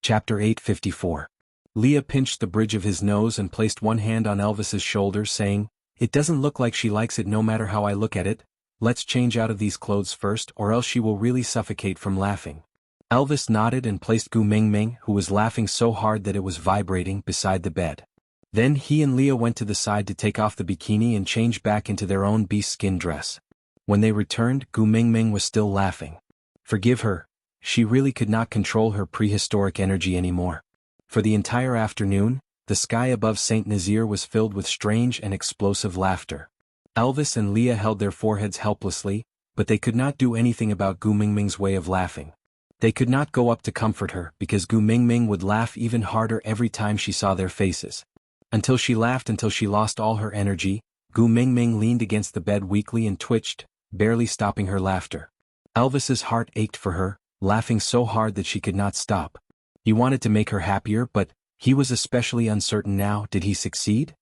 Chapter 854. Leah pinched the bridge of his nose and placed one hand on Elvis's shoulder, saying, "It doesn't look like she likes it no matter how I look at it. Let's change out of these clothes first or else she will really suffocate from laughing." Elvis nodded and placed Gu Mingming, who was laughing so hard that it was vibrating, beside the bed. Then he and Leah went to the side to take off the bikini and change back into their own beast skin dress. When they returned, Gu Mingming was still laughing. Forgive her. She really could not control her prehistoric energy anymore. For the entire afternoon, the sky above St. Nazaire was filled with strange and explosive laughter. Elvis and Leah held their foreheads helplessly, but they could not do anything about Gu Mingming's way of laughing. They could not go up to comfort her because Gu Mingming would laugh even harder every time she saw their faces. Until she laughed until she lost all her energy, Gu Mingming leaned against the bed weakly and twitched, barely stopping her laughter. Elvis's heart ached for her, laughing so hard that she could not stop. He wanted to make her happier, but he was especially uncertain now. Did he succeed?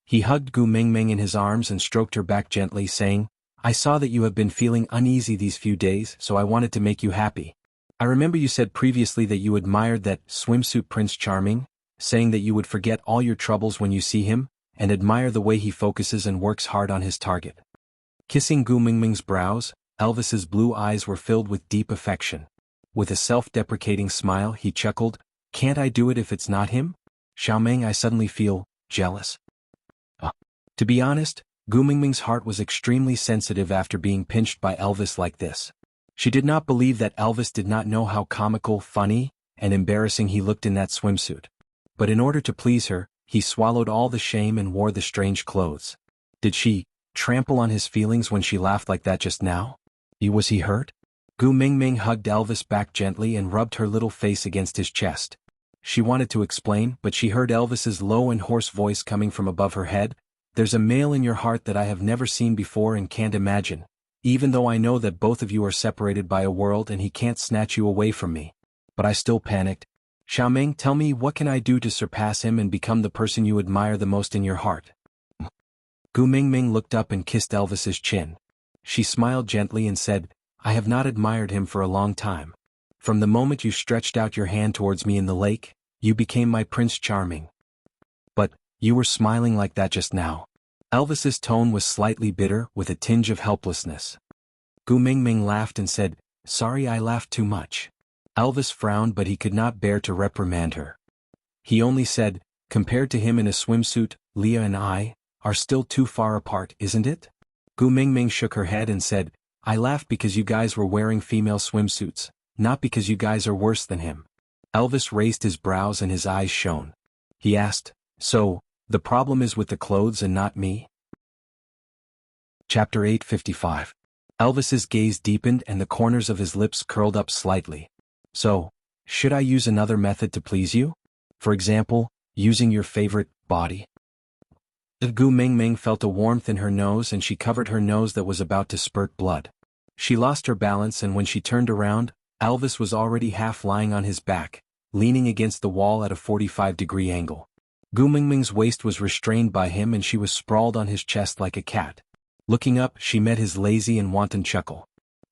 He hugged Gu Mingming in his arms and stroked her back gently, saying, "I saw that you have been feeling uneasy these few days, so I wanted to make you happy. I remember you said previously that you admired that swimsuit Prince Charming, saying that you would forget all your troubles when you see him, and admire the way he focuses and works hard on his target." Kissing Gu Mingming's brows, Elvis's blue eyes were filled with deep affection. With a self-deprecating smile, he chuckled, "Can't I do it if it's not him? Xiaoming, I suddenly feel jealous." To be honest, Gu Mingming's heart was extremely sensitive after being pinched by Elvis like this. She did not believe that Elvis did not know how comical, funny, and embarrassing he looked in that swimsuit. But in order to please her, he swallowed all the shame and wore the strange clothes. Did she trample on his feelings when she laughed like that just now? Was he hurt? Gu Mingming hugged Elvis back gently and rubbed her little face against his chest. She wanted to explain, but she heard Elvis's low and hoarse voice coming from above her head. "There's a male in your heart that I have never seen before and can't imagine, even though I know that both of you are separated by a world and he can't snatch you away from me." But I still panicked. "Xiaoming, tell me, what can I do to surpass him and become the person you admire the most in your heart?" Gu Mingming looked up and kissed Elvis's chin. She smiled gently and said, "I have not admired him for a long time. From the moment you stretched out your hand towards me in the lake, you became my Prince Charming. But you were smiling like that just now." Elvis's tone was slightly bitter, with a tinge of helplessness. Gu Mingming laughed and said, "Sorry, I laughed too much." Elvis frowned, but he could not bear to reprimand her. He only said, "Compared to him in a swimsuit, Leah and I are still too far apart, isn't it?" Gu Mingming shook her head and said, "I laughed because you guys were wearing female swimsuits, not because you guys are worse than him." Elvis raised his brows and his eyes shone. He asked, "So, the problem is with the clothes and not me?" Chapter 855. Elvis's gaze deepened and the corners of his lips curled up slightly. "So, should I use another method to please you? For example, using your favorite body?" Gu Mingming felt a warmth in her nose and she covered her nose that was about to spurt blood. She lost her balance, and when she turned around, Elvis was already half lying on his back, leaning against the wall at a 45-degree angle. Gu Mingming's waist was restrained by him and she was sprawled on his chest like a cat. Looking up, she met his lazy and wanton chuckle.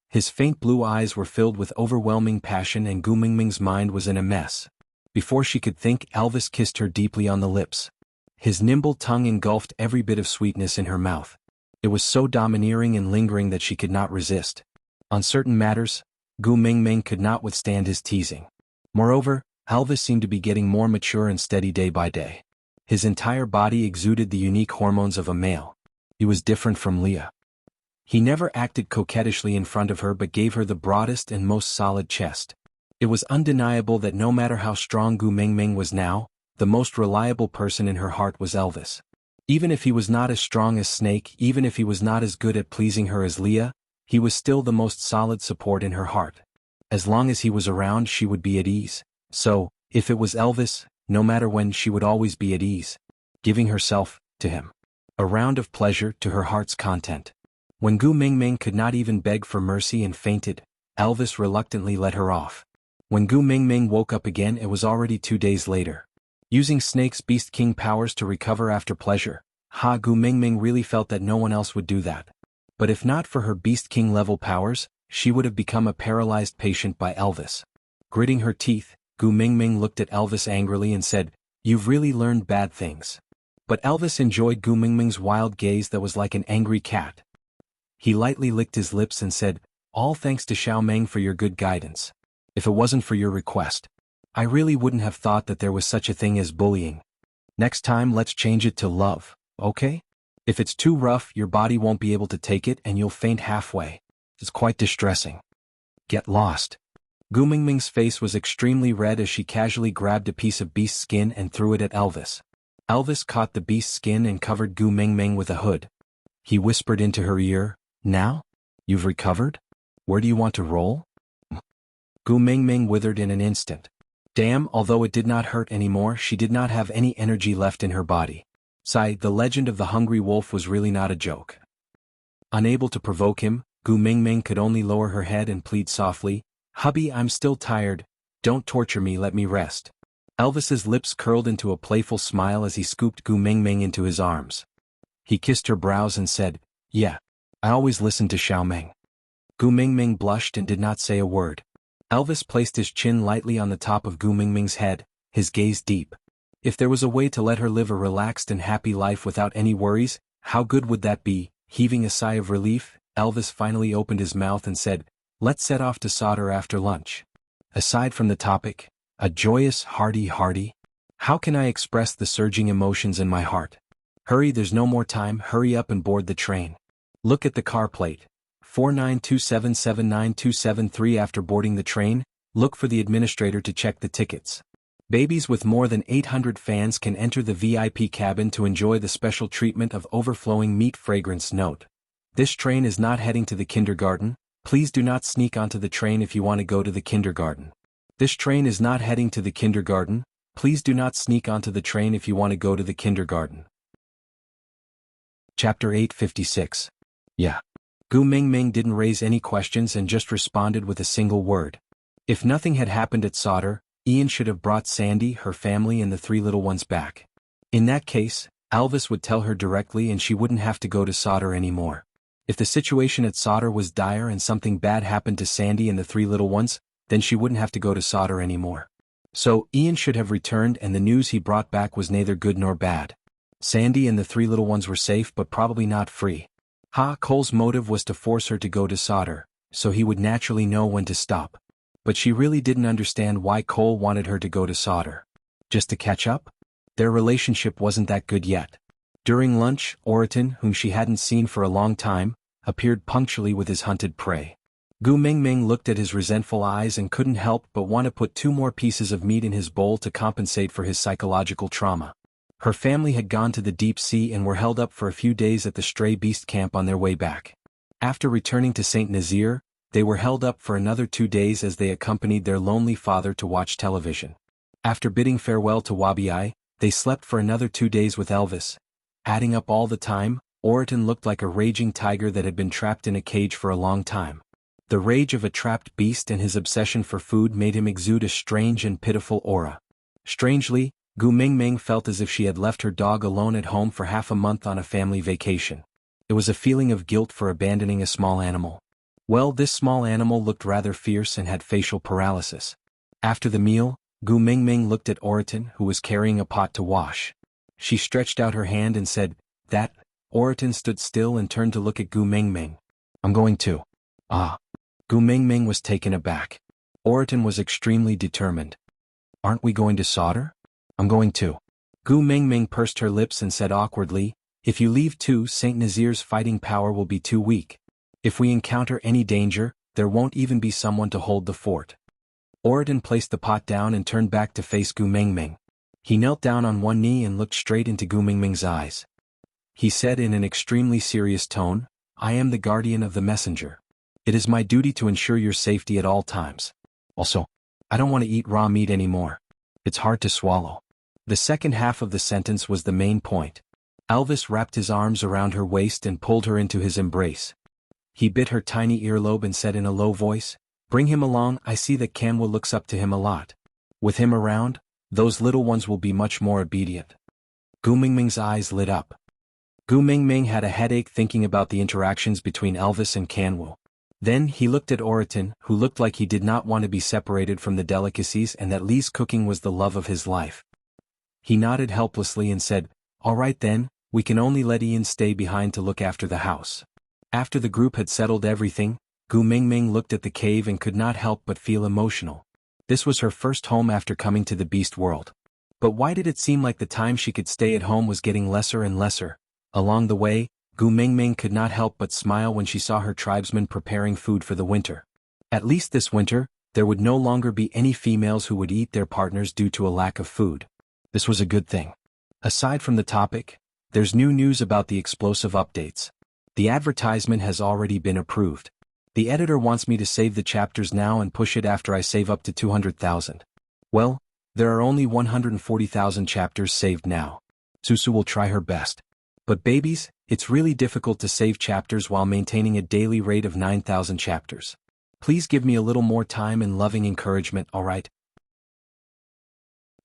His faint blue eyes were filled with overwhelming passion and Gu Mingming's mind was in a mess. Before she could think, Elvis kissed her deeply on the lips. His nimble tongue engulfed every bit of sweetness in her mouth. It was so domineering and lingering that she could not resist. On certain matters, Gu Mingming could not withstand his teasing. Moreover, Elvis seemed to be getting more mature and steady day by day. His entire body exuded the unique hormones of a male. He was different from Leah. He never acted coquettishly in front of her but gave her the broadest and most solid chest. It was undeniable that no matter how strong Gu Mingming was now, the most reliable person in her heart was Elvis. Even if he was not as strong as Snake, even if he was not as good at pleasing her as Leah, he was still the most solid support in her heart. As long as he was around, she would be at ease. So, if it was Elvis, no matter when, she would always be at ease, giving herself to him. A round of pleasure to her heart's content. When Gu Mingming could not even beg for mercy and fainted, Elvis reluctantly let her off. When Gu Mingming woke up again, it was already 2 days later. Using Snake's Beast King powers to recover after pleasure, Gu Mingming really felt that no one else would do that. But if not for her Beast King level powers, she would have become a paralyzed patient by Elvis. Gritting her teeth, Gu Mingming looked at Elvis angrily and said, "You've really learned bad things." But Elvis enjoyed Gu Mingming's wild gaze that was like an angry cat. He lightly licked his lips and said, "All thanks to Xiao Meng for your good guidance. If it wasn't for your request, I really wouldn't have thought that there was such a thing as bullying. Next time let's change it to love, okay? If it's too rough, your body won't be able to take it and you'll faint halfway. It's quite distressing. Get lost." Gu Mingming's face was extremely red as she casually grabbed a piece of beast skin and threw it at Elvis. Elvis caught the beast skin and covered Gu Mingming with a hood. He whispered into her ear, "Now? You've recovered? Where do you want to roll?" Gu Mingming withered in an instant. Damn, although it did not hurt anymore, she did not have any energy left in her body. Sigh, the legend of the hungry wolf was really not a joke. Unable to provoke him, Gu Mingming could only lower her head and plead softly, "Hubby, I'm still tired. Don't torture me, let me rest." Elvis's lips curled into a playful smile as he scooped Gu Mingming into his arms. He kissed her brows and said, "Yeah, I always listened to Xiao Meng." Gu Mingming blushed and did not say a word. Elvis placed his chin lightly on the top of Gu Mingming's head, his gaze deep. If there was a way to let her live a relaxed and happy life without any worries, how good would that be? Heaving a sigh of relief, Elvis finally opened his mouth and said, "Let's set off to solder after lunch." Aside from the topic, a joyous, hearty. How can I express the surging emotions in my heart? Hurry, there's no more time, hurry up and board the train. Look at the car plate. 4927792773. After boarding the train, look for the administrator to check the tickets. Babies with more than 800 fans can enter the VIP cabin to enjoy the special treatment of overflowing meat fragrance. Note: this train is not heading to the kindergarten. Please do not sneak onto the train if you want to go to the kindergarten. This train is not heading to the kindergarten. Please do not sneak onto the train if you want to go to the kindergarten. Chapter 856. Yeah. Gu Mingming didn't raise any questions and just responded with a single word. If nothing had happened at solder, Ian should have brought Sandy, her family and the 3 little ones back. In that case, Elvis would tell her directly and she wouldn't have to go to solder anymore. If the situation at solder was dire and something bad happened to Sandy and the 3 little ones, then she wouldn't have to go to solder anymore. So, Ian should have returned and the news he brought back was neither good nor bad. Sandy and the 3 little ones were safe but probably not free. Cole's motive was to force her to go to solder, so he would naturally know when to stop. But she really didn't understand why Cole wanted her to go to solder. Just to catch up? Their relationship wasn't that good yet. During lunch, Oriton, whom she hadn't seen for a long time, appeared punctually with his hunted prey. Gu Mingming looked at his resentful eyes and couldn't help but want to put 2 more pieces of meat in his bowl to compensate for his psychological trauma. Her family had gone to the deep sea and were held up for a few days at the stray beast camp on their way back. After returning to St. Nazaire, they were held up for another 2 days as they accompanied their lonely father to watch television. After bidding farewell to Wabi, they slept for another 2 days with Elvis. Adding up all the time, Oriton looked like a raging tiger that had been trapped in a cage for a long time. The rage of a trapped beast and his obsession for food made him exude a strange and pitiful aura. Strangely, Gu Mingming felt as if she had left her dog alone at home for half a month on a family vacation. It was a feeling of guilt for abandoning a small animal. Well, this small animal looked rather fierce and had facial paralysis. After the meal, Gu Mingming looked at Oriton, who was carrying a pot to wash. She stretched out her hand and said, "That." Oriton stood still and turned to look at Gu Mingming. "I'm going to." "Ah." Gu Mingming was taken aback. Oriton was extremely determined. "Aren't we going to solder?" "I'm going to." Gu Mingming pursed her lips and said awkwardly, "If you leave too, St. Nazaire's fighting power will be too weak. If we encounter any danger, there won't even be someone to hold the fort." Oriton placed the pot down and turned back to face Gu Mingming. He knelt down on one knee and looked straight into Gu Mingming's eyes. He said in an extremely serious tone, "I am the guardian of the messenger. It is my duty to ensure your safety at all times. Also, I don't want to eat raw meat anymore. It's hard to swallow." The second half of the sentence was the main point. Elvis wrapped his arms around her waist and pulled her into his embrace. He bit her tiny earlobe and said in a low voice, "Bring him along, I see that Kanwa looks up to him a lot. With him around, those little ones will be much more obedient." Gu Mingming's eyes lit up. Gu Mingming had a headache thinking about the interactions between Elvis and Kanwa. Then he looked at Oriton, who looked like he did not want to be separated from the delicacies and that Lee's cooking was the love of his life. He nodded helplessly and said, "All right then, we can only let Ian stay behind to look after the house." After the group had settled everything, Gu Mingming looked at the cave and could not help but feel emotional. This was her first home after coming to the beast world. But why did it seem like the time she could stay at home was getting lesser and lesser? Along the way, Gu Mingming could not help but smile when she saw her tribesmen preparing food for the winter. At least this winter, there would no longer be any females who would eat their partners due to a lack of food. This was a good thing. Aside from the topic, there's new news about the explosive updates. The advertisement has already been approved. The editor wants me to save the chapters now and push it after I save up to 200,000. Well, there are only 140,000 chapters saved now. Susu will try her best. But babies, it's really difficult to save chapters while maintaining a daily rate of 9,000 chapters. Please give me a little more time and loving encouragement, alright?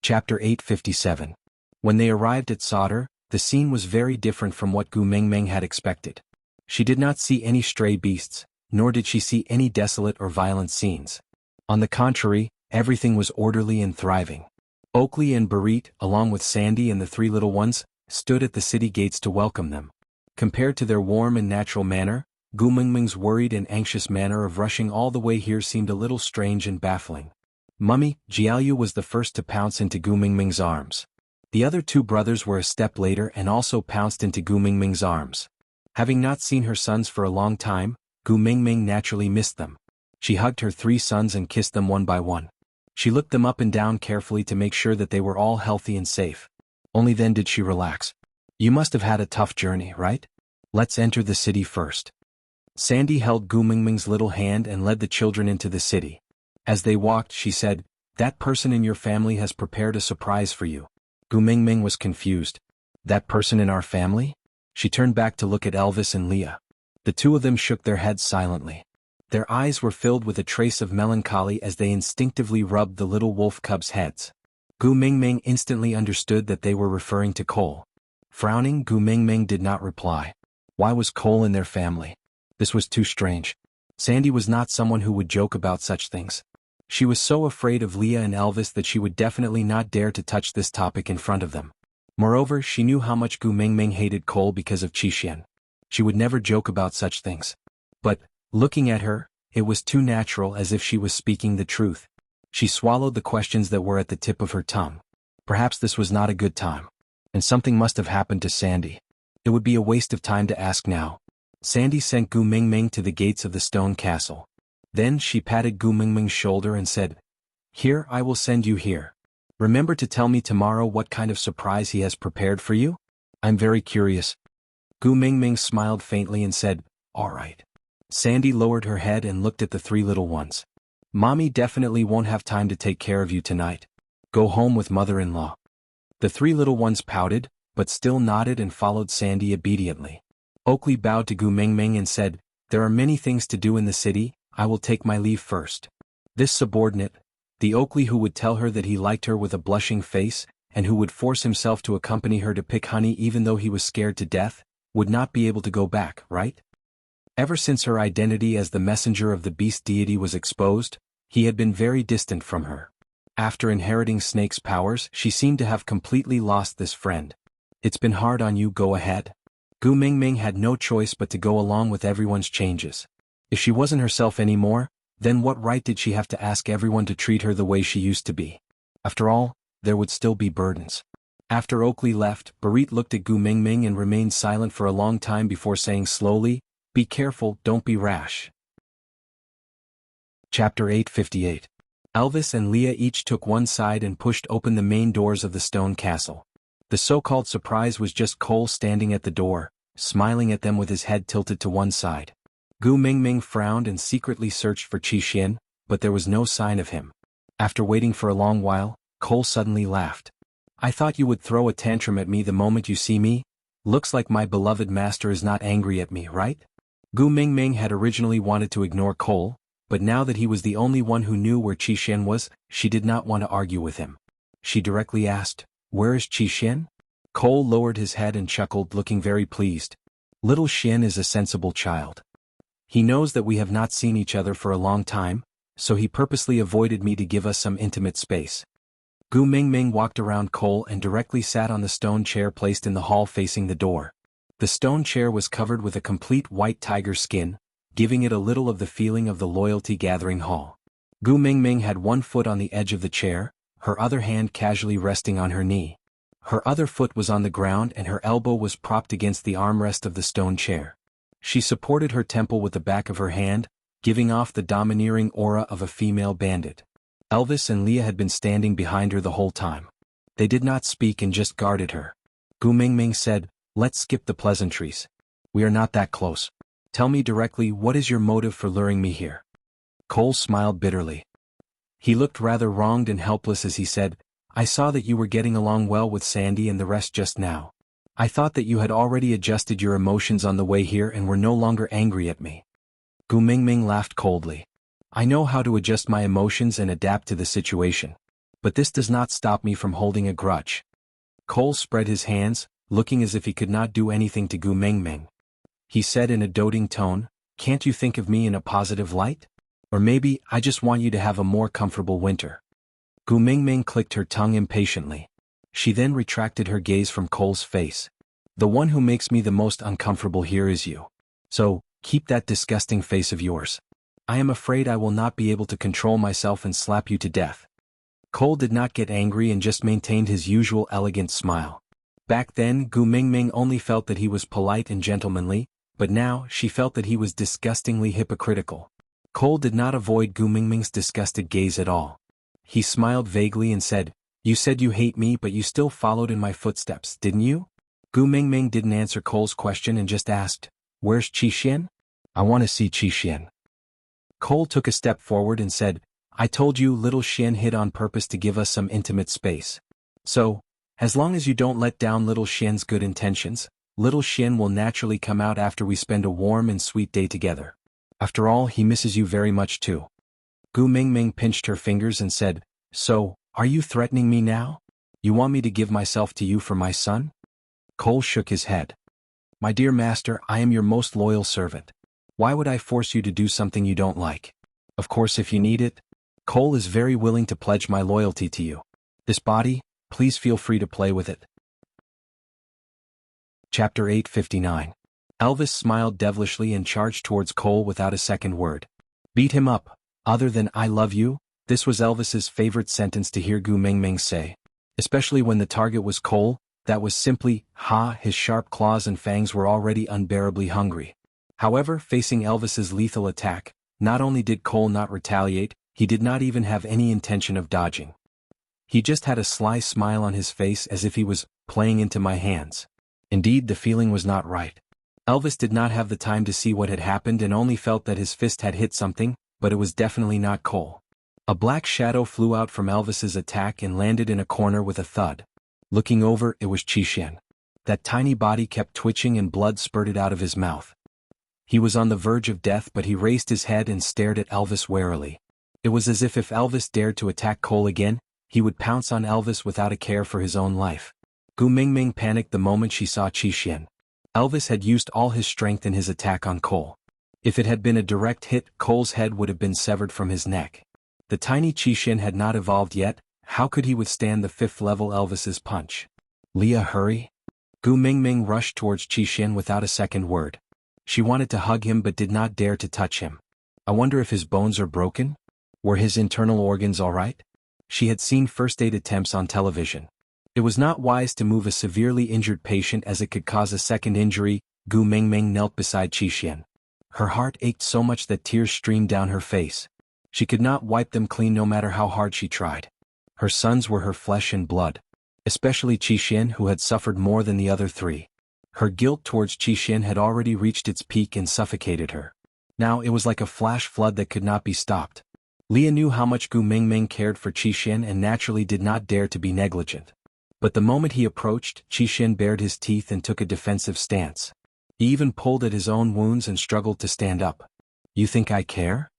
Chapter 857. When they arrived at Sauter, the scene was very different from what Gu Mingming had expected. She did not see any stray beasts, nor did she see any desolate or violent scenes. On the contrary, everything was orderly and thriving. Oakley and Barit, along with Sandy and the three little ones, stood at the city gates to welcome them. Compared to their warm and natural manner, Gu Mingming's worried and anxious manner of rushing all the way here seemed a little strange and baffling. Mummy, Jiaoyu was the first to pounce into Gu Mingming's arms. The other two brothers were a step later and also pounced into Gu Mingming's arms. Having not seen her sons for a long time, Gu Mingming naturally missed them. She hugged her three sons and kissed them one by one. She looked them up and down carefully to make sure that they were all healthy and safe. Only then did she relax. "You must have had a tough journey, right? Let's enter the city first." Sandy held Gu Mingming's little hand and led the children into the city. As they walked, she said, "That person in your family has prepared a surprise for you." Gu Mingming was confused. "That person in our family?" She turned back to look at Elvis and Leah. The two of them shook their heads silently. Their eyes were filled with a trace of melancholy as they instinctively rubbed the little wolf cubs' heads. Gu Mingming instantly understood that they were referring to Cole. Frowning, Gu Mingming did not reply. Why was Cole in their family? This was too strange. Sandy was not someone who would joke about such things. She was so afraid of Leah and Elvis that she would definitely not dare to touch this topic in front of them. Moreover, she knew how much Gu Mingming hated Cole because of Qixian. She would never joke about such things. But, looking at her, it was too natural, as if she was speaking the truth. She swallowed the questions that were at the tip of her tongue. Perhaps this was not a good time. And something must have happened to Sandy. It would be a waste of time to ask now. Sandy sent Gu Mingming to the gates of the stone castle. Then she patted Gu Mingming's shoulder and said, "Here, I will send you here. Remember to tell me tomorrow what kind of surprise he has prepared for you? I'm very curious." Gu Mingming smiled faintly and said, "All right." Sandy lowered her head and looked at the three little ones. "Mommy definitely won't have time to take care of you tonight. Go home with mother-in-law." The three little ones pouted, but still nodded and followed Sandy obediently. Oakley bowed to Gu Mingming and said, "There are many things to do in the city, I will take my leave first." This subordinate, the Oakley who would tell her that he liked her with a blushing face, and who would force himself to accompany her to pick honey even though he was scared to death, would not be able to go back, right? Ever since her identity as the messenger of the beast deity was exposed, he had been very distant from her. After inheriting Snake's powers, she seemed to have completely lost this friend. "It's been hard on you, go ahead." Gu Mingming had no choice but to go along with everyone's changes. If she wasn't herself anymore, then what right did she have to ask everyone to treat her the way she used to be? After all, there would still be burdens. After Oakley left, Barit looked at Gu Mingming and remained silent for a long time before saying slowly, "Be careful, don't be rash." Chapter 858. Elvis and Leah each took one side and pushed open the main doors of the stone castle. The so-called surprise was just Cole standing at the door, smiling at them with his head tilted to one side. Gu Mingming frowned and secretly searched for Qixian, but there was no sign of him. After waiting for a long while, Cole suddenly laughed. "I thought you would throw a tantrum at me the moment you see me. Looks like my beloved master is not angry at me, right?" Gu Mingming had originally wanted to ignore Cole, but now that he was the only one who knew where Qixian was, she did not want to argue with him. She directly asked, "Where is Qixian?" Cole lowered his head and chuckled, looking very pleased. "Little Xian is a sensible child. He knows that we have not seen each other for a long time, so he purposely avoided me to give us some intimate space. Gu Mingming walked around Cole and directly sat on the stone chair placed in the hall facing the door. The stone chair was covered with a complete white tiger skin, giving it a little of the feeling of the loyalty gathering hall. Gu Mingming had one foot on the edge of the chair, her other hand casually resting on her knee. Her other foot was on the ground and her elbow was propped against the armrest of the stone chair. She supported her temple with the back of her hand, giving off the domineering aura of a female bandit. Elvis and Leah had been standing behind her the whole time. They did not speak and just guarded her. Gu Mingming said, "Let's skip the pleasantries. We are not that close. Tell me directly, what is your motive for luring me here?" Cole smiled bitterly. He looked rather wronged and helpless as he said, "I saw that you were getting along well with Sandy and the rest just now. I thought that you had already adjusted your emotions on the way here and were no longer angry at me." Gu Mingming laughed coldly. "I know how to adjust my emotions and adapt to the situation. But this does not stop me from holding a grudge." Cole spread his hands, looking as if he could not do anything to Gu Mingming. He said in a doting tone, "Can't you think of me in a positive light? Or maybe, I just want you to have a more comfortable winter." Gu Mingming clicked her tongue impatiently. She then retracted her gaze from Cole's face. "The one who makes me the most uncomfortable here is you. So, keep that disgusting face of yours. I am afraid I will not be able to control myself and slap you to death." Cole did not get angry and just maintained his usual elegant smile. Back then, Gu Mingming only felt that he was polite and gentlemanly, but now she felt that he was disgustingly hypocritical. Cole did not avoid Gu Mingming's disgusted gaze at all. He smiled vaguely and said, "You said you hate me but you still followed in my footsteps, didn't you?" Gu Mingming didn't answer Cole's question and just asked, "Where's Qi? I want to see Qi." Cole took a step forward and said, "I told you little Xian hid on purpose to give us some intimate space. So, as long as you don't let down little Xian's good intentions, little Xian will naturally come out after we spend a warm and sweet day together. After all, he misses you very much too." Gu Mingming pinched her fingers and said, "So, are you threatening me now? You want me to give myself to you for my son?" Cole shook his head. "My dear master, I am your most loyal servant. Why would I force you to do something you don't like? Of course if you need it. Cole is very willing to pledge my loyalty to you. This body, please feel free to play with it." Chapter 859. Elvis smiled devilishly and charged towards Cole without a second word. "Beat him up." Other than "I love you," this was Elvis's favorite sentence to hear Gu Mingming say. Especially when the target was Cole, that was simply, his sharp claws and fangs were already unbearably hungry. However, facing Elvis's lethal attack, not only did Cole not retaliate, he did not even have any intention of dodging. He just had a sly smile on his face as if he was playing into my hands. Indeed, the feeling was not right. Elvis did not have the time to see what had happened and only felt that his fist had hit something, but it was definitely not Cole. A black shadow flew out from Elvis's attack and landed in a corner with a thud. Looking over, it was Qi. That tiny body kept twitching and blood spurted out of his mouth. He was on the verge of death but he raised his head and stared at Elvis warily. It was as if Elvis dared to attack Cole again, he would pounce on Elvis without a care for his own life. Gu Mingming panicked the moment she saw Qi. Elvis had used all his strength in his attack on Cole. If it had been a direct hit, Cole's head would have been severed from his neck. The tiny Qi had not evolved yet, how could he withstand the 5th level Elvis's punch? "Leah, hurry." Gu Mingming rushed towards Qi without a second word. She wanted to hug him but did not dare to touch him. I wonder if his bones are broken? Were his internal organs alright? She had seen first aid attempts on television. It was not wise to move a severely injured patient as it could cause a second injury. Gu Mingming knelt beside Qi. Her heart ached so much that tears streamed down her face. She could not wipe them clean no matter how hard she tried. Her sons were her flesh and blood. Especially Qi, who had suffered more than the other 3. Her guilt towards Qi had already reached its peak and suffocated her. Now it was like a flash flood that could not be stopped. Leah knew how much Gu Mingming cared for Qi and naturally did not dare to be negligent. But the moment he approached, Qi bared his teeth and took a defensive stance. He even pulled at his own wounds and struggled to stand up. "You think I care?"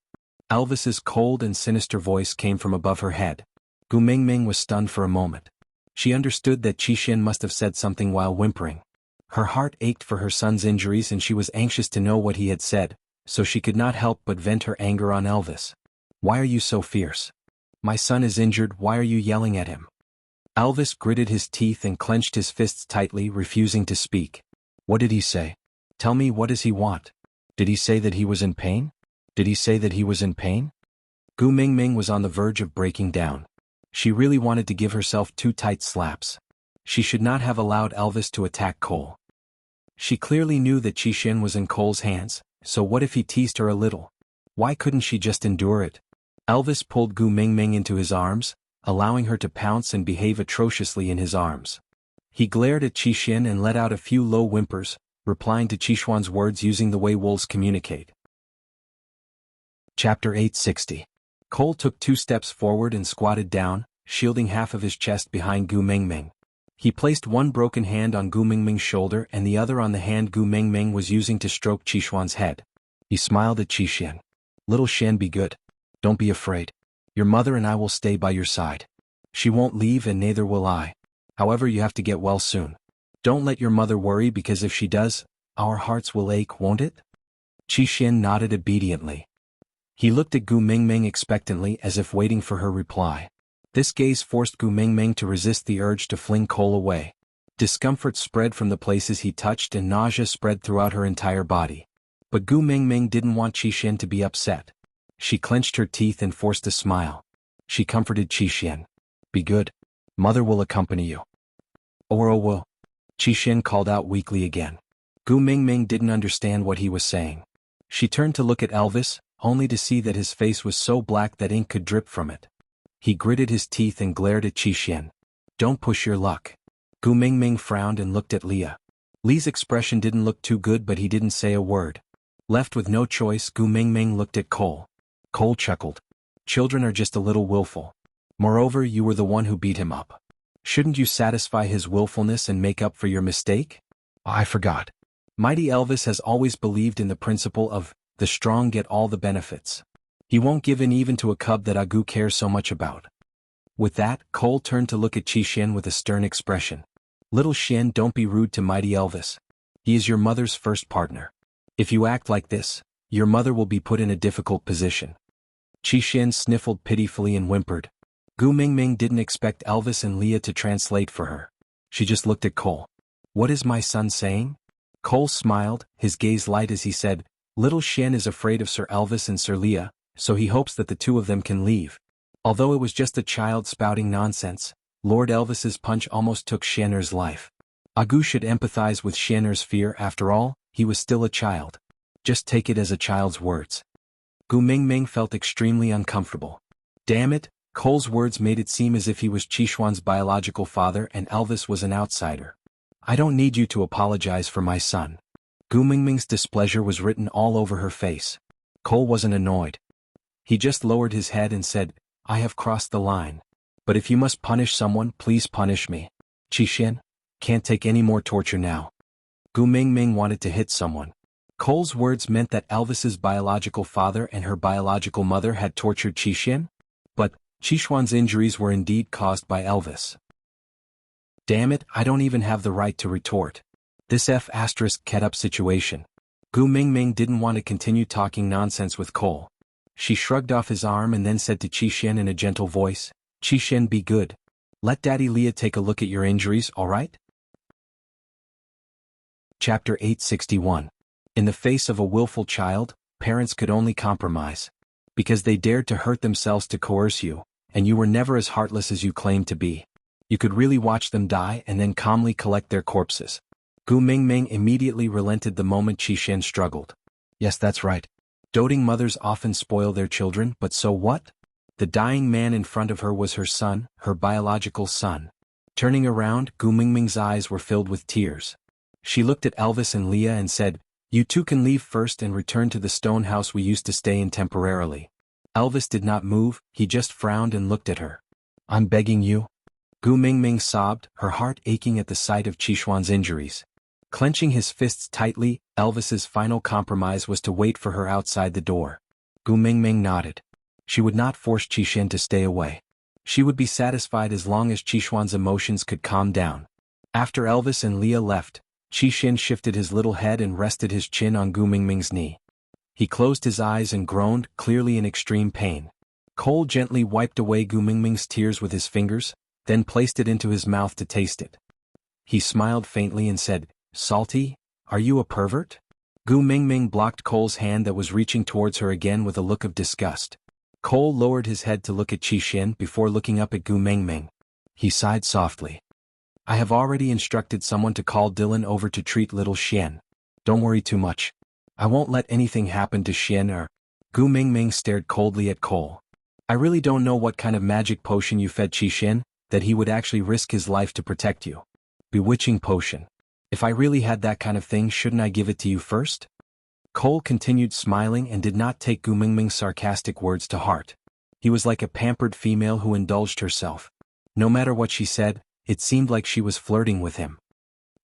Elvis's cold and sinister voice came from above her head. Gu Mingming was stunned for a moment. She understood that Qi must have said something while whimpering. Her heart ached for her son's injuries and she was anxious to know what he had said, so she could not help but vent her anger on Elvis. "Why are you so fierce? My son is injured, why are you yelling at him?" Elvis gritted his teeth and clenched his fists tightly, refusing to speak. "What did he say? Tell me, what does he want? Did he say that he was in pain? Did he say that he was in pain?" Gu Mingming was on the verge of breaking down. She really wanted to give herself 2 tight slaps. She should not have allowed Elvis to attack Cole. She clearly knew that Qixin was in Cole's hands, so what if he teased her a little? Why couldn't she just endure it? Elvis pulled Gu Mingming into his arms, allowing her to pounce and behave atrociously in his arms. He glared at Qixin and let out a few low whimpers, replying to Qixuan's words using the way wolves communicate. Chapter 860. Cole took 2 steps forward and squatted down, shielding half of his chest behind Gu Mingming. He placed one broken hand on Gu Mingming's shoulder and the other on the hand Gu Mingming was using to stroke Qixuan's head. He smiled at Qixin. "Little Xian, be good. Don't be afraid. Your mother and I will stay by your side. She won't leave and neither will I. However, you have to get well soon. Don't let your mother worry because if she does, our hearts will ache, won't it?" Qixin nodded obediently. He looked at Gu Mingming expectantly as if waiting for her reply. This gaze forced Gu Mingming to resist the urge to fling Cole away. Discomfort spread from the places he touched and nausea spread throughout her entire body. But Gu Mingming didn't want Qixin to be upset. She clenched her teeth and forced a smile. She comforted Qixin. "Be good. Mother will accompany you." "Oro will." Qixin called out weakly again. Gu Mingming didn't understand what he was saying. She turned to look at Elvis, only to see that his face was so black that ink could drip from it. He gritted his teeth and glared at Qixin. "Don't push your luck." Gu Mingming frowned and looked at Leah. Lee's expression didn't look too good but he didn't say a word. Left with no choice, Gu Mingming looked at Cole. Cole chuckled. "Children are just a little willful. Moreover, you were the one who beat him up. Shouldn't you satisfy his willfulness and make up for your mistake?" "I forgot." Mighty Elvis has always believed in the principle of, the strong get all the benefits. He won't give in even to a cub that Agu cares so much about. With that, Cole turned to look at Qixin with a stern expression. "Little Xian, don't be rude to Mighty Elvis. He is your mother's first partner. If you act like this, your mother will be put in a difficult position." Qixin sniffled pitifully and whimpered. Gu Mingming didn't expect Elvis and Leah to translate for her. She just looked at Cole. "What is my son saying?" Cole smiled, his gaze light as he said, "Little Xian is afraid of Sir Elvis and Sir Leah, so he hopes that the 2 of them can leave." Although it was just a child spouting nonsense, Lord Elvis's punch almost took Xianer's life. Agu should empathize with Xianer's fear. After all, he was still a child. Just take it as a child's words. Gu Mingming felt extremely uncomfortable. Damn it, Cole's words made it seem as if he was Qixuan's biological father and Elvis was an outsider. "I don't need you to apologize for my son." Gu Mingming's displeasure was written all over her face. Cole wasn't annoyed. He just lowered his head and said, "I have crossed the line. But if you must punish someone, please punish me. Qixin, can't take any more torture now." Gu Mingming wanted to hit someone. Cole's words meant that Elvis's biological father and her biological mother had tortured Qixin? But Qixuan's injuries were indeed caused by Elvis. Damn it, I don't even have the right to retort. This F***ket up situation. Gu Mingming didn't want to continue talking nonsense with Cole. She shrugged off his arm and then said to Qixin in a gentle voice, "Qixin, be good. Let Daddy Leah take a look at your injuries, alright?" Chapter 861. In the face of a willful child, parents could only compromise. Because they dared to hurt themselves to coerce you, and you were never as heartless as you claimed to be. You could really watch them die and then calmly collect their corpses. Gu Mingming immediately relented the moment Qixin struggled. Yes, that's right. Doting mothers often spoil their children, but so what? The dying man in front of her was her son, her biological son. Turning around, Gu Mingming's eyes were filled with tears. She looked at Elvis and Leah and said, "You two can leave first and return to the stone house we used to stay in temporarily." Elvis did not move, he just frowned and looked at her. "I'm begging you." Gu Mingming sobbed, her heart aching at the sight of Qixuan's injuries. Clenching his fists tightly, Elvis's final compromise was to wait for her outside the door. Gu Mingming nodded. She would not force Qixin to stay away. She would be satisfied as long as Qixuan's emotions could calm down. After Elvis and Leah left, Qixin shifted his little head and rested his chin on Gu Mingming's knee. He closed his eyes and groaned, clearly in extreme pain. Cole gently wiped away Gu Mingming's tears with his fingers, then placed it into his mouth to taste it. He smiled faintly and said, "Salty? Are you a pervert?" Gu Mingming blocked Cole's hand that was reaching towards her again with a look of disgust. Cole lowered his head to look at Qi Xin before looking up at Gu Mingming. He sighed softly. "I have already instructed someone to call Dylan over to treat little Xian. Don't worry too much. I won't let anything happen to Xian or—" Gu Mingming stared coldly at Cole. "I really don't know what kind of magic potion you fed Qi Xin, that he would actually risk his life to protect you. Bewitching potion. If I really had that kind of thing, shouldn't I give it to you first?" Cole continued smiling and did not take Gu Mingming's sarcastic words to heart. He was like a pampered female who indulged herself. No matter what she said, it seemed like she was flirting with him.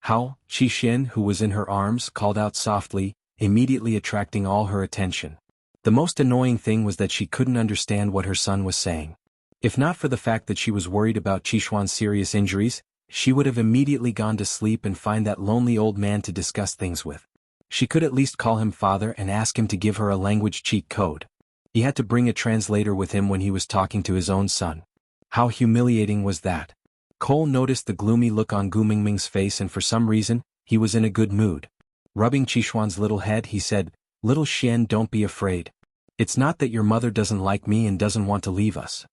"How?" Qi Xin, who was in her arms, called out softly, immediately attracting all her attention. The most annoying thing was that she couldn't understand what her son was saying. If not for the fact that she was worried about Qishuan's serious injuries, she would have immediately gone to sleep and find that lonely old man to discuss things with. She could at least call him father and ask him to give her a language cheat code. He had to bring a translator with him when he was talking to his own son. How humiliating was that? Cole noticed the gloomy look on Gu Mingming's face, and for some reason, he was in a good mood. Rubbing Qishuan's little head, he said, "Little Xian, don't be afraid. It's not that your mother doesn't like me and doesn't want to leave us."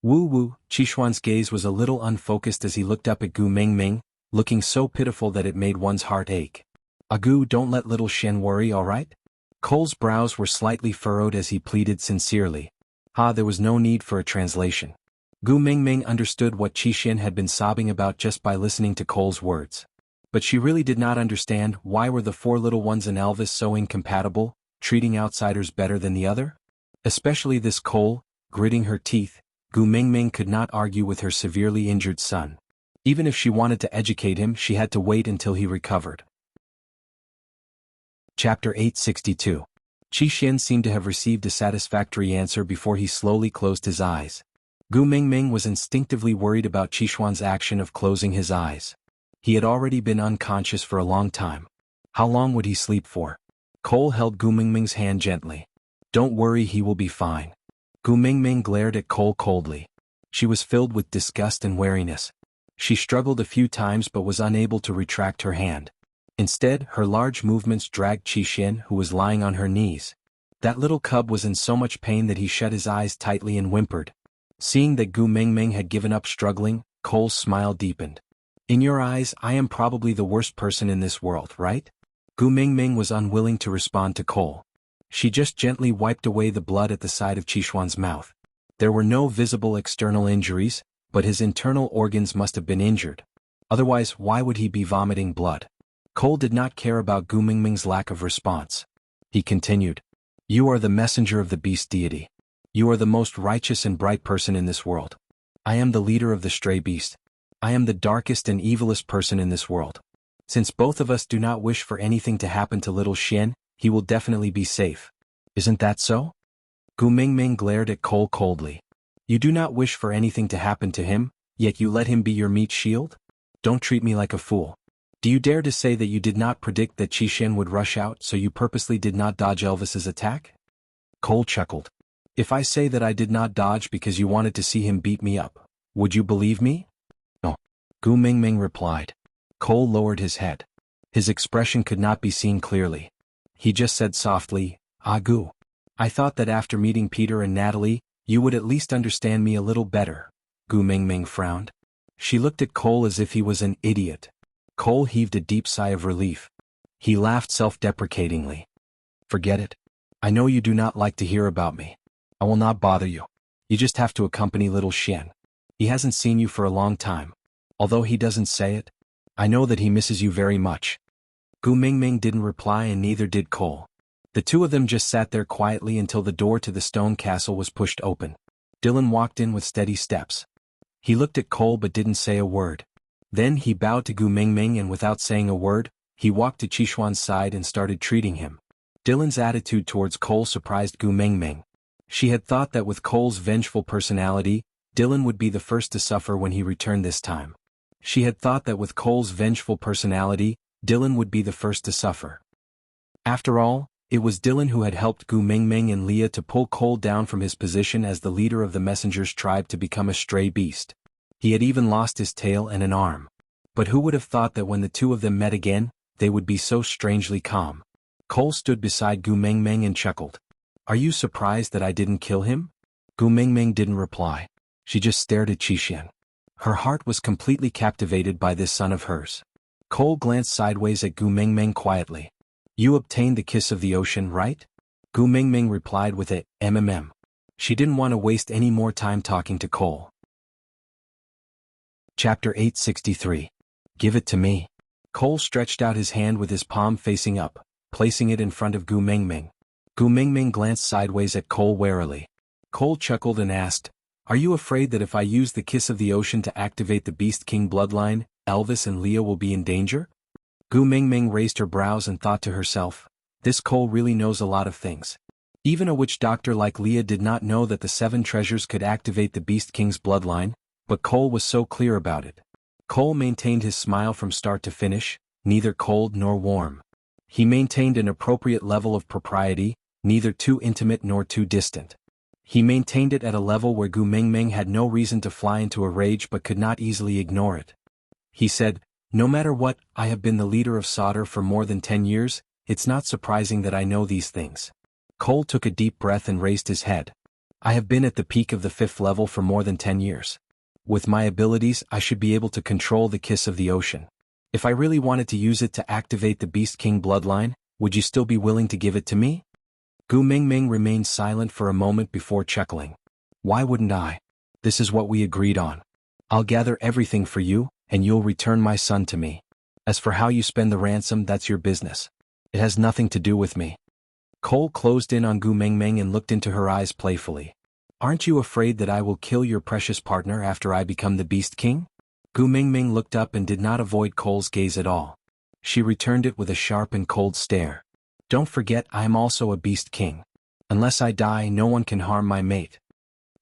Woo-woo, Qishuan's gaze was a little unfocused as he looked up at Gu Mingming, looking so pitiful that it made one's heart ache. "Agu, don't let little Xian worry, all right?" Cole's brows were slightly furrowed as he pleaded sincerely. There was no need for a translation. Gu Mingming understood what Qi Xin had been sobbing about just by listening to Cole's words. But she really did not understand why were the four little ones in Elvis so incompatible, treating outsiders better than the other? Especially this Cole, gritting her teeth. Gu Mingming could not argue with her severely injured son. Even if she wanted to educate him, she had to wait until he recovered. Chapter 862. Qi Xin seemed to have received a satisfactory answer before he slowly closed his eyes. Gu Mingming was instinctively worried about Qishuan's action of closing his eyes. He had already been unconscious for a long time. How long would he sleep for? Cole held Gu Mingming's hand gently. "Don't worry, he will be fine." Gu Mingming glared at Cole coldly. She was filled with disgust and wariness. She struggled a few times but was unable to retract her hand. Instead, her large movements dragged Qi Xin, who was lying on her knees. That little cub was in so much pain that he shut his eyes tightly and whimpered. Seeing that Gu Mingming had given up struggling, Cole's smile deepened. "In your eyes, I am probably the worst person in this world, right?" Gu Mingming was unwilling to respond to Cole. She just gently wiped away the blood at the side of Qishuan's mouth. There were no visible external injuries, but his internal organs must have been injured. Otherwise, why would he be vomiting blood? Cole did not care about Gu Mingming's lack of response. He continued, "You are the messenger of the beast deity. You are the most righteous and bright person in this world. I am the leader of the stray beast. I am the darkest and evilest person in this world. Since both of us do not wish for anything to happen to little Xian, he will definitely be safe. Isn't that so?" Gu Mingming glared at Cole coldly. "You do not wish for anything to happen to him, yet you let him be your meat shield? Don't treat me like a fool. Do you dare to say that you did not predict that Qi Xin would rush out, so you purposely did not dodge Elvis's attack?" Cole chuckled. "If I say that I did not dodge because you wanted to see him beat me up, would you believe me?" "No," Gu Mingming replied. Cole lowered his head. His expression could not be seen clearly. He just said softly, Gu. I thought that after meeting Peter and Natalie, you would at least understand me a little better." Gu Mingming frowned. She looked at Cole as if he was an idiot. Cole heaved a deep sigh of relief. He laughed self-deprecatingly. "Forget it. I know you do not like to hear about me. I will not bother you. You just have to accompany little Xian. He hasn't seen you for a long time. Although he doesn't say it, I know that he misses you very much." Gu Mingming didn't reply and neither did Cole. The two of them just sat there quietly until the door to the stone castle was pushed open. Dylan walked in with steady steps. He looked at Cole but didn't say a word. Then he bowed to Gu Mingming and without saying a word, he walked to Qishuan's side and started treating him. Dylan's attitude towards Cole surprised Gu Mingming. She had thought that with Cole's vengeful personality, Dylan would be the first to suffer when he returned this time. She had thought that with Cole's vengeful personality, Dylan would be the first to suffer. After all, It was Dylan who had helped Gu Mingming and Leah to pull Cole down from his position as the leader of the messenger's tribe to become a stray beast. He had even lost his tail and an arm. But who would have thought that when the two of them met again, they would be so strangely calm? Cole stood beside Gu Mingming and chuckled. "Are you surprised that I didn't kill him?" Gu Mingming didn't reply. She just stared at Qixuan. Her heart was completely captivated by this son of hers. Cole glanced sideways at Gu Mingming quietly. "You obtained the kiss of the ocean, right?" Gu Mingming replied with a "mm." She didn't want to waste any more time talking to Cole. Chapter 863. Give it to me. Cole stretched out his hand with his palm facing up, placing it in front of Gu Mingming. Gu Mingming glanced sideways at Cole warily. Cole chuckled and asked, "Are you afraid that if I use the kiss of the ocean to activate the Beast King bloodline, Elvis and Leah will be in danger?" Gu Mingming raised her brows and thought to herself, "This Cole really knows a lot of things." Even a witch doctor like Leah did not know that the 7 treasures could activate the Beast King's bloodline, but Cole was so clear about it. Cole maintained his smile from start to finish, neither cold nor warm. He maintained an appropriate level of propriety, neither too intimate nor too distant. He maintained it at a level where Gu Mingming had no reason to fly into a rage but could not easily ignore it. He said, "No matter what, I have been the leader of Sauter for more than 10 years, it's not surprising that I know these things." Cole took a deep breath and raised his head. "I have been at the peak of the 5th level for more than 10 years. With my abilities, I should be able to control the kiss of the ocean. If I really wanted to use it to activate the Beast King bloodline, would you still be willing to give it to me?" Gu Mingming remained silent for a moment before chuckling. "Why wouldn't I? This is what we agreed on. I'll gather everything for you, and you'll return my son to me. As for how you spend the ransom, that's your business. It has nothing to do with me." Cole closed in on Gu Mingming and looked into her eyes playfully. "Aren't you afraid that I will kill your precious partner after I become the Beast King?" Gu Mingming looked up and did not avoid Cole's gaze at all. She returned it with a sharp and cold stare. "Don't forget I am also a Beast King. Unless I die, no one can harm my mate."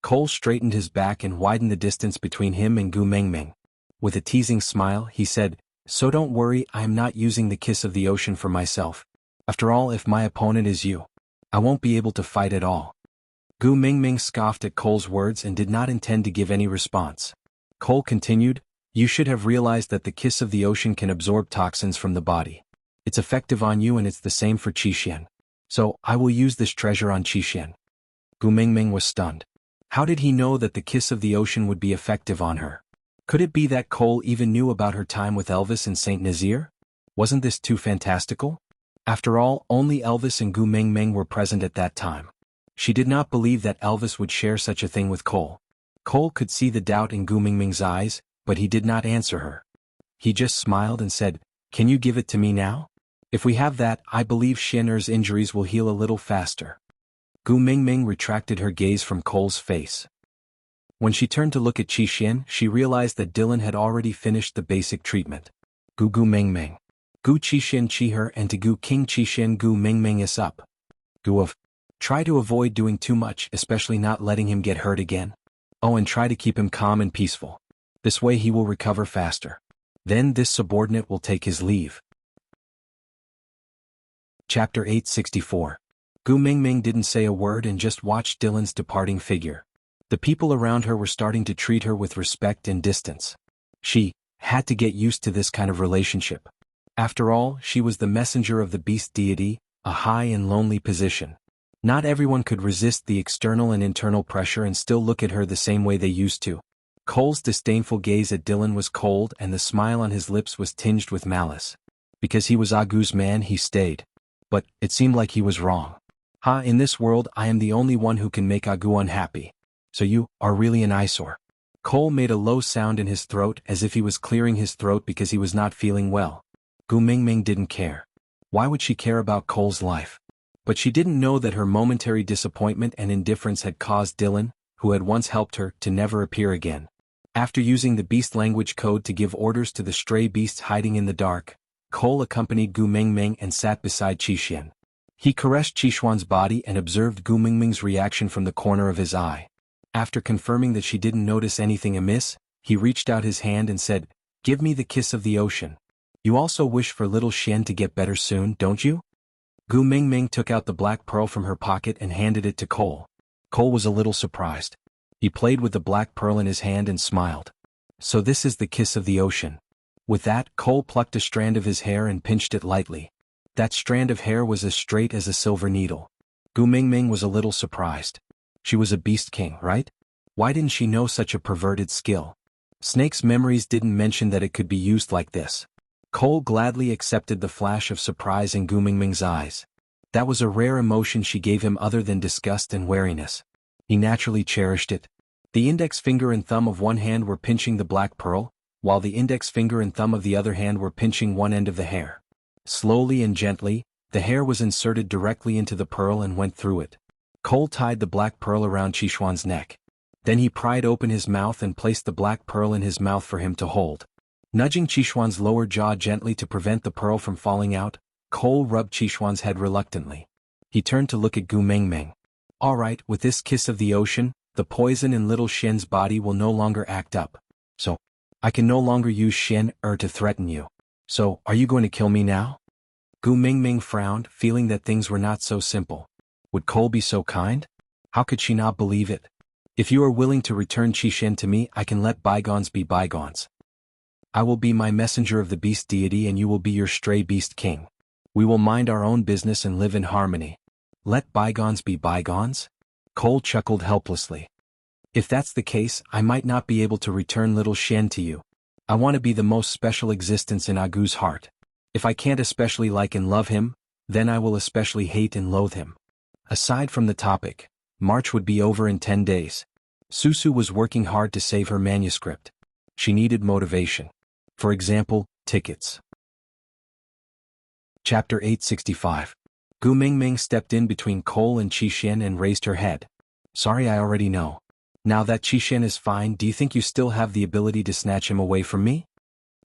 Cole straightened his back and widened the distance between him and Gu Mingming. With a teasing smile, he said, "So don't worry, I am not using the kiss of the ocean for myself. After all, if my opponent is you, I won't be able to fight at all." Gu Mingming scoffed at Cole's words and did not intend to give any response. Cole continued, "You should have realized that the kiss of the ocean can absorb toxins from the body. It's effective on you and it's the same for Qixuan. So, I will use this treasure on Qixuan." Gu Mingming was stunned. How did he know that the kiss of the ocean would be effective on her? Could it be that Cole even knew about her time with Elvis and Saint Nazaire? Wasn't this too fantastical? After all, only Elvis and Gu Mingming were present at that time. She did not believe that Elvis would share such a thing with Cole. Cole could see the doubt in Gu Mingming's eyes, but he did not answer her. He just smiled and said, "Can you give it to me now? If we have that, I believe Xian'er's injuries will heal a little faster." Gu Mingming retracted her gaze from Cole's face. When she turned to look at Qixuan, she realized that Dylan had already finished the basic treatment. Gu Mingming. Gu Qixuan Qiher and to Gu King Qixuan Gu Mingming is up. Gu of. Try to avoid doing too much, especially not letting him get hurt again. Oh, and try to keep him calm and peaceful. This way he will recover faster. Then this subordinate will take his leave. Chapter 864. Gu Mingming didn't say a word and just watched Dylan's departing figure. The people around her were starting to treat her with respect and distance. She had to get used to this kind of relationship. After all, she was the messenger of the beast deity, a high and lonely position. Not everyone could resist the external and internal pressure and still look at her the same way they used to. Cole's disdainful gaze at Dylan was cold and the smile on his lips was tinged with malice. Because he was Agu's man, he stayed. But it seemed like he was wrong. In this world I am the only one who can make Agu unhappy. So you are really an eyesore. Cole made a low sound in his throat as if he was clearing his throat because he was not feeling well. Gu Mingming didn't care. Why would she care about Cole's life? But she didn't know that her momentary disappointment and indifference had caused Dylan, who had once helped her, to never appear again. After using the beast language code to give orders to the stray beasts hiding in the dark, Cole accompanied Gu Mingming and sat beside Qixuan. He caressed Qixuan's body and observed Gu Mingming's reaction from the corner of his eye. After confirming that she didn't notice anything amiss, he reached out his hand and said, "Give me the kiss of the ocean. You also wish for little Xian to get better soon, don't you?" Gu Mingming took out the black pearl from her pocket and handed it to Cole. Cole was a little surprised. He played with the black pearl in his hand and smiled. So this is the kiss of the ocean. With that, Cole plucked a strand of his hair and pinched it lightly. That strand of hair was as straight as a silver needle. Gu Mingming was a little surprised. She was a beast king, right? Why didn't she know such a perverted skill? Snake's memories didn't mention that it could be used like this. Cole gladly accepted the flash of surprise in Gu Mingming's eyes. That was a rare emotion she gave him other than disgust and wariness. He naturally cherished it. The index finger and thumb of one hand were pinching the black pearl, while the index finger and thumb of the other hand were pinching one end of the hair. Slowly and gently, the hair was inserted directly into the pearl and went through it. Cole tied the black pearl around Qishuan's neck. Then he pried open his mouth and placed the black pearl in his mouth for him to hold. Nudging Qishuan's lower jaw gently to prevent the pearl from falling out, Cole rubbed Qishuan's head reluctantly. He turned to look at Gu Mingming. All right, with this kiss of the ocean, the poison in little Shen's body will no longer act up. So, I can no longer use Shen to threaten you. So, are you going to kill me now? Gu Mingming frowned, feeling that things were not so simple. Would Cole be so kind? How could she not believe it? If you are willing to return Qishen to me, I can let bygones be bygones. I will be my messenger of the beast deity and you will be your stray beast king. We will mind our own business and live in harmony. Let bygones be bygones? Cole chuckled helplessly. If that's the case, I might not be able to return little Shen to you. I want to be the most special existence in Agu's heart. If I can't especially like and love him, then I will especially hate and loathe him. Aside from the topic, March would be over in 10 days. Susu was working hard to save her manuscript. She needed motivation. For example, tickets. Chapter 865. Gu Mingming stepped in between Cole and Qishen and raised her head. Sorry, I already know. Now that Qishen is fine, do you think you still have the ability to snatch him away from me?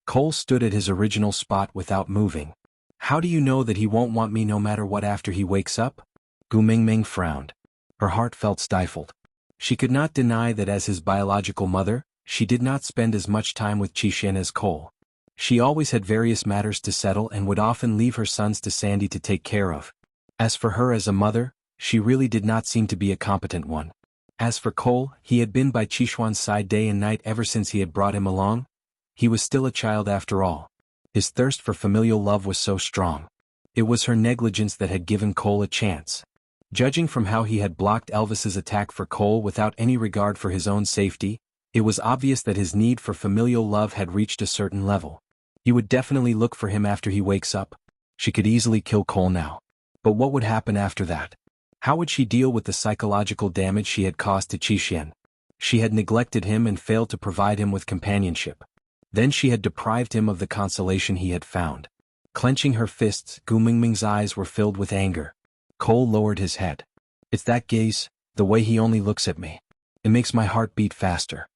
Cole stood at his original spot without moving. How do you know that he won't want me no matter what after he wakes up? Gu Mingming frowned. Her heart felt stifled. She could not deny that as his biological mother, she did not spend as much time with Qishen as Cole. She always had various matters to settle and would often leave her sons to Sandy to take care of. As for her as a mother, she really did not seem to be a competent one. As for Cole, he had been by Qishuan's side day and night ever since he had brought him along. He was still a child after all. His thirst for familial love was so strong. It was her negligence that had given Cole a chance. Judging from how he had blocked Elvis's attack for Cole without any regard for his own safety, it was obvious that his need for familial love had reached a certain level. He would definitely look for him after he wakes up. She could easily kill Cole now. But what would happen after that? How would she deal with the psychological damage she had caused to Qishen? She had neglected him and failed to provide him with companionship. Then she had deprived him of the consolation he had found. Clenching her fists, Gu Mingming's eyes were filled with anger. Cole lowered his head. It's that gaze, the way he only looks at me. It makes my heart beat faster.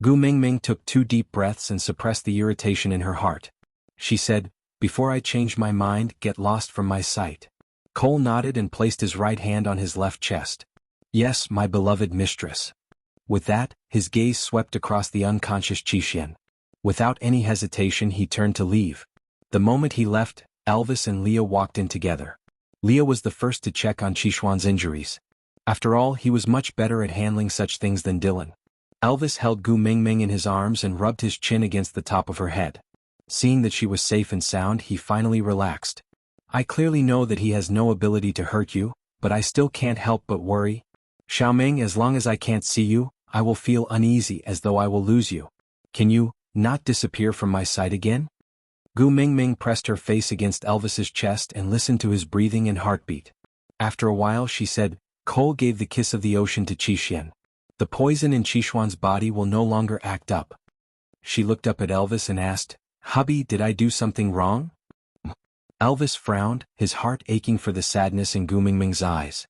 Gu Mingming took 2 deep breaths and suppressed the irritation in her heart. She said, before I change my mind, get lost from my sight. Cole nodded and placed his right hand on his left chest. Yes, my beloved mistress. With that, his gaze swept across the unconscious Qishen. Without any hesitation he turned to leave. The moment he left, Elvis and Leah walked in together. Leah was the first to check on Qishuan's injuries. After all, he was much better at handling such things than Dylan. Elvis held Gu Mingming in his arms and rubbed his chin against the top of her head. Seeing that she was safe and sound, he finally relaxed. I clearly know that he has no ability to hurt you, but I still can't help but worry. Xiaoming, as long as I can't see you, I will feel uneasy as though I will lose you. Can you not disappear from my sight again? Gu Mingming pressed her face against Elvis's chest and listened to his breathing and heartbeat. After a while she said, Cole gave the kiss of the ocean to Qishen. The poison in Qishuan's body will no longer act up. She looked up at Elvis and asked, Hubby, did I do something wrong? Elvis frowned, his heart aching for the sadness in Gu Mingming's eyes.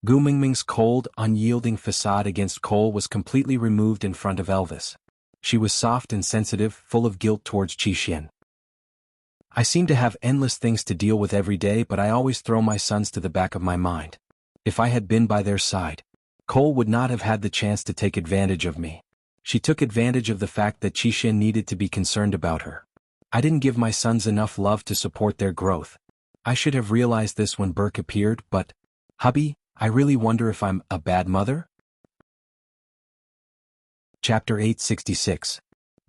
Gu Mingming's cold, unyielding facade against Cole was completely removed in front of Elvis. She was soft and sensitive, full of guilt towards Qishen. I seem to have endless things to deal with every day, but I always throw my sons to the back of my mind. If I had been by their side, Cole would not have had the chance to take advantage of me. She took advantage of the fact that Qishen needed to be concerned about her. I didn't give my sons enough love to support their growth. I should have realized this when Burke appeared, but... Hubby, I really wonder if I'm a bad mother? Chapter 866.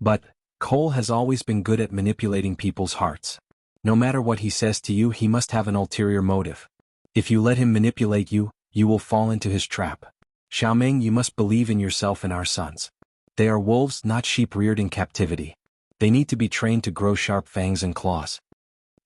But, Cole has always been good at manipulating people's hearts. No matter what he says to you, he must have an ulterior motive. If you let him manipulate you, you will fall into his trap. Xiaoming, you must believe in yourself and our sons. They are wolves, not sheep reared in captivity. They need to be trained to grow sharp fangs and claws.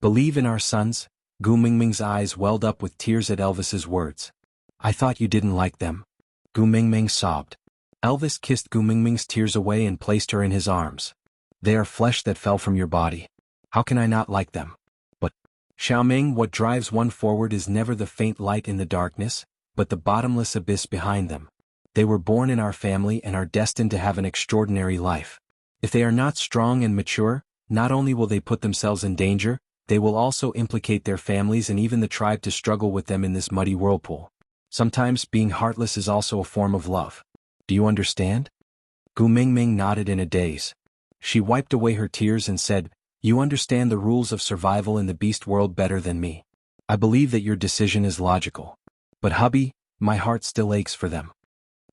Believe in our sons? Gu Mingming's eyes welled up with tears at Elvis's words. I thought you didn't like them. Gu Mingming sobbed. Elvis kissed Gu Mingming's tears away and placed her in his arms. They are flesh that fell from your body. How can I not like them? But, Xiaoming, what drives one forward is never the faint light in the darkness, but the bottomless abyss behind them. They were born in our family and are destined to have an extraordinary life. If they are not strong and mature, not only will they put themselves in danger, they will also implicate their families and even the tribe to struggle with them in this muddy whirlpool. Sometimes being heartless is also a form of love. Do you understand? Gu Mingming nodded in a daze. She wiped away her tears and said, You understand the rules of survival in the beast world better than me. I believe that your decision is logical. But hubby, my heart still aches for them.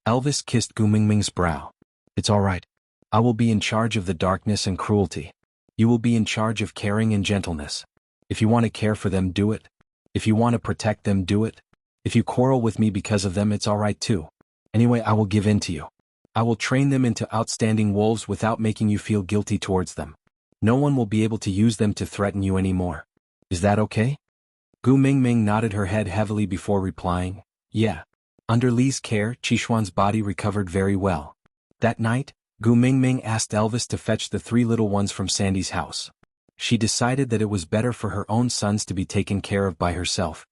Elvis kissed Gu Mingming's brow. It's all right. I will be in charge of the darkness and cruelty. You will be in charge of caring and gentleness. If you want to care for them, do it. If you want to protect them, do it. If you quarrel with me because of them, it's all right too. Anyway, I will give in to you. I will train them into outstanding wolves without making you feel guilty towards them. No one will be able to use them to threaten you anymore. Is that okay? Gu Mingming nodded her head heavily before replying, Yeah. Under Li's care, Qixuan's body recovered very well. That night, Gu Mingming asked Elvis to fetch the 3 little ones from Sandy's house. She decided that it was better for her own sons to be taken care of by herself.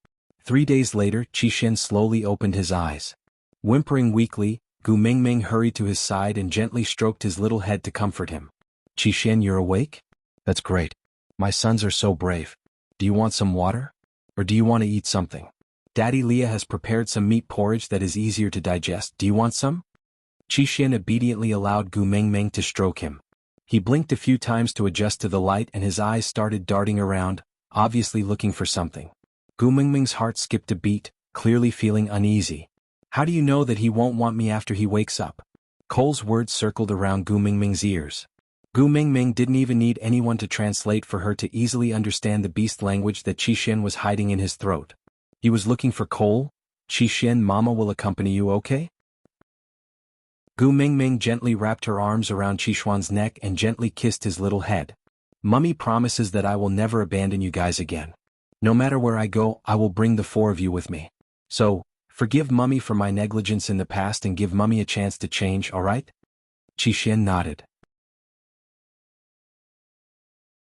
3 days later, Qixuan slowly opened his eyes. Whimpering weakly, Gu Mingming hurried to his side and gently stroked his little head to comfort him. Qixuan, you're awake? That's great. My sons are so brave. Do you want some water? Or do you want to eat something? Daddy Leah has prepared some meat porridge that is easier to digest. Do you want some? Qixuan obediently allowed Gu Mingming to stroke him. He blinked a few times to adjust to the light and his eyes started darting around, obviously looking for something. Gu Mingming's heart skipped a beat, clearly feeling uneasy. How do you know that he won't want me after he wakes up? Cole's words circled around Gu Mingming's ears. Gu Mingming didn't even need anyone to translate for her to easily understand the beast language that Qixuan was hiding in his throat. He was looking for Cole? Qixuan, Mama will accompany you, okay? Gu Mingming gently wrapped her arms around Qixuan's neck and gently kissed his little head. Mummy promises that I will never abandon you guys again. No matter where I go, I will bring the 4 of you with me. So, forgive Mummy for my negligence in the past and give Mummy a chance to change, alright? Qixuan nodded.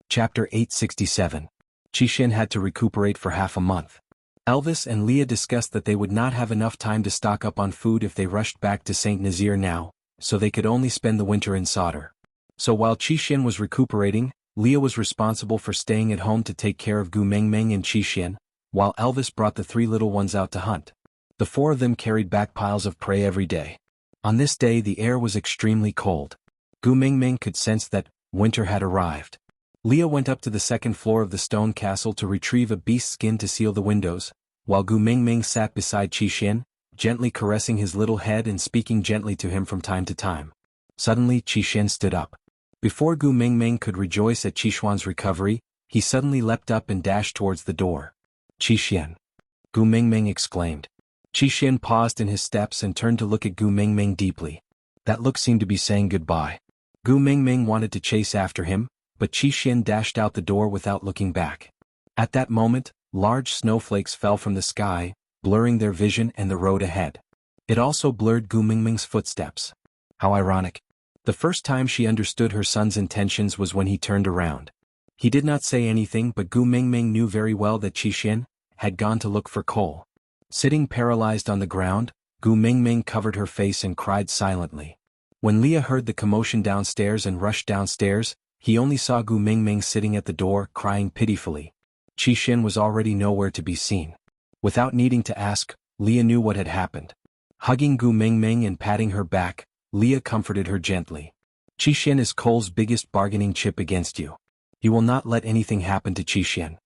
Chapter 867. Qixuan had to recuperate for half a month. Elvis and Leah discussed that they would not have enough time to stock up on food if they rushed back to St. Nazaire now, so they could only spend the winter in Sauder. So while Qixuan was recuperating, Leah was responsible for staying at home to take care of Gu Mingming and Qixuan, while Elvis brought the 3 little ones out to hunt. The 4 of them carried back piles of prey every day. On this day the air was extremely cold. Gu Mingming could sense that winter had arrived. Leah went up to the 2nd floor of the stone castle to retrieve a beast skin to seal the windows, while Gu Mingming sat beside Qixuan, gently caressing his little head and speaking gently to him from time to time. Suddenly Qixuan stood up. Before Gu Mingming could rejoice at Qixuan's recovery, he suddenly leapt up and dashed towards the door. Qixuan! Gu Mingming exclaimed. Qixuan paused in his steps and turned to look at Gu Mingming deeply. That look seemed to be saying goodbye. Gu Mingming wanted to chase after him, but Qixuan dashed out the door without looking back. At that moment, large snowflakes fell from the sky, blurring their vision and the road ahead. It also blurred Gu Mingming's footsteps. How ironic. The first time she understood her son's intentions was when he turned around. He did not say anything, but Gu Mingming knew very well that Qixuan had gone to look for Cole. Sitting paralyzed on the ground, Gu Mingming covered her face and cried silently. When Leah heard the commotion downstairs and rushed downstairs, he only saw Gu Mingming sitting at the door, crying pitifully. Qixuan was already nowhere to be seen. Without needing to ask, Leah knew what had happened. Hugging Gu Mingming and patting her back, Leah comforted her gently. Qixuan is Cole's biggest bargaining chip against you. You will not let anything happen to Qixuan.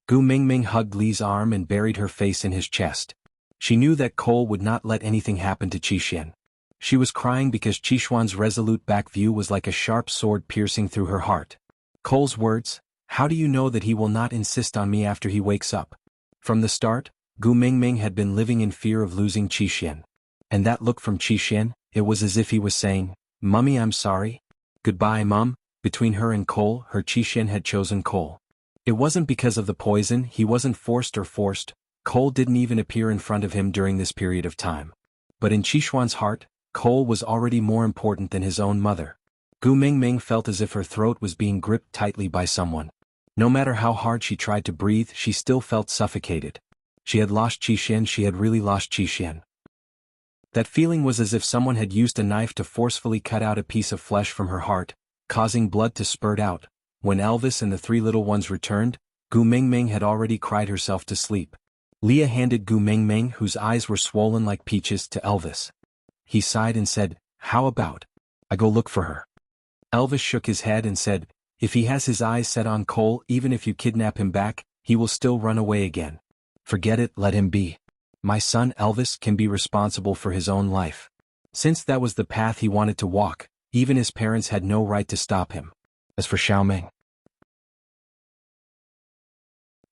Gu Mingming hugged Li's arm and buried her face in his chest. She knew that Cole would not let anything happen to Qixuan. She was crying because Qixuan's resolute back view was like a sharp sword piercing through her heart. Cole's words, "How do you know that he will not insist on me after he wakes up?" From the start, Gu Mingming had been living in fear of losing Qixuan. And that look from Qixuan, it was as if he was saying, "Mummy, I'm sorry. Goodbye, Mum." Between her and Cole, her Qixuan had chosen Cole. It wasn't because of the poison, he wasn't forced. Cole didn't even appear in front of him during this period of time. But in Qixuan's heart, Cole was already more important than his own mother. Gu Mingming felt as if her throat was being gripped tightly by someone. No matter how hard she tried to breathe, she still felt suffocated. She had lost Qixuan, she had really lost Qixuan. That feeling was as if someone had used a knife to forcefully cut out a piece of flesh from her heart, causing blood to spurt out. When Elvis and the three little ones returned, Gu Mingming had already cried herself to sleep. Leah handed Gu Mingming, whose eyes were swollen like peaches, to Elvis. He sighed and said, "How about I go look for her?" Elvis shook his head and said, "If he has his eyes set on Cole, even if you kidnap him back, he will still run away again. Forget it, let him be. My son Elvis can be responsible for his own life." Since that was the path he wanted to walk, even his parents had no right to stop him. As for Xiaoming.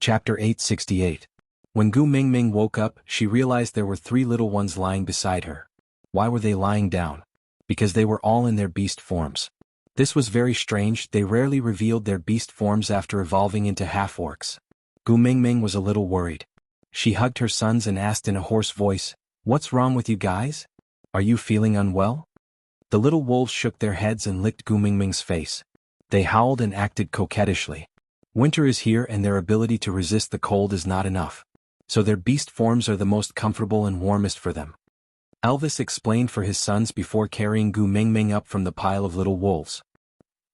Chapter 868. When Gu Mingming woke up, she realized there were three little ones lying beside her. Why were they lying down? Because they were all in their beast forms. This was very strange, they rarely revealed their beast forms after evolving into half-orcs. Gu Mingming was a little worried. She hugged her sons and asked in a hoarse voice, "What's wrong with you guys? Are you feeling unwell?" The little wolves shook their heads and licked Gu Mingming's face. They howled and acted coquettishly. Winter is here and their ability to resist the cold is not enough. So their beast forms are the most comfortable and warmest for them. Elvis explained for his sons before carrying Gu Mingming up from the pile of little wolves.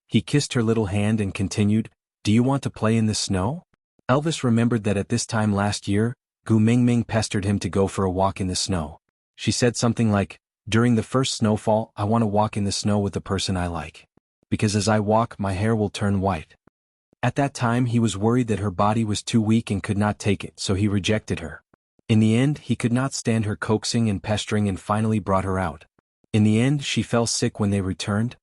He kissed her little hand and continued, "Do you want to play in the snow?" Elvis remembered that at this time last year, Gu Mingming pestered him to go for a walk in the snow. She said something like, "During the first snowfall, I want to walk in the snow with the person I like. Because as I walk, my hair will turn white." At that time he was worried that her body was too weak and could not take it, so he rejected her. In the end, he could not stand her coaxing and pestering and finally brought her out. In the end, she fell sick when they returned,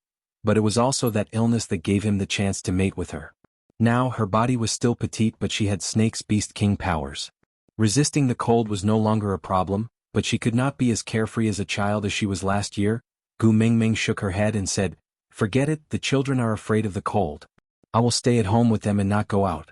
but it was also that illness that gave him the chance to mate with her. Now, her body was still petite, but she had Snake's Beast King powers. Resisting the cold was no longer a problem, but she could not be as carefree as a child as she was last year. Gu Mingming shook her head and said, "Forget it, the children are afraid of the cold. I will stay at home with them and not go out."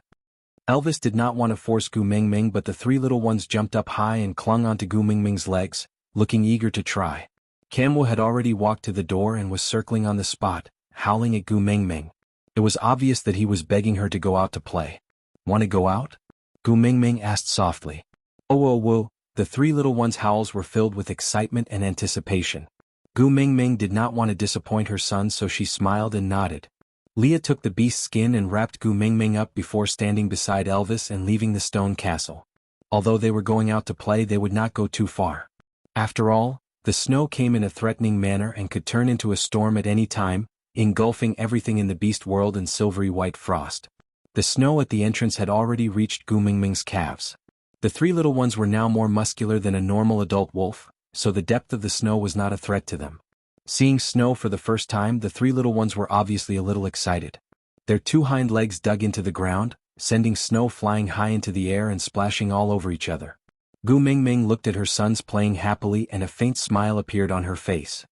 Elvis did not want to force Gu Mingming, but the three little ones jumped up high and clung onto Gu Mingming's legs, looking eager to try. Camwo had already walked to the door and was circling on the spot, howling at Gu Mingming. It was obvious that he was begging her to go out to play. "Want to go out?" Gu Mingming asked softly. "Oh. The three little ones' howls were filled with excitement and anticipation. Gu Mingming did not want to disappoint her son, so she smiled and nodded. Leah took the beast's skin and wrapped Gu Mingming up before standing beside Elvis and leaving the stone castle. Although they were going out to play, they would not go too far. After all, the snow came in a threatening manner and could turn into a storm at any time, engulfing everything in the beast world in silvery white frost. The snow at the entrance had already reached Gu Mingming's calves. The three little ones were now more muscular than a normal adult wolf, so the depth of the snow was not a threat to them. Seeing snow for the first time, the three little ones were obviously a little excited. Their two hind legs dug into the ground, sending snow flying high into the air and splashing all over each other. Gu Mingming looked at her sons playing happily and a faint smile appeared on her face.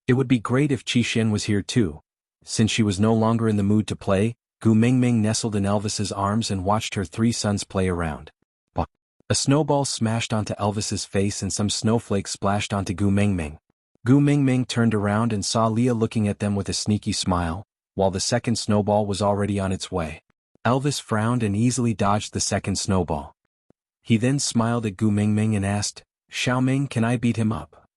It would be great if Qixuan was here too. Since she was no longer in the mood to play, Gu Mingming nestled in Elvis's arms and watched her three sons play around. A snowball smashed onto Elvis's face and some snowflakes splashed onto Gu Mingming. Gu Mingming turned around and saw Leah looking at them with a sneaky smile, while the second snowball was already on its way. Elvis frowned and easily dodged the second snowball. He then smiled at Gu Mingming and asked, "Xiaoming, can I beat him up?"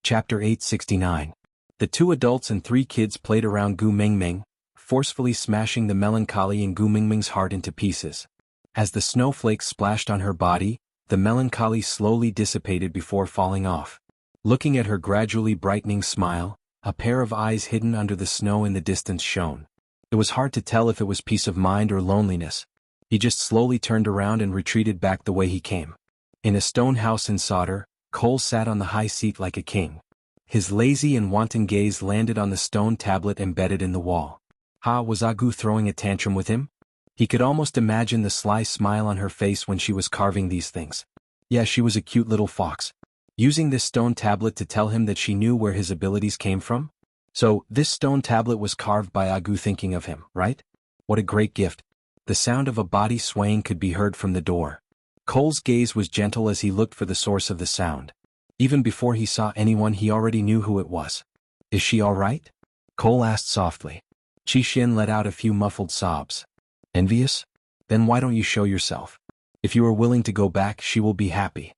Chapter 869. The two adults and three kids played around Gu Mingming, forcefully smashing the melancholy in Gu Mingming's heart into pieces. As the snowflakes splashed on her body, the melancholy slowly dissipated before falling off. Looking at her gradually brightening smile, a pair of eyes hidden under the snow in the distance shone. It was hard to tell if it was peace of mind or loneliness. He just slowly turned around and retreated back the way he came. In a stone house in solder, Cole sat on the high seat like a king. His lazy and wanton gaze landed on the stone tablet embedded in the wall. Was Agu throwing a tantrum with him? He could almost imagine the sly smile on her face when she was carving these things. Yeah, she was a cute little fox. Using this stone tablet to tell him that she knew where his abilities came from? So, this stone tablet was carved by Agu thinking of him, right? What a great gift. The sound of a body swaying could be heard from the door. Cole's gaze was gentle as he looked for the source of the sound. Even before he saw anyone, he already knew who it was. Is she all right? Cole asked softly. Qixin let out a few muffled sobs. Envious? Then why don't you show yourself? If you are willing to go back, she will be happy.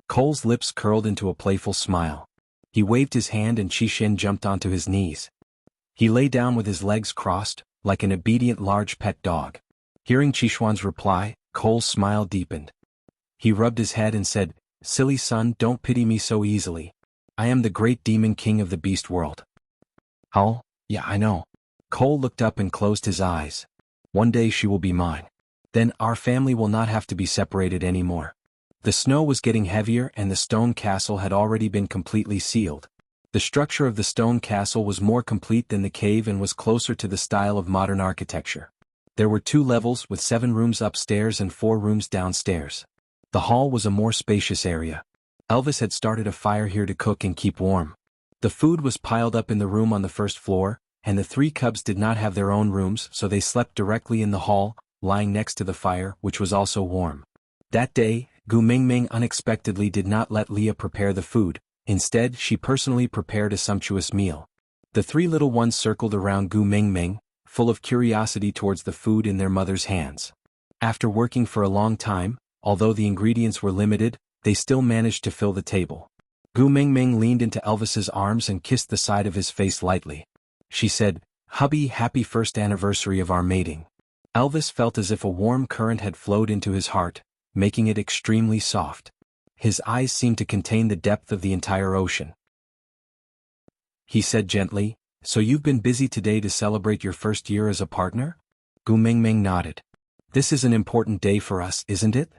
Cole's lips curled into a playful smile. He waved his hand and Qixin jumped onto his knees. He lay down with his legs crossed, like an obedient large pet dog. Hearing Qixuan's reply, Cole's smile deepened. He rubbed his head and said, Silly son, don't pity me so easily. I am the great demon king of the beast world. Hull? Yeah, I know. Cole looked up and closed his eyes. One day she will be mine. Then our family will not have to be separated anymore. The snow was getting heavier and the stone castle had already been completely sealed. The structure of the stone castle was more complete than the cave and was closer to the style of modern architecture. There were 2 levels with 7 rooms upstairs and 4 rooms downstairs. The hall was a more spacious area. Elvis had started a fire here to cook and keep warm. The food was piled up in the room on the first floor, and the 3 cubs did not have their own rooms, so they slept directly in the hall, lying next to the fire, which was also warm. That day, Gu Mingming unexpectedly did not let Leah prepare the food. Instead, she personally prepared a sumptuous meal. The 3 little ones circled around Gu Mingming, full of curiosity towards the food in their mother's hands. After working for a long time, although the ingredients were limited, they still managed to fill the table. Gu Mingming leaned into Elvis's arms and kissed the side of his face lightly. She said, Hubby, happy first anniversary of our mating. Elvis felt as if a warm current had flowed into his heart, making it extremely soft. His eyes seemed to contain the depth of the entire ocean. He said gently, So you've been busy today to celebrate your first year as a partner? Gu Mingming nodded. This is an important day for us, isn't it?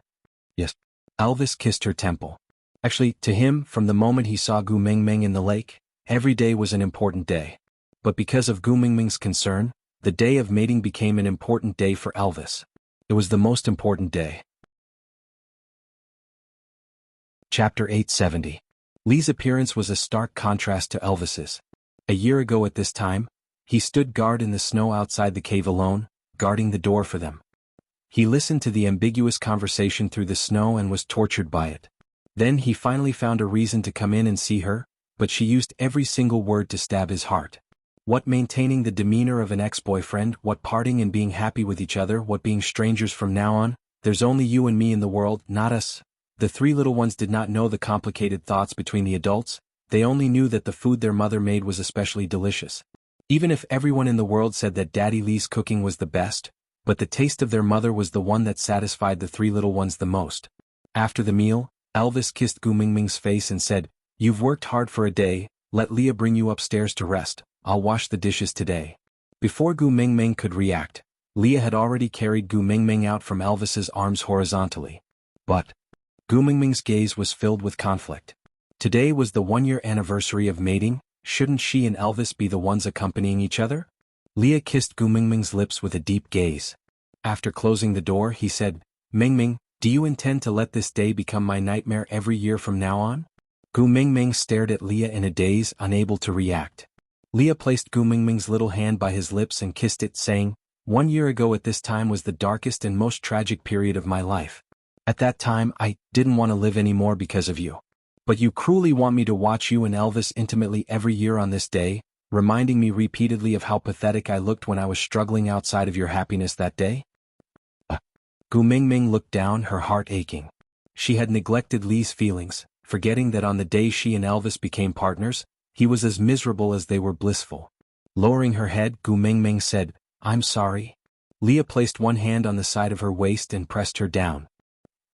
Yes. Elvis kissed her temple. Actually, to him, from the moment he saw Gu Mingming in the lake, every day was an important day. But because of Gu Mingming's concern, the day of mating became an important day for Elvis. It was the most important day. Chapter 870. Lee's appearance was a stark contrast to Elvis's. A year ago at this time, he stood guard in the snow outside the cave alone, guarding the door for them. He listened to the ambiguous conversation through the snow and was tortured by it. Then he finally found a reason to come in and see her, but she used every single word to stab his heart. What maintaining the demeanor of an ex-boyfriend, what parting and being happy with each other, what being strangers from now on, there's only you and me in the world, not us. The 3 little ones did not know the complicated thoughts between the adults, they only knew that the food their mother made was especially delicious. Even if everyone in the world said that Daddy Lee's cooking was the best, but the taste of their mother was the one that satisfied the 3 little ones the most. After the meal, Elvis kissed Gu Mingming's face and said, You've worked hard for a day, let Leah bring you upstairs to rest, I'll wash the dishes today. Before Gu Mingming could react, Leah had already carried Gu Mingming out from Elvis's arms horizontally. But Gu Mingming's gaze was filled with conflict. Today was the 1-year anniversary of mating, shouldn't she and Elvis be the ones accompanying each other? Leah kissed Gu Mingming's lips with a deep gaze. After closing the door, he said, Mingming, do you intend to let this day become my nightmare every year from now on? Gu Mingming stared at Leah in a daze, unable to react. Leah placed Gu Mingming's little hand by his lips and kissed it, saying, 1 year ago at this time was the darkest and most tragic period of my life. At that time, I didn't want to live anymore because of you. But you cruelly want me to watch you and Elvis intimately every year on this day, reminding me repeatedly of how pathetic I looked when I was struggling outside of your happiness that day? Gu Mingming looked down, her heart aching. She had neglected Lee's feelings, forgetting that on the day she and Elvis became partners, he was as miserable as they were blissful. Lowering her head, Gu Mingming said, I'm sorry. Leah placed one hand on the side of her waist and pressed her down.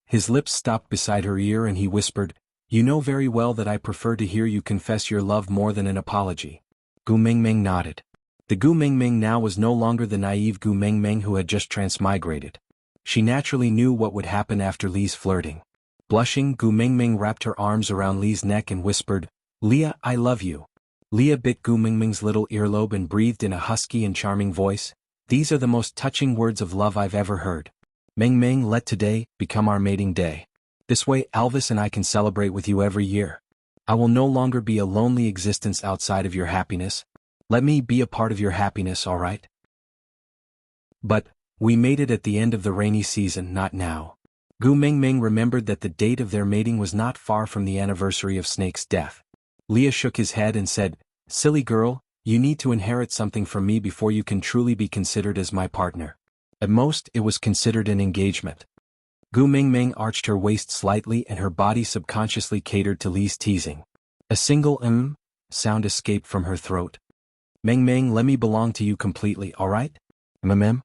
His lips stopped beside her ear and he whispered, You know very well that I prefer to hear you confess your love more than an apology. Gu Mingming nodded. The Gu Mingming now was no longer the naive Gu Mingming who had just transmigrated. She naturally knew what would happen after Li's flirting. Blushing, Gu Mingming wrapped her arms around Li's neck and whispered, "Leah, I love you." Leah bit Gu Mingming's little earlobe and breathed in a husky and charming voice, "These are the most touching words of love I've ever heard. Mingming, let today become our mating day. This way Elvis and I can celebrate with you every year. I will no longer be a lonely existence outside of your happiness. Let me be a part of your happiness, all right?" But we made it at the end of the rainy season, not now. Gu Mingming remembered that the date of their mating was not far from the anniversary of Snake's death. Leah shook his head and said, "Silly girl, you need to inherit something from me before you can truly be considered as my partner." At most, it was considered an engagement. Gu Mingming arched her waist slightly and her body subconsciously catered to Li's teasing. A single sound escaped from her throat. "Mingming, let me belong to you completely, all right?" Mm.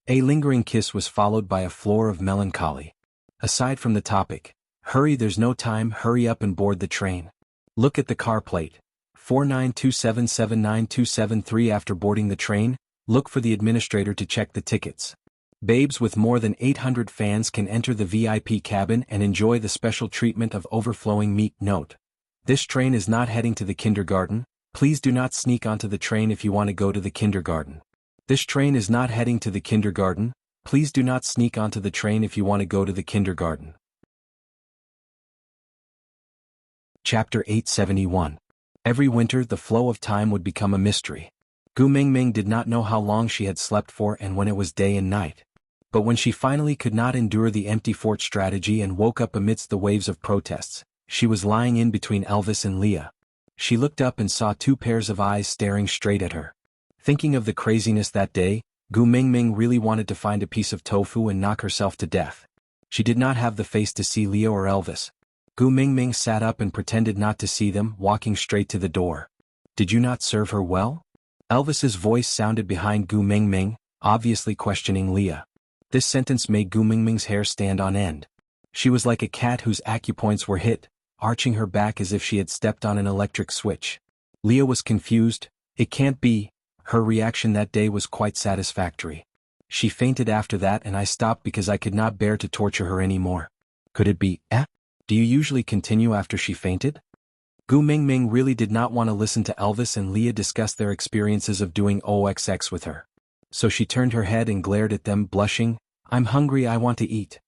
A lingering kiss was followed by a floor of melancholy. "Aside from the topic, hurry, there's no time, hurry up and board the train. Look at the car plate. 4927792773. After boarding the train, look for the administrator to check the tickets. Babes with more than 800 fans can enter the VIP cabin and enjoy the special treatment of overflowing meat. Note: this train is not heading to the kindergarten. Please do not sneak onto the train if you want to go to the kindergarten. This train is not heading to the kindergarten. Please do not sneak onto the train if you want to go to the kindergarten." Chapter 871. Every winter the flow of time would become a mystery. Gu Mingming did not know how long she had slept for and when it was day and night. But when she finally could not endure the empty fort strategy and woke up amidst the waves of protests, she was lying in between Elvis and Leah. She looked up and saw two pairs of eyes staring straight at her. Thinking of the craziness that day, Gu Mingming really wanted to find a piece of tofu and knock herself to death. She did not have the face to see Leah or Elvis. Gu Mingming sat up and pretended not to see them, walking straight to the door. "Did you not serve her well?" Elvis's voice sounded behind Gu Mingming, obviously questioning Leah. This sentence made Gu Mingming's hair stand on end. She was like a cat whose acupoints were hit, arching her back as if she had stepped on an electric switch. Leah was confused. It can't be. Her reaction that day was quite satisfactory. "She fainted after that and I stopped because I could not bear to torture her anymore." Could it be, Do you usually continue after she fainted? Gu Mingming really did not want to listen to Elvis and Leah discuss their experiences of doing OXX with her. So she turned her head and glared at them, blushing. "I'm hungry, I want to eat."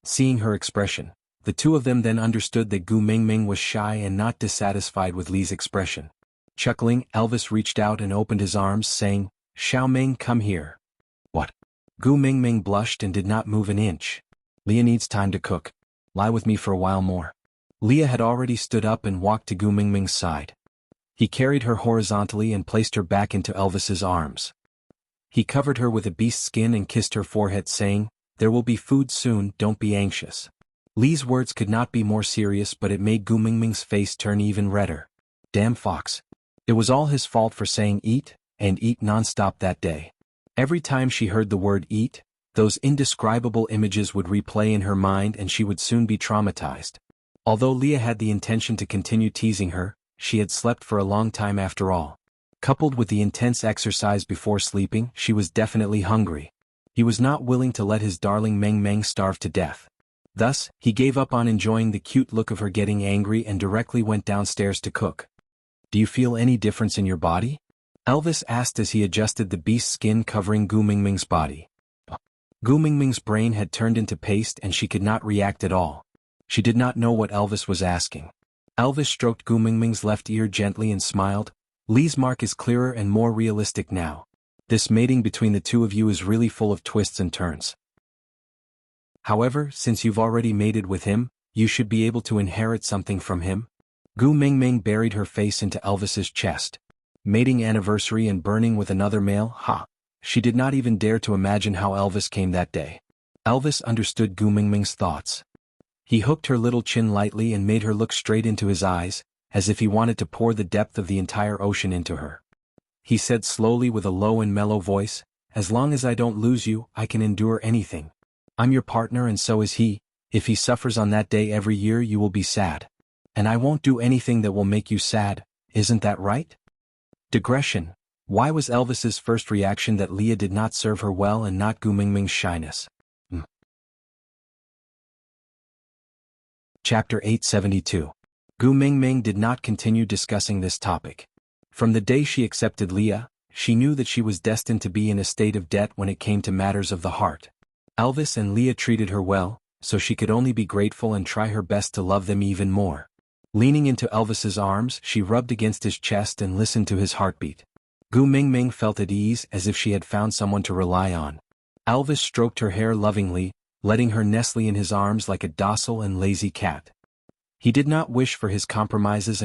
Seeing her expression, the two of them then understood that Gu Mingming was shy and not dissatisfied with Li's expression. Chuckling, Elvis reached out and opened his arms, saying, "Xiaoming, come here." "What?" Gu Mingming blushed and did not move an inch. "Leah needs time to cook. Lie with me for a while more." Leah had already stood up and walked to Gu Mingming's side. He carried her horizontally and placed her back into Elvis's arms. He covered her with a beast's skin and kissed her forehead, saying, "There will be food soon, don't be anxious." Li's words could not be more serious, but it made Gu Mingming's face turn even redder. Damn fox. It was all his fault for saying eat, and eat non-stop that day. Every time she heard the word eat, those indescribable images would replay in her mind and she would soon be traumatized. Although Leah had the intention to continue teasing her, she had slept for a long time after all. Coupled with the intense exercise before sleeping, she was definitely hungry. He was not willing to let his darling Meng Meng starve to death. Thus, he gave up on enjoying the cute look of her getting angry and directly went downstairs to cook. "Do you feel any difference in your body?" Elvis asked as he adjusted the beast skin covering Gu Mingming's body. Gu Mingming's brain had turned into paste and she could not react at all. She did not know what Elvis was asking. Elvis stroked Gu Mingming's left ear gently and smiled. "Li's mark is clearer and more realistic now. This mating between the two of you is really full of twists and turns. However, since you've already mated with him, you should be able to inherit something from him." Gu Mingming buried her face into Elvis's chest. Mating anniversary and burning with another male, ha! She did not even dare to imagine how Elvis came that day. Elvis understood Gu Mingming's thoughts. He hooked her little chin lightly and made her look straight into his eyes, as if he wanted to pour the depth of the entire ocean into her. He said slowly with a low and mellow voice, "As long as I don't lose you, I can endure anything. I'm your partner and so is he. If he suffers on that day every year, you will be sad. And I won't do anything that will make you sad, isn't that right?" Digression. Why was Elvis's first reaction that Leah did not serve her well and not Gu Mingming's shyness? Chapter 872. Gu Mingming did not continue discussing this topic. From the day she accepted Leah, she knew that she was destined to be in a state of debt when it came to matters of the heart. Elvis and Leah treated her well, so she could only be grateful and try her best to love them even more. Leaning into Elvis's arms, she rubbed against his chest and listened to his heartbeat. Gu Mingming felt at ease as if she had found someone to rely on. Elvis stroked her hair lovingly, letting her nestle in his arms like a docile and lazy cat. He did not wish for his compromises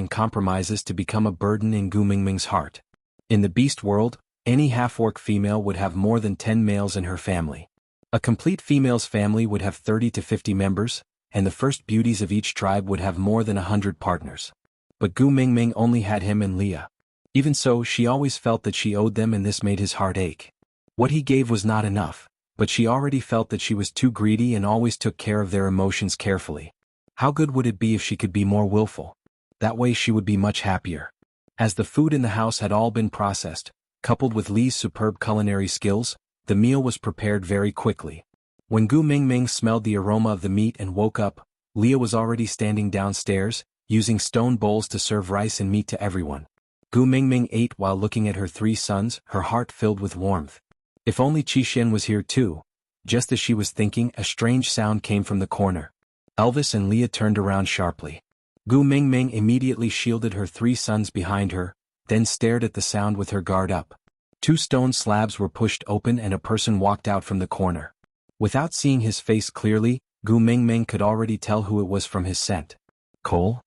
to become a burden in Gu Mingming's heart. In the beast world, any half-orc female would have more than 10 males in her family. A complete female's family would have 30 to 50 members, and the first beauties of each tribe would have more than 100 partners. But Gu Mingming only had him and Leah. Even so, she always felt that she owed them, and this made his heart ache. What he gave was not enough, but she already felt that she was too greedy and always took care of their emotions carefully. How good would it be if she could be more willful? That way she would be much happier. As the food in the house had all been processed, coupled with Lee's superb culinary skills, the meal was prepared very quickly. When Gu Mingming smelled the aroma of the meat and woke up, Leah was already standing downstairs, using stone bowls to serve rice and meat to everyone. Gu Mingming ate while looking at her 3 sons, her heart filled with warmth. If only Qixin was here too. Just as she was thinking, a strange sound came from the corner. Elvis and Leah turned around sharply. Gu Mingming immediately shielded her 3 sons behind her, then stared at the sound with her guard up. 2 stone slabs were pushed open and a person walked out from the corner. Without seeing his face clearly, Gu Mingming could already tell who it was from his scent. Cole?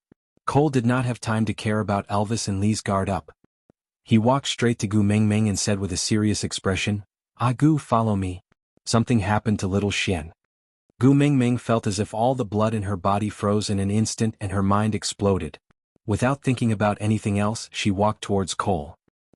Cole did not have time to care about Elvis and Lee's guard up. He walked straight to Gu Mingming and said with a serious expression, "Ah Gu, follow me." Something happened to little Xian. Gu Mingming felt as if all the blood in her body froze in an instant and her mind exploded. Without thinking about anything else, she walked towards Cole.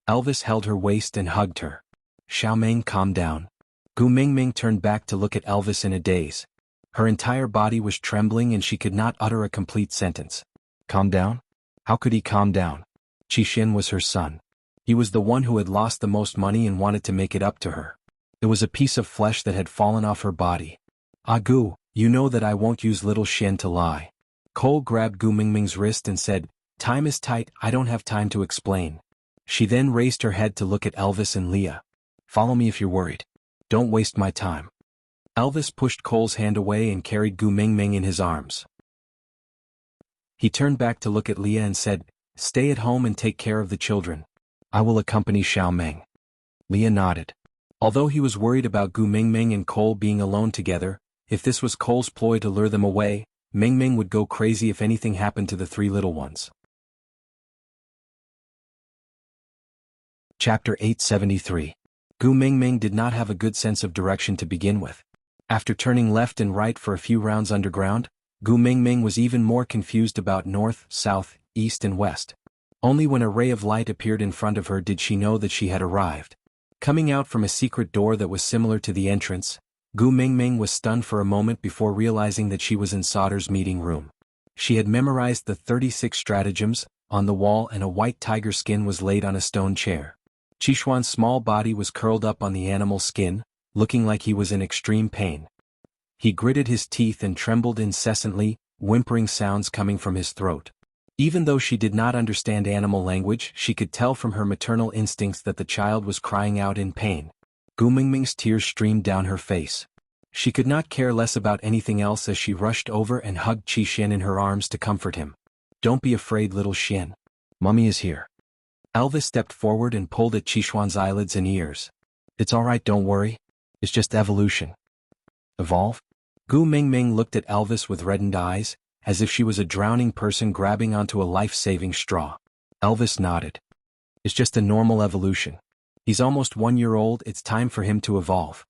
Elvis held her waist and hugged her. "Xiaoming, calm down." Gu Mingming turned back to look at Elvis in a daze. Her entire body was trembling and she could not utter a complete sentence. Calm down? How could he calm down? Qixin was her son. He was the one who had lost the most money and wanted to make it up to her. It was a piece of flesh that had fallen off her body. "Ah Gu, you know that I won't use little Xian to lie." Cole grabbed Gu Mingming's wrist and said, "Time is tight, I don't have time to explain." She then raised her head to look at Elvis and Leah. "Follow me if you're worried. Don't waste my time." Elvis pushed Cole's hand away and carried Gu Mingming in his arms. He turned back to look at Leah and said, "Stay at home and take care of the children. I will accompany Xiaoming." Leah nodded. Although he was worried about Gu Mingming and Cole being alone together, if this was Cole's ploy to lure them away, Mingming would go crazy if anything happened to the 3 little ones. Chapter 873. Gu Mingming did not have a good sense of direction to begin with. After turning left and right for a few rounds underground, Gu Mingming was even more confused about north, south, east and west. Only when a ray of light appeared in front of her did she know that she had arrived. Coming out from a secret door that was similar to the entrance, Gu Mingming was stunned for a moment before realizing that she was in Sauter's meeting room. She had memorized the 36 stratagems on the wall and a white tiger skin was laid on a stone chair. Qixuan's small body was curled up on the animal skin, looking like he was in extreme pain. He gritted his teeth and trembled incessantly, whimpering sounds coming from his throat. Even though she did not understand animal language, she could tell from her maternal instincts that the child was crying out in pain. Gu Mingming's tears streamed down her face. She could not care less about anything else as she rushed over and hugged Qixin in her arms to comfort him. "Don't be afraid, little Xian. Mummy is here." Elvis stepped forward and pulled at Qixuan's eyelids and ears. "It's alright, don't worry. It's just evolution." "Evolve?" Gu Mingming looked at Elvis with reddened eyes, as if she was a drowning person grabbing onto a life-saving straw. Elvis nodded. "It's just a normal evolution. He's almost 1 year old, it's time for him to evolve."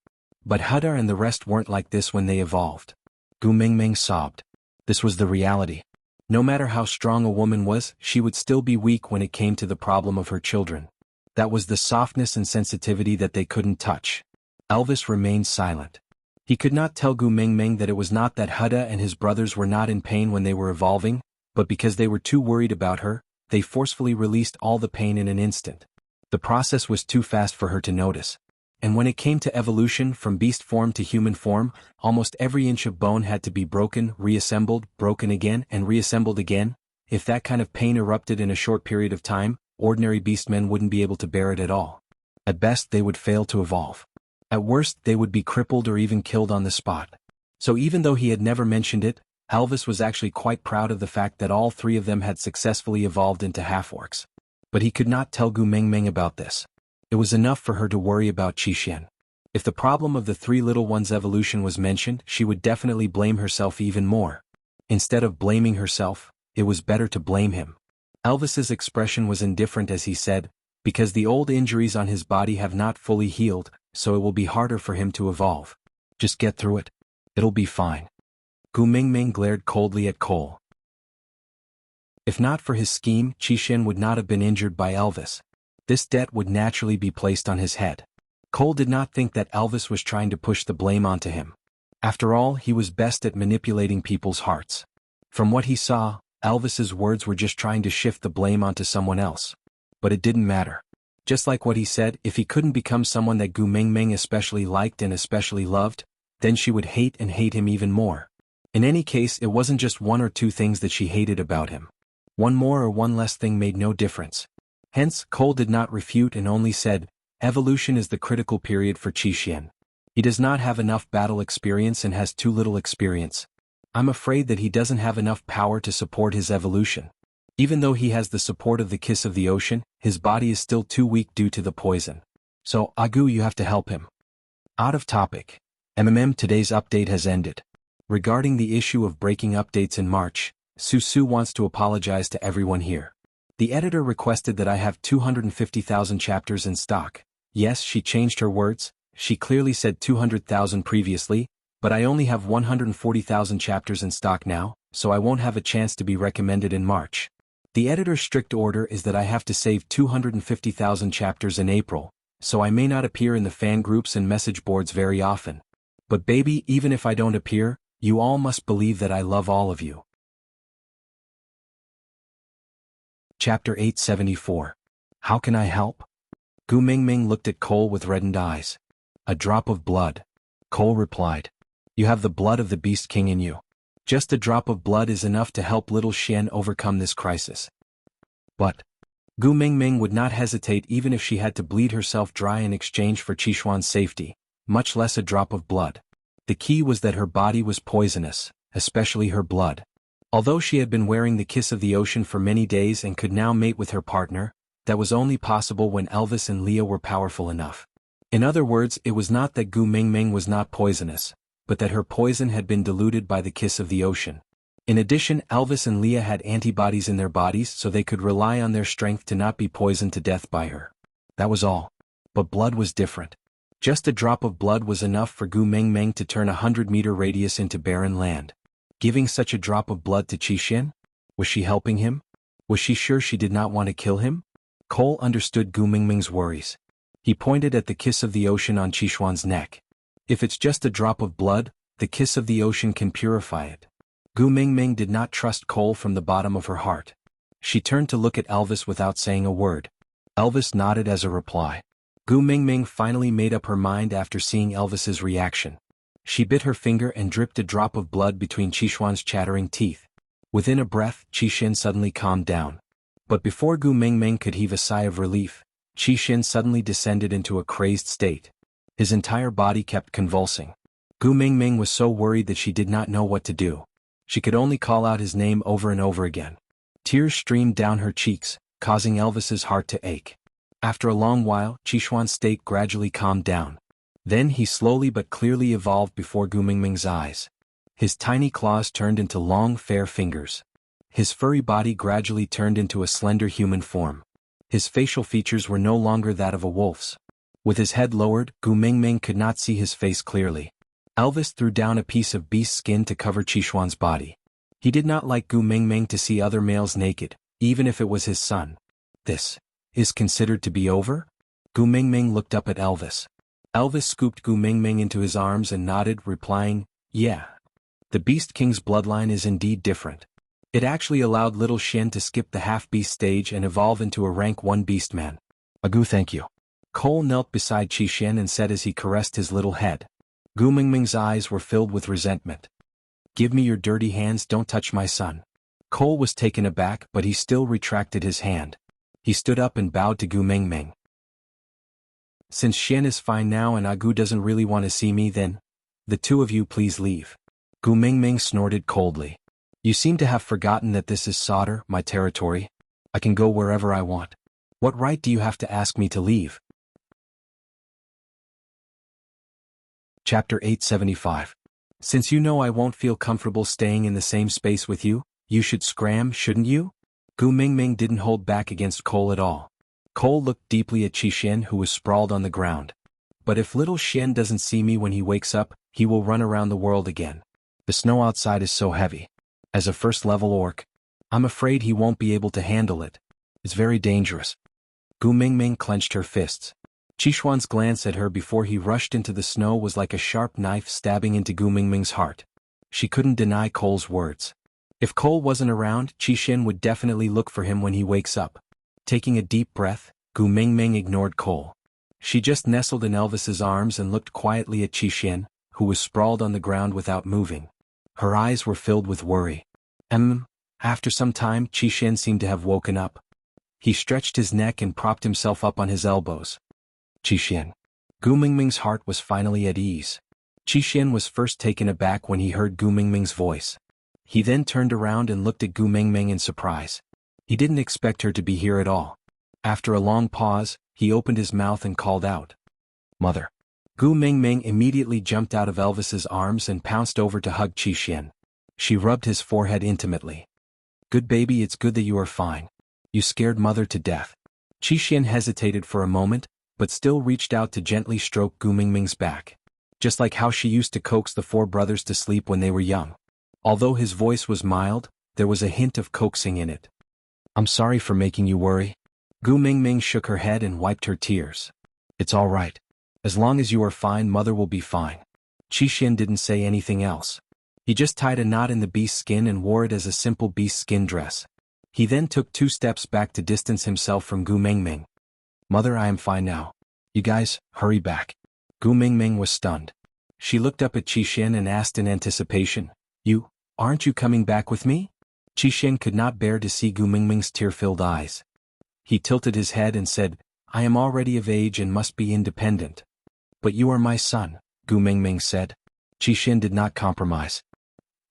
But Hudar and the rest weren't like this when they evolved. Gu Mingming sobbed. This was the reality. No matter how strong a woman was, she would still be weak when it came to the problem of her children. That was the softness and sensitivity that they couldn't touch. Elvis remained silent. He could not tell Gu Mingming that it was not that Huda and his brothers were not in pain when they were evolving, but because they were too worried about her, they forcefully released all the pain in an instant. The process was too fast for her to notice. And when it came to evolution from beast form to human form, almost every inch of bone had to be broken, reassembled, broken again, and reassembled again. If that kind of pain erupted in a short period of time, ordinary beastmen wouldn't be able to bear it at all. At best they would fail to evolve. At worst they would be crippled or even killed on the spot. So even though he had never mentioned it, Elvis was actually quite proud of the fact that all three of them had successfully evolved into half-orcs. But he could not tell Gu Mengmeng about this. It was enough for her to worry about Qixuan. If the problem of the three little ones' evolution was mentioned, she would definitely blame herself even more. Instead of blaming herself, it was better to blame him. Elvis's expression was indifferent as he said, because the old injuries on his body have not fully healed, so it will be harder for him to evolve. Just get through it. It'll be fine. Gu Mengmeng glared coldly at Cole. If not for his scheme, Qixuan would not have been injured by Elvis. This debt would naturally be placed on his head. Cole did not think that Elvis was trying to push the blame onto him. After all, he was best at manipulating people's hearts. From what he saw, Elvis's words were just trying to shift the blame onto someone else. But it didn't matter. Just like what he said, if he couldn't become someone that Gu Mengmeng especially liked and especially loved, then she would hate him even more. In any case, it wasn't just one or two things that she hated about him. One more or one less thing made no difference. Hence, Cole did not refute and only said, evolution is the critical period for Qixuan. He does not have enough battle experience and has too little experience. I'm afraid that he doesn't have enough power to support his evolution. Even though he has the support of the Kiss of the Ocean, his body is still too weak due to the poison. So, Agu, you have to help him. Out of topic. Today's update has ended. Regarding the issue of breaking updates in March, Susu wants to apologize to everyone here. The editor requested that I have 250,000 chapters in stock. Yes, she changed her words. She clearly said 200,000 previously, but I only have 140,000 chapters in stock now, so I won't have a chance to be recommended in March. The editor's strict order is that I have to save 250,000 chapters in April, so I may not appear in the fan groups and message boards very often. But baby, even if I don't appear, you all must believe that I love all of you. Chapter 874. How can I help? Gu Mengmeng looked at Cole with reddened eyes. A drop of blood. Cole replied. You have the blood of the Beast King in you. Just a drop of blood is enough to help little Xian overcome this crisis. But Gu Mengmeng would not hesitate even if she had to bleed herself dry in exchange for Qixuan's safety, much less a drop of blood. The key was that her body was poisonous, especially her blood. Although she had been wearing the Kiss of the Ocean for many days and could now mate with her partner, that was only possible when Elvis and Leah were powerful enough. In other words, it was not that Gu Mengmeng was not poisonous, but that her poison had been diluted by the Kiss of the Ocean. In addition, Elvis and Leah had antibodies in their bodies so they could rely on their strength to not be poisoned to death by her. That was all. But blood was different. Just a drop of blood was enough for Gu Mengmeng to turn a 100-meter radius into barren land. Giving such a drop of blood to Qixuan? Was she helping him? Was she sure she did not want to kill him? Cole understood Gu Mengmeng's worries. He pointed at the Kiss of the Ocean on Qixuan's neck. If it's just a drop of blood, the Kiss of the Ocean can purify it. Gu Mengmeng did not trust Cole from the bottom of her heart. She turned to look at Elvis without saying a word. Elvis nodded as a reply. Gu Mengmeng finally made up her mind after seeing Elvis's reaction. She bit her finger and dripped a drop of blood between Qixuan's chattering teeth. Within a breath, Qixuan suddenly calmed down. But before Gu Mengmeng could heave a sigh of relief, Qixuan suddenly descended into a crazed state. His entire body kept convulsing. Gu Mengmeng was so worried that she did not know what to do. She could only call out his name over and over again. Tears streamed down her cheeks, causing Elvis's heart to ache. After a long while, Qixuan's state gradually calmed down. Then he slowly but clearly evolved before Gu Mengmeng's eyes. His tiny claws turned into long, fair fingers. His furry body gradually turned into a slender human form. His facial features were no longer that of a wolf's. With his head lowered, Gu Mengmeng could not see his face clearly. Elvis threw down a piece of beast skin to cover Qixuan's body. He did not like Gu Mengmeng to see other males naked, even if it was his son. This is considered to be over? Gu Mengmeng looked up at Elvis. Elvis scooped Gu Mengmeng into his arms and nodded, replying, yeah. The Beast King's bloodline is indeed different. It actually allowed little Xian to skip the half-beast stage and evolve into a rank 1 beastman. Agu, thank you. Cole knelt beside Qixin and said as he caressed his little head. Gu Mingming's eyes were filled with resentment. Give me your dirty hands, don't touch my son. Cole was taken aback, but he still retracted his hand. He stood up and bowed to Gu Mingming. Since Xian is fine now and Agu doesn't really want to see me, then the two of you please leave. Gu Mingming snorted coldly. You seem to have forgotten that this is Sauter, my territory. I can go wherever I want. What right do you have to ask me to leave? Chapter 875. Since you know I won't feel comfortable staying in the same space with you, you should scram, shouldn't you? Gu Mingming didn't hold back against Cole at all. Cole looked deeply at Qixin, who was sprawled on the ground. But if little Xian doesn't see me when he wakes up, he will run around the world again. The snow outside is so heavy. As a first-level orc, I'm afraid he won't be able to handle it. It's very dangerous. Gu Mingming clenched her fists. Qixuan's glance at her before he rushed into the snow was like a sharp knife stabbing into Gu Mingming's heart. She couldn't deny Cole's words. If Cole wasn't around, Qixin would definitely look for him when he wakes up. Taking a deep breath, Gu Mingming ignored Cole. She just nestled in Elvis's arms and looked quietly at Qixin, who was sprawled on the ground without moving. Her eyes were filled with worry. After some time, Qixin seemed to have woken up. He stretched his neck and propped himself up on his elbows. Qixin. Gu Mingming's heart was finally at ease. Qixin was first taken aback when he heard Gu Mingming's voice. He then turned around and looked at Gu Mingming in surprise. He didn't expect her to be here at all. After a long pause, he opened his mouth and called out, "Mother." Gu Mingming immediately jumped out of Elvis's arms and pounced over to hug Qixin. She rubbed his forehead intimately. "Good baby, it's good that you are fine. You scared Mother to death." Qixin hesitated for a moment, but still reached out to gently stroke Gu Mingming's back. Just like how she used to coax the four brothers to sleep when they were young. Although his voice was mild, there was a hint of coaxing in it. "I'm sorry for making you worry." Gu Mingming shook her head and wiped her tears. "It's all right. As long as you are fine, Mother will be fine." Qixin didn't say anything else. He just tied a knot in the beast skin and wore it as a simple beast skin dress. He then took 2 steps back to distance himself from Gu Mingming. "Mother, I am fine now. You guys, hurry back." Gu Mingming was stunned. She looked up at Qixin and asked in anticipation, Aren't you coming back with me?" Qixin could not bear to see Gu Mingming's tear-filled eyes. He tilted his head and said, "I am already of age and must be independent." "But you are my son," Gu Mingming said. Qixin did not compromise.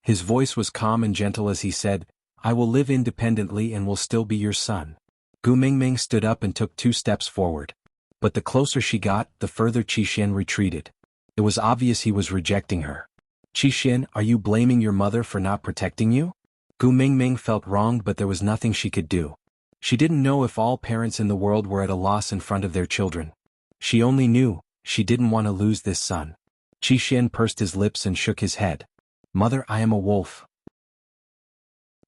His voice was calm and gentle as he said, "I will live independently and will still be your son." Gu Mingming stood up and took 2 steps forward. But the closer she got, the further Qixin retreated. It was obvious he was rejecting her. "Qixin, are you blaming your mother for not protecting you?" Gu Mingming felt wronged, but there was nothing she could do. She didn't know if all parents in the world were at a loss in front of their children. She only knew, she didn't want to lose this son. Qixin pursed his lips and shook his head. "Mother, I am a wolf."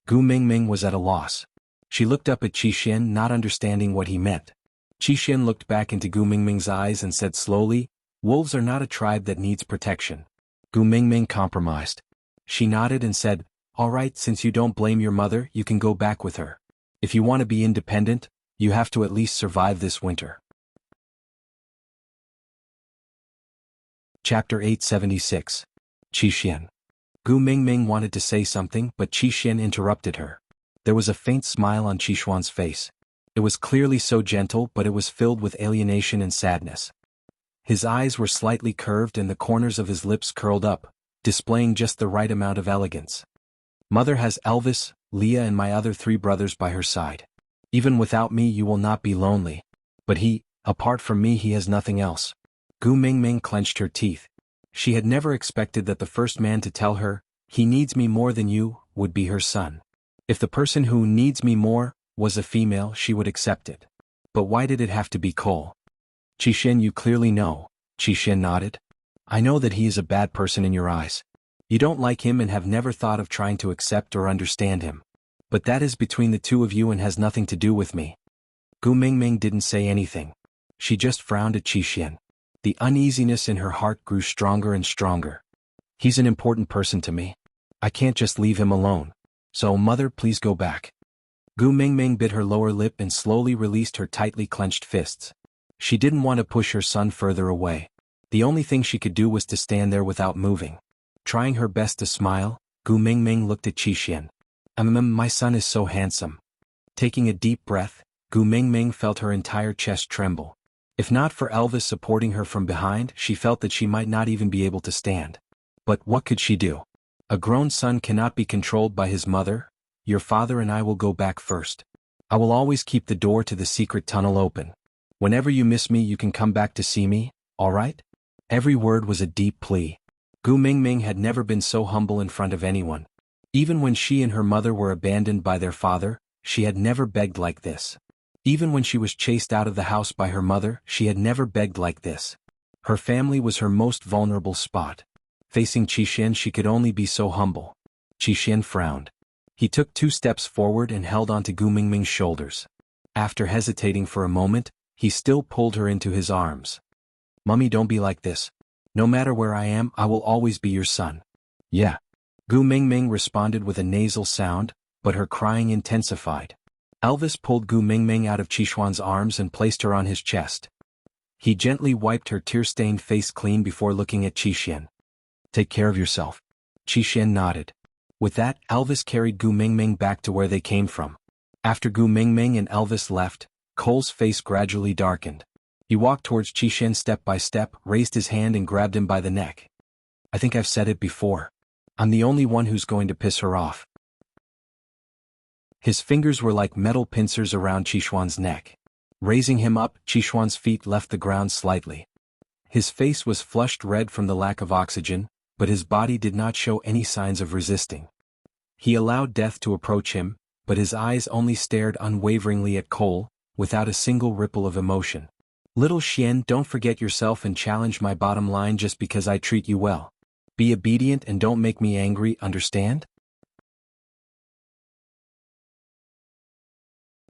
Gu Mingming was at a loss. She looked up at Qixin, not understanding what he meant. Qixin looked back into Gu Mingming's eyes and said slowly, "Wolves are not a tribe that needs protection." Gu Mingming compromised. She nodded and said, "All right, since you don't blame your mother, you can go back with her. If you want to be independent, you have to at least survive this winter." Chapter 876. Qixin. Gu Mingming wanted to say something, but Qixin interrupted her. There was a faint smile on Qixuan's face. It was clearly so gentle, but it was filled with alienation and sadness. His eyes were slightly curved and the corners of his lips curled up, displaying just the right amount of elegance. "Mother has Elvis, Leah and my other 3 brothers by her side. Even without me you will not be lonely. But apart from me he has nothing else." Gu Mingming clenched her teeth. She had never expected that the first man to tell her, "He needs me more than you," would be her son. If the person who needs me more was a female, she would accept it. But why did it have to be Cole? "Qixin, you clearly know." Qixin nodded. "I know that he is a bad person in your eyes. You don't like him and have never thought of trying to accept or understand him. But that is between the 2 of you and has nothing to do with me." Gu Mingming didn't say anything. She just frowned at Qixin. The uneasiness in her heart grew stronger and stronger. "He's an important person to me. I can't just leave him alone. So, Mother, please go back." Gu Mingming bit her lower lip and slowly released her tightly clenched fists. She didn't want to push her son further away. The only thing she could do was to stand there without moving. Trying her best to smile, Gu Mingming looked at Qixuan. My son is so handsome." Taking a deep breath, Gu Mingming felt her entire chest tremble. If not for Elvis supporting her from behind, she felt that she might not even be able to stand. But what could she do? A grown son cannot be controlled by his mother. "Your father and I will go back first. I will always keep the door to the secret tunnel open. Whenever you miss me you can come back to see me, all right?" Every word was a deep plea. Gu Mingming had never been so humble in front of anyone. Even when she and her mother were abandoned by their father, she had never begged like this. Even when she was chased out of the house by her mother, she had never begged like this. Her family was her most vulnerable spot. Facing Qixuan she could only be so humble. Qixuan frowned. He took 2 steps forward and held onto Gu Mingming's shoulders. After hesitating for a moment, he still pulled her into his arms. "Mummy, don't be like this. No matter where I am, I will always be your son." "Yeah." Gu Mingming responded with a nasal sound, but her crying intensified. Elvis pulled Gu Mingming out of Qixuan's arms and placed her on his chest. He gently wiped her tear-stained face clean before looking at Qixuan. "Take care of yourself." Qixuan nodded. With that, Elvis carried Gu Mingming back to where they came from. After Gu Mingming and Elvis left, Cole's face gradually darkened. He walked towards Qixuan step by step, raised his hand and grabbed him by the neck. "I think I've said it before. I'm the only one who's going to piss her off." His fingers were like metal pincers around Qixuan's neck. Raising him up, Qixuan's feet left the ground slightly. His face was flushed red from the lack of oxygen, but his body did not show any signs of resisting. He allowed death to approach him, but his eyes only stared unwaveringly at Cole, without a single ripple of emotion. "Little Xian, don't forget yourself and challenge my bottom line just because I treat you well. Be obedient and don't make me angry, understand?"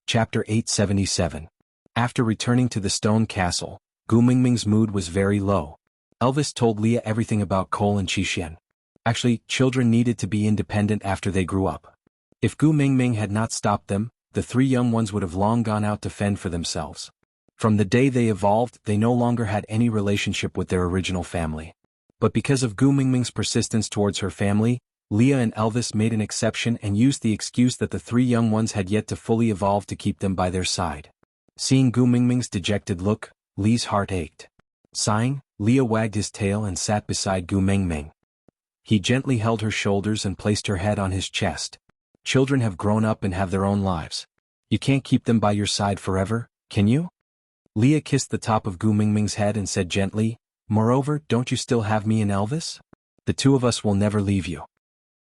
Chapter 877. After returning to the stone castle, Gu Mingming's mood was very low. Elvis told Leah everything about Cole and Qixuan. Actually, children needed to be independent after they grew up. If Gu Mingming had not stopped them, the 3 young ones would have long gone out to fend for themselves. From the day they evolved, they no longer had any relationship with their original family. But because of Gu Mingming's persistence towards her family, Leah and Elvis made an exception and used the excuse that the 3 young ones had yet to fully evolve to keep them by their side. Seeing Gu Mingming's dejected look, Lee's heart ached. Sighing, Leah wagged his tail and sat beside Gu Mingming. He gently held her shoulders and placed her head on his chest. "Children have grown up and have their own lives. You can't keep them by your side forever, can you?" Leah kissed the top of Gu Mingming's head and said gently, "Moreover, don't you still have me and Elvis? The 2 of us will never leave you."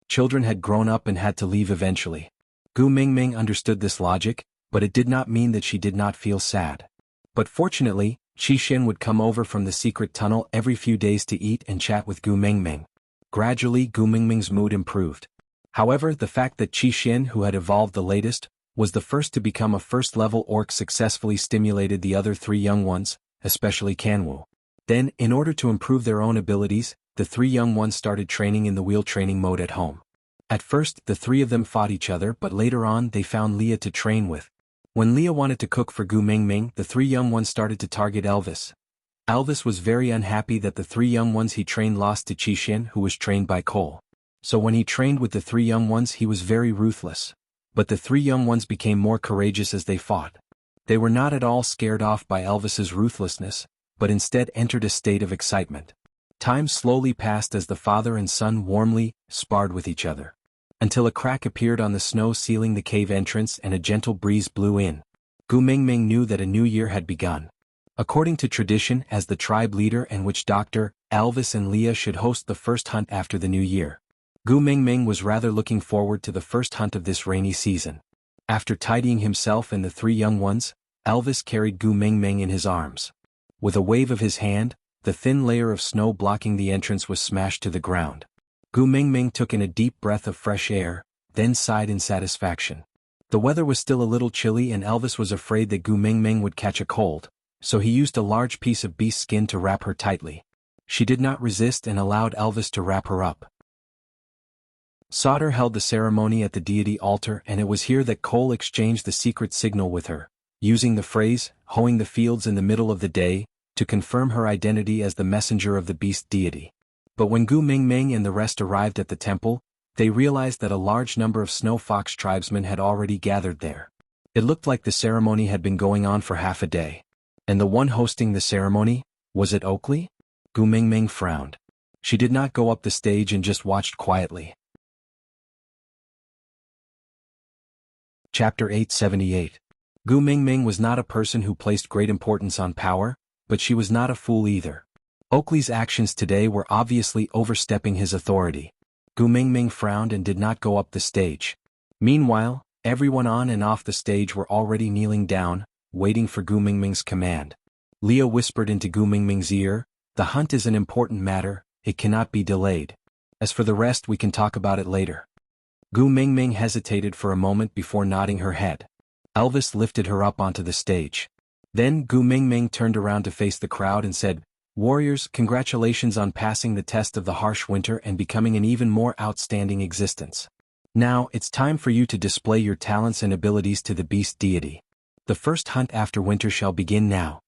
Children had grown up and had to leave eventually. Gu Mingming understood this logic, but it did not mean that she did not feel sad. But fortunately, Qixuan would come over from the secret tunnel every few days to eat and chat with Gu Mingming. Gradually, Gu Mingming's mood improved. However, the fact that Qixuan, who had evolved the latest, was the first to become a first-level orc successfully stimulated the other 3 young ones, especially Kanwu. Then, in order to improve their own abilities, the 3 young ones started training in the wheel training mode at home. At first, the 3 of them fought each other, but later on they found Leah to train with. When Leah wanted to cook for Gu Mingming, the 3 young ones started to target Elvis. Elvis was very unhappy that the 3 young ones he trained lost to Qixuan, who was trained by Cole. So when he trained with the 3 young ones he was very ruthless. But the 3 young ones became more courageous as they fought. They were not at all scared off by Elvis's ruthlessness, but instead entered a state of excitement. Time slowly passed as the father and son warmly sparred with each other. Until a crack appeared on the snow sealing the cave entrance and a gentle breeze blew in. Gu Mingming knew that a new year had begun. According to tradition, as the tribe leader and witch doctor, Elvis and Leah should host the first hunt after the new year. Gu Mingming was rather looking forward to the first hunt of this rainy season. After tidying himself and the 3 young ones, Elvis carried Gu Mingming in his arms. With a wave of his hand, the thin layer of snow blocking the entrance was smashed to the ground. Gu Mingming took in a deep breath of fresh air, then sighed in satisfaction. The weather was still a little chilly and Elvis was afraid that Gu Mingming would catch a cold, so he used a large piece of beast skin to wrap her tightly. She did not resist and allowed Elvis to wrap her up. Sauter held the ceremony at the deity altar, and it was here that Cole exchanged the secret signal with her, using the phrase, hoeing the fields in the middle of the day, to confirm her identity as the messenger of the beast deity. But when Gu Mingming and the rest arrived at the temple, they realized that a large number of Snow Fox tribesmen had already gathered there. It looked like the ceremony had been going on for half a day. And the one hosting the ceremony, was it Oakley? Gu Mingming frowned. She did not go up the stage and just watched quietly. Chapter 878. Gu Mingming was not a person who placed great importance on power, but she was not a fool either. Oakley's actions today were obviously overstepping his authority. Gu Mingming frowned and did not go up the stage. Meanwhile, everyone on and off the stage were already kneeling down, waiting for Gu Mingming's command. Leah whispered into Gu Mingming's ear, "The hunt is an important matter, it cannot be delayed. As for the rest, we can talk about it later." Gu Mingming hesitated for a moment before nodding her head. Elvis lifted her up onto the stage. Then Gu Mingming turned around to face the crowd and said, "Warriors, congratulations on passing the test of the harsh winter and becoming an even more outstanding existence. Now, it's time for you to display your talents and abilities to the beast deity. The first hunt after winter shall begin now."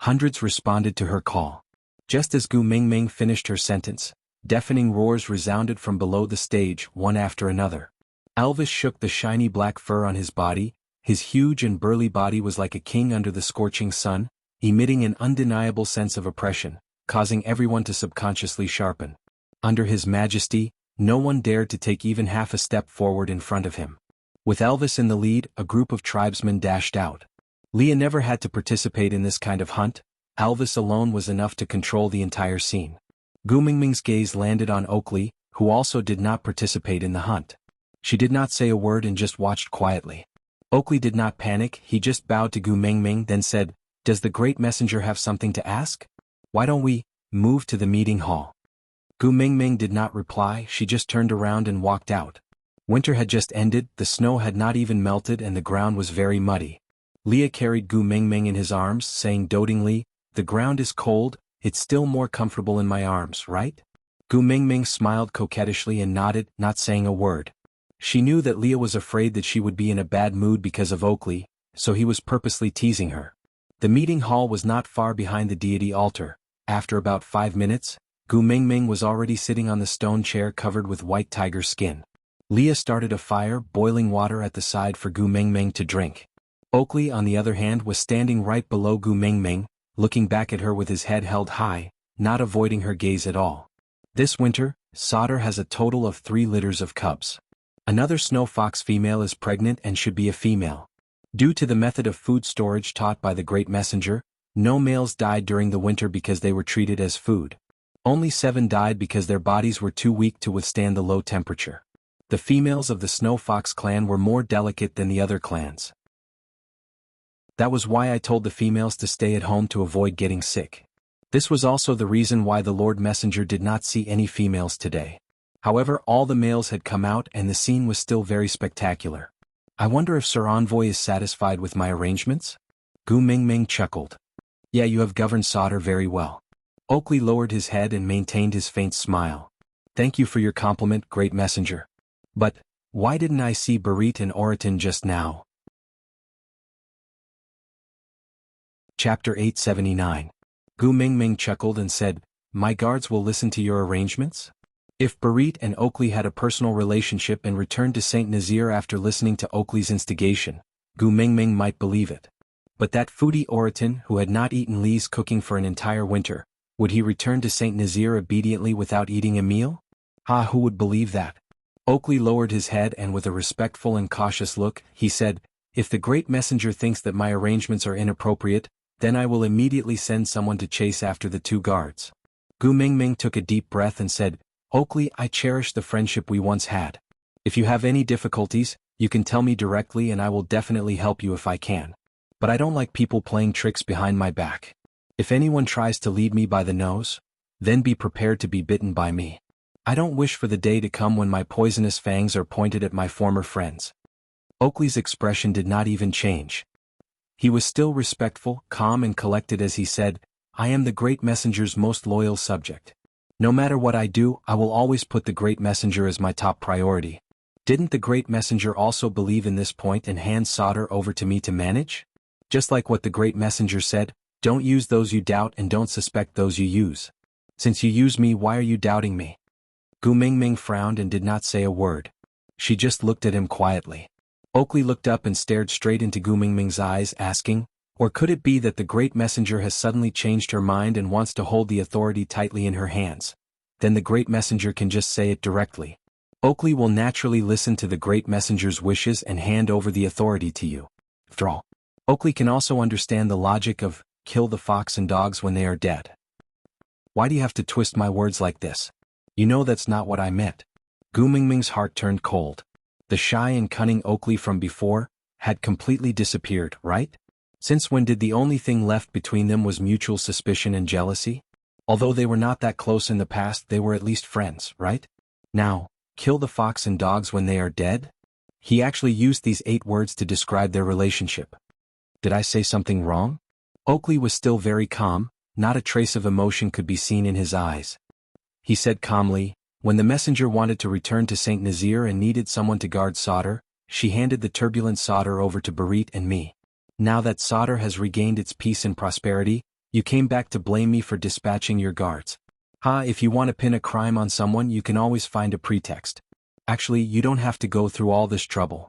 Hundreds responded to her call. Just as Gu Mingming finished her sentence, deafening roars resounded from below the stage, one after another. Elvis shook the shiny black fur on his body. His huge and burly body was like a king under the scorching sun, emitting an undeniable sense of oppression, causing everyone to subconsciously sharpen. Under his majesty, no one dared to take even half a step forward in front of him. With Elvis in the lead, a group of tribesmen dashed out. Leah never had to participate in this kind of hunt. Elvis alone was enough to control the entire scene. Gu Mingming's gaze landed on Oakley, who also did not participate in the hunt. She did not say a word and just watched quietly. Oakley did not panic, he just bowed to Gu Mingming, then said, "Does the great messenger have something to ask? Why don't we move to the meeting hall?" Gu Mingming did not reply, she just turned around and walked out. Winter had just ended, the snow had not even melted and the ground was very muddy. Leah carried Gu Mingming in his arms, saying dotingly, "The ground is cold, it's still more comfortable in my arms, right?" Gu Mingming smiled coquettishly and nodded, not saying a word. She knew that Leah was afraid that she would be in a bad mood because of Oakley, so he was purposely teasing her. The meeting hall was not far behind the deity altar. After about 5 minutes, Gu Mingming was already sitting on the stone chair covered with white tiger skin. Leah started a fire, boiling water at the side for Gu Mingming to drink. Oakley, on the other hand, was standing right below Gu Mingming, looking back at her with his head held high, not avoiding her gaze at all. This winter, Sauter has a total of 3 litters of cubs. Another snow fox female is pregnant and should be a female. Due to the method of food storage taught by the Great Messenger, no males died during the winter because they were treated as food. Only 7 died because their bodies were too weak to withstand the low temperature. The females of the Snow Fox clan were more delicate than the other clans. That was why I told the females to stay at home to avoid getting sick. This was also the reason why the Lord Messenger did not see any females today. However, all the males had come out and the scene was still very spectacular. I wonder if Sir Envoy is satisfied with my arrangements? Gu Mingming chuckled. Yeah, you have governed Sauter very well. Oakley lowered his head and maintained his faint smile. Thank you for your compliment, Great Messenger. But, why didn't I see Barit and Oriton just now? Chapter 879. Gu Mingming chuckled and said, My guards will listen to your arrangements? If Barit and Oakley had a personal relationship and returned to St. Nazir after listening to Oakley's instigation, Gu Mingming might believe it. But that foodie Oriton who had not eaten Lee's cooking for an entire winter, would he return to St. Nazir obediently without eating a meal? Who would believe that? Oakley lowered his head and with a respectful and cautious look, he said, If the Great Messenger thinks that my arrangements are inappropriate, then I will immediately send someone to chase after the 2 guards. Gu Mingming took a deep breath and said, Oakley, I cherish the friendship we once had. If you have any difficulties, you can tell me directly and I will definitely help you if I can. But I don't like people playing tricks behind my back. If anyone tries to lead me by the nose, then be prepared to be bitten by me. I don't wish for the day to come when my poisonous fangs are pointed at my former friends. Oakley's expression did not even change. He was still respectful, calm and collected as he said, I am the Great Messenger's most loyal subject. No matter what I do, I will always put the Great Messenger as my top priority. Didn't the Great Messenger also believe in this point and hand solder over to me to manage? Just like what the Great Messenger said, don't use those you doubt and don't suspect those you use. Since you use me, why are you doubting me? Gu Mingming frowned and did not say a word. She just looked at him quietly. Oakley looked up and stared straight into Gu Mingming's eyes, asking, or could it be that the Great Messenger has suddenly changed her mind and wants to hold the authority tightly in her hands? Then the Great Messenger can just say it directly. Oakley will naturally listen to the Great Messenger's wishes and hand over the authority to you. After all, Oakley can also understand the logic of, kill the fox and dogs when they are dead. Why do you have to twist my words like this? You know that's not what I meant. Gu Mingming's heart turned cold. The shy and cunning Oakley from before had completely disappeared, right? Since when did the only thing left between them was mutual suspicion and jealousy? Although they were not that close in the past, they were at least friends, right? Now, kill the fox and dogs when they are dead? He actually used these 8 words to describe their relationship. Did I say something wrong? Oakley was still very calm, not a trace of emotion could be seen in his eyes. He said calmly, when the messenger wanted to return to Saint Nazir and needed someone to guard Sadr, she handed the turbulent Sadr over to Barit and me. Now that Sadr has regained its peace and prosperity, you came back to blame me for dispatching your guards. If you want to pin a crime on someone, you can always find a pretext. Actually, you don't have to go through all this trouble.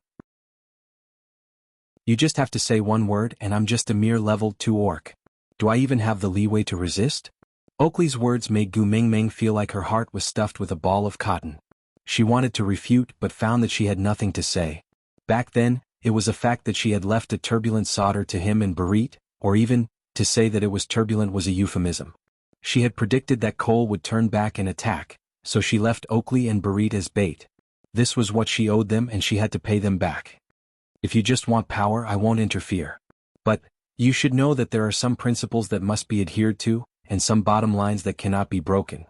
You just have to say one word and I'm just a mere level 2 orc. Do I even have the leeway to resist? Oakley's words made Gu Mingming feel like her heart was stuffed with a ball of cotton. She wanted to refute but found that she had nothing to say. Back then, it was a fact that she had left a turbulent Sadr to him and Barit, or even, to say that it was turbulent was a euphemism. She had predicted that Cole would turn back and attack, so she left Oakley and Barit as bait. This was what she owed them and she had to pay them back. If you just want power, I won't interfere. But, you should know that there are some principles that must be adhered to, and some bottom lines that cannot be broken.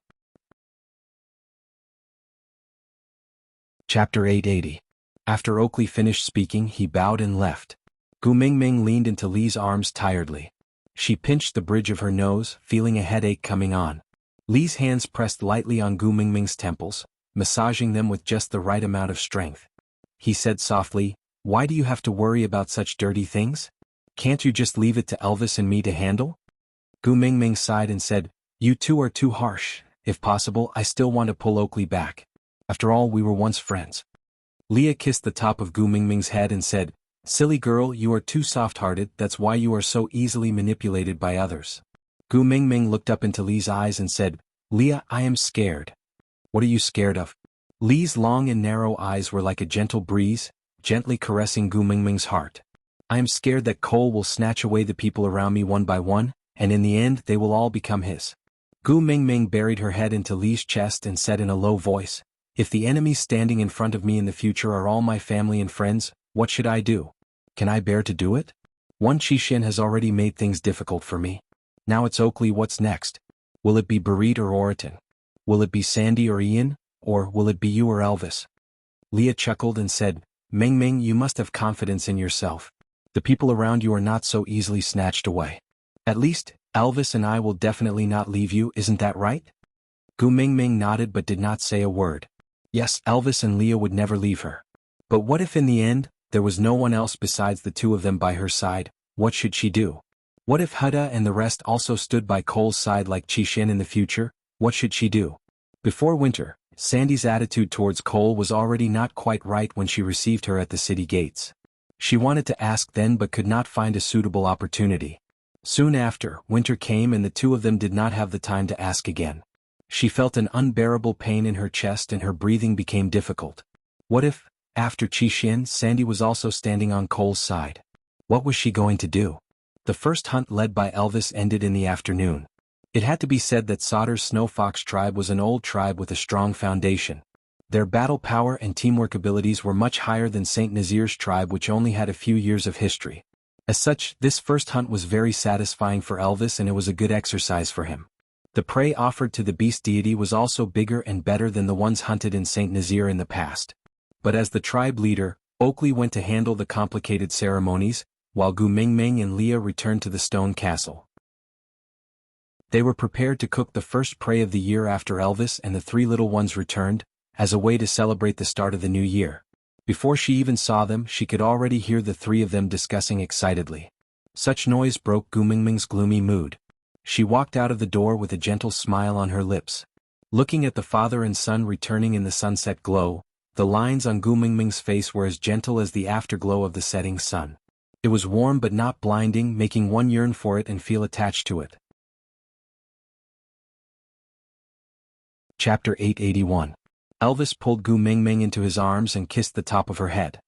Chapter 880. After Oakley finished speaking, he bowed and left. Gu Mingming leaned into Li's arms tiredly. She pinched the bridge of her nose, feeling a headache coming on. Li's hands pressed lightly on Gu Mingming's temples, massaging them with just the right amount of strength. He said softly, "Why do you have to worry about such dirty things? Can't you just leave it to Elvis and me to handle?" Gu Mingming sighed and said, "You two are too harsh. If possible, I still want to pull Oakley back. After all, we were once friends." Leah kissed the top of Gu Mingming's head and said, "Silly girl, you are too soft-hearted, that's why you are so easily manipulated by others." Gu Mingming looked up into Li's eyes and said, "Leah, I am scared." "What are you scared of?" Li's long and narrow eyes were like a gentle breeze, gently caressing Gu Mingming's heart. "I am scared that Cole will snatch away the people around me one by one, and in the end they will all become his." Gu Mingming buried her head into Li's chest and said in a low voice, "If the enemies standing in front of me in the future are all my family and friends, what should I do? Can I bear to do it? One Qixin has already made things difficult for me. Now it's Oakley, what's next? Will it be Barit or Oriton? Will it be Sandy or Ian, or will it be you or Elvis?" Leah chuckled and said, "Mingming, you must have confidence in yourself. The people around you are not so easily snatched away. At least, Elvis and I will definitely not leave you, isn't that right?" Gu Mingming nodded but did not say a word. Yes, Elvis and Leah would never leave her. But what if in the end, there was no one else besides the two of them by her side? What should she do? What if Huda and the rest also stood by Cole's side like Qixin in the future? What should she do? Before winter, Sandy's attitude towards Cole was already not quite right when she received her at the city gates. She wanted to ask then but could not find a suitable opportunity. Soon after, winter came and the two of them did not have the time to ask again. She felt an unbearable pain in her chest and her breathing became difficult. What if, after Qixin, Sandy was also standing on Cole's side? What was she going to do? The first hunt led by Elvis ended in the afternoon. It had to be said that Sadr's Snow Fox tribe was an old tribe with a strong foundation. Their battle power and teamwork abilities were much higher than Saint Nazir's tribe, which only had a few years of history. As such, this first hunt was very satisfying for Elvis and it was a good exercise for him. The prey offered to the beast deity was also bigger and better than the ones hunted in Saint Nazir in the past. But as the tribe leader, Oakley went to handle the complicated ceremonies, while Gu Mingming and Leah returned to the stone castle. They were prepared to cook the first prey of the year after Elvis and the three little ones returned, as a way to celebrate the start of the new year. Before she even saw them, she could already hear the three of them discussing excitedly. Such noise broke Gu Mingming's gloomy mood. She walked out of the door with a gentle smile on her lips. Looking at the father and son returning in the sunset glow, the lines on Gu Mingming's face were as gentle as the afterglow of the setting sun. It was warm but not blinding, making one yearn for it and feel attached to it. Chapter 881. Elvis pulled Gu Mingming into his arms and kissed the top of her head.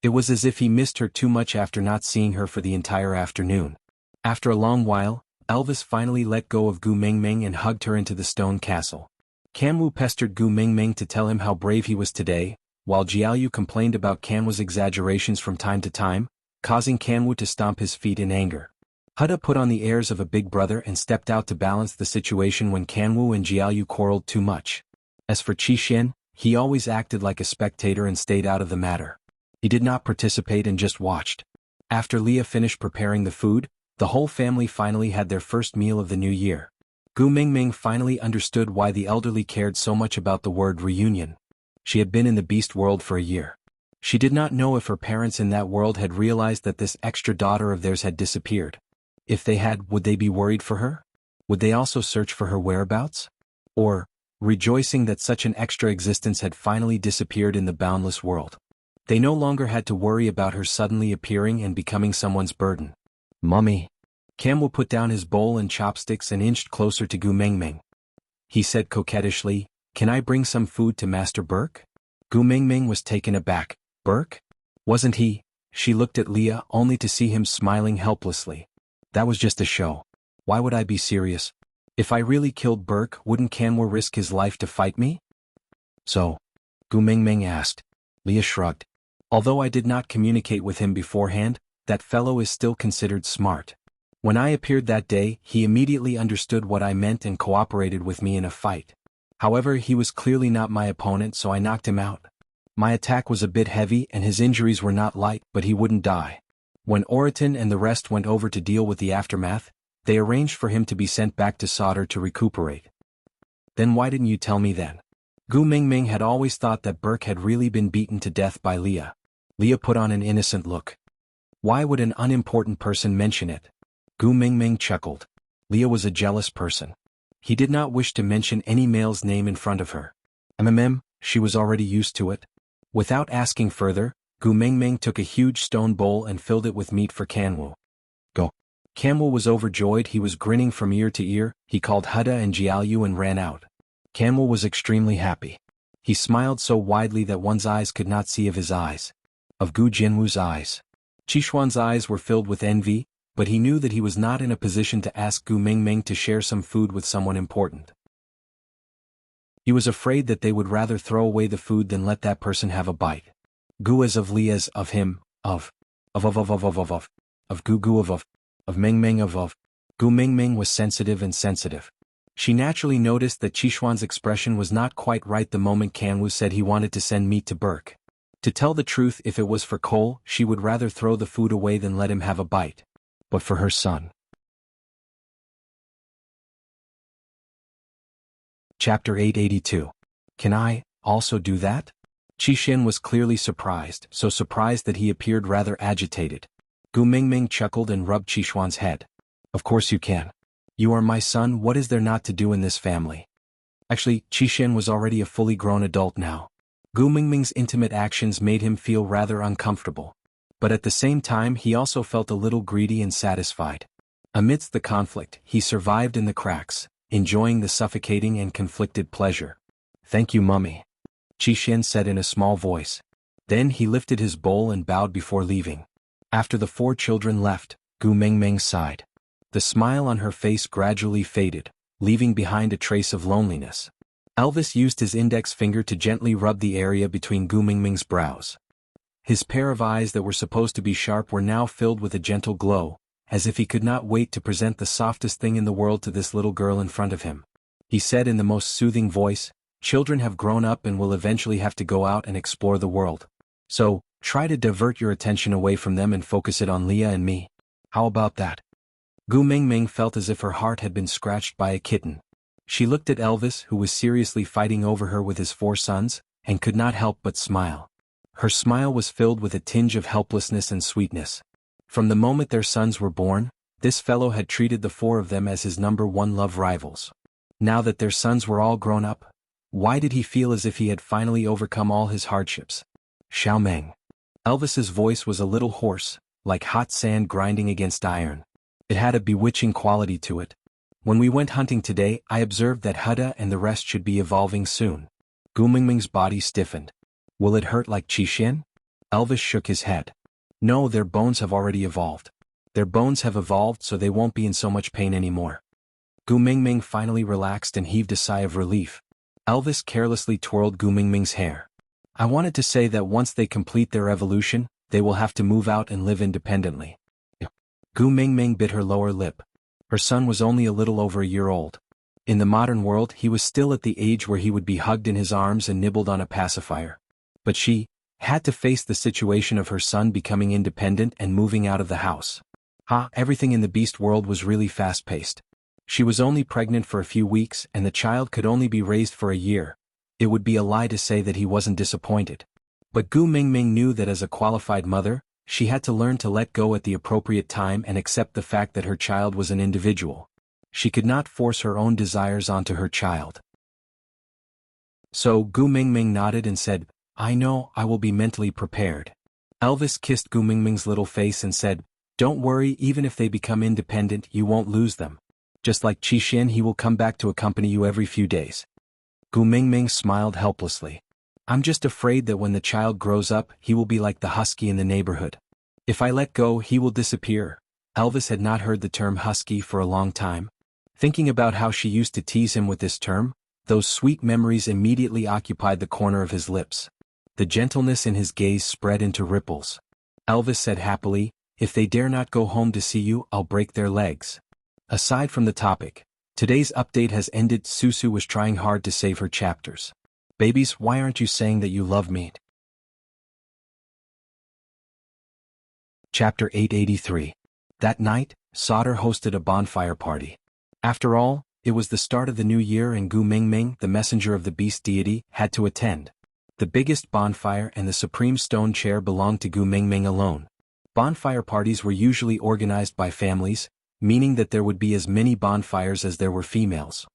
It was as if he missed her too much after not seeing her for the entire afternoon. After a long while, Elvis finally let go of Gu Mingming and hugged her into the stone castle. Kanwu pestered Gu Mingming to tell him how brave he was today, while Jiaoyu complained about Kanwu's exaggerations from time to time, causing Kanwu to stomp his feet in anger. Huda put on the airs of a big brother and stepped out to balance the situation when Kanwu and Jiaoyu quarreled too much. As for Qixin, he always acted like a spectator and stayed out of the matter. He did not participate and just watched. After Leah finished preparing the food, the whole family finally had their first meal of the new year. Gu Mingming finally understood why the elderly cared so much about the word reunion. She had been in the beast world for a year. She did not know if her parents in that world had realized that this extra daughter of theirs had disappeared. If they had, would they be worried for her? Would they also search for her whereabouts? Or, rejoicing that such an extra existence had finally disappeared in the boundless world? They no longer had to worry about her suddenly appearing and becoming someone's burden. Mummy. Kamwo put down his bowl and chopsticks and inched closer to Gu Mingming. He said coquettishly, "Can I bring some food to Master Burke?" Gu Mingming was taken aback. Burke? Wasn't he? She looked at Leah only to see him smiling helplessly. That was just a show. Why would I be serious? If I really killed Burke, wouldn't Kanwo risk his life to fight me? So? Gu Mingming asked. Leah shrugged. Although I did not communicate with him beforehand, that fellow is still considered smart. When I appeared that day, he immediately understood what I meant and cooperated with me in a fight. However, he was clearly not my opponent, so I knocked him out. My attack was a bit heavy and his injuries were not light, but he wouldn't die. When Oriton and the rest went over to deal with the aftermath, they arranged for him to be sent back to Sauter to recuperate. Then why didn't you tell me then? Gu Mingming had always thought that Burke had really been beaten to death by Leah. Leah put on an innocent look. Why would an unimportant person mention it? Gu Mingming chuckled. Leah was a jealous person. He did not wish to mention any male's name in front of her. She was already used to it. Without asking further, Gu Mingming took a huge stone bowl and filled it with meat for Kanwo. Go. Kanwo was overjoyed. He was grinning from ear to ear. He called Huda and Jiaoyu and ran out. Kanwo was extremely happy. He smiled so widely that one's eyes could not see of his eyes. Of Gu Jinwu's eyes. Qixuan's eyes were filled with envy, but he knew that he was not in a position to ask Gu Mingming to share some food with someone important. He was afraid that they would rather throw away the food than let that person have a bite. Gu as of Li as of him, of Gu Gu of Mingming of. Gu Mingming was sensitive and sensitive. She naturally noticed that Qixuan's expression was not quite right the moment Kanwu said he wanted to send meat to Burke. To tell the truth, if it was for Cole, she would rather throw the food away than let him have a bite. But for her son. Chapter 882. Can I also do that? Qixin was clearly surprised, so surprised that he appeared rather agitated. Gu Mingming chuckled and rubbed Qixuan's head. Of course you can. You are my son, what is there not to do in this family? Actually, Qixin was already a fully grown adult now. Gu Mingming's intimate actions made him feel rather uncomfortable. But at the same time he also felt a little greedy and satisfied. Amidst the conflict, he survived in the cracks, enjoying the suffocating and conflicted pleasure. Thank you, Mummy. Qixin said in a small voice. Then he lifted his bowl and bowed before leaving. After the four children left, Gu Mingming sighed. The smile on her face gradually faded, leaving behind a trace of loneliness. Elvis used his index finger to gently rub the area between Gu Mingming's brows. His pair of eyes that were supposed to be sharp were now filled with a gentle glow, as if he could not wait to present the softest thing in the world to this little girl in front of him. He said in the most soothing voice, "Children have grown up and will eventually have to go out and explore the world. So, try to divert your attention away from them and focus it on Leah and me. How about that?" Gu Mingming felt as if her heart had been scratched by a kitten. She looked at Elvis, who was seriously fighting over her with his 4 sons, and could not help but smile. Her smile was filled with a tinge of helplessness and sweetness. From the moment their sons were born, this fellow had treated the 4 of them as his #1 love rivals. Now that their sons were all grown up, why did he feel as if he had finally overcome all his hardships? Xiaomeng. Elvis's voice was a little hoarse, like hot sand grinding against iron. It had a bewitching quality to it. When we went hunting today, I observed that Huda and the rest should be evolving soon. Gu Mingming's body stiffened. Will it hurt like Qixin? Elvis shook his head. No, their bones have already evolved. Their bones have evolved so they won't be in so much pain anymore. Gu Mingming finally relaxed and heaved a sigh of relief. Elvis carelessly twirled Gu Mingming's hair. I wanted to say that once they complete their evolution, they will have to move out and live independently. Gu Mingming bit her lower lip. Her son was only a little over a year old. In the modern world, he was still at the age where he would be hugged in his arms and nibbled on a pacifier. But she had to face the situation of her son becoming independent and moving out of the house. Everything in the beast world was really fast-paced. She was only pregnant for a few weeks and the child could only be raised for a year. It would be a lie to say that he wasn't disappointed. But Gu Mingming knew that as a qualified mother, she had to learn to let go at the appropriate time and accept the fact that her child was an individual. She could not force her own desires onto her child. So Gu Mingming nodded and said, I know, I will be mentally prepared. Elvis kissed Gu Mingming's little face and said, Don't worry, even if they become independent, you won't lose them. Just like Qixin, he will come back to accompany you every few days. Gu Mingming smiled helplessly. I'm just afraid that when the child grows up, he will be like the husky in the neighborhood. If I let go, he will disappear. Elvis had not heard the term husky for a long time. Thinking about how she used to tease him with this term, those sweet memories immediately occupied the corner of his lips. The gentleness in his gaze spread into ripples. Elvis said happily, If they dare not go home to see you, I'll break their legs. Aside from the topic, today's update has ended. Susu was trying hard to save her chapters. Babies, why aren't you saying that you love me? Chapter 883. That night, Sauter hosted a bonfire party. After all, it was the start of the new year and Gu Mingming, the messenger of the beast deity, had to attend. The biggest bonfire and the supreme stone chair belonged to Gu Mingming alone. Bonfire parties were usually organized by families, meaning that there would be as many bonfires as there were females.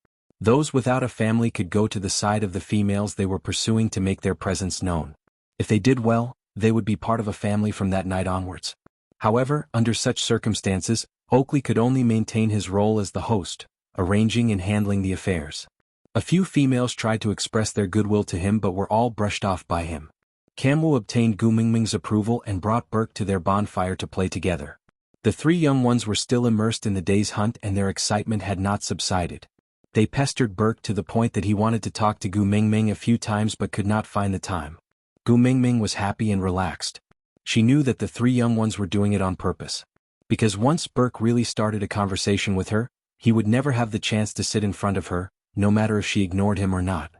Those without a family could go to the side of the females they were pursuing to make their presence known. If they did well, they would be part of a family from that night onwards. However, under such circumstances, Oakley could only maintain his role as the host, arranging and handling the affairs. A few females tried to express their goodwill to him but were all brushed off by him. Kamwu obtained Gu Mingming's approval and brought Burke to their bonfire to play together. The 3 young ones were still immersed in the day's hunt and their excitement had not subsided. They pestered Burke to the point that he wanted to talk to Gu Mingming a few times but could not find the time. Gu Mingming was happy and relaxed. She knew that the 3 young ones were doing it on purpose. Because once Burke really started a conversation with her, he would never have the chance to sit in front of her, no matter if she ignored him or not.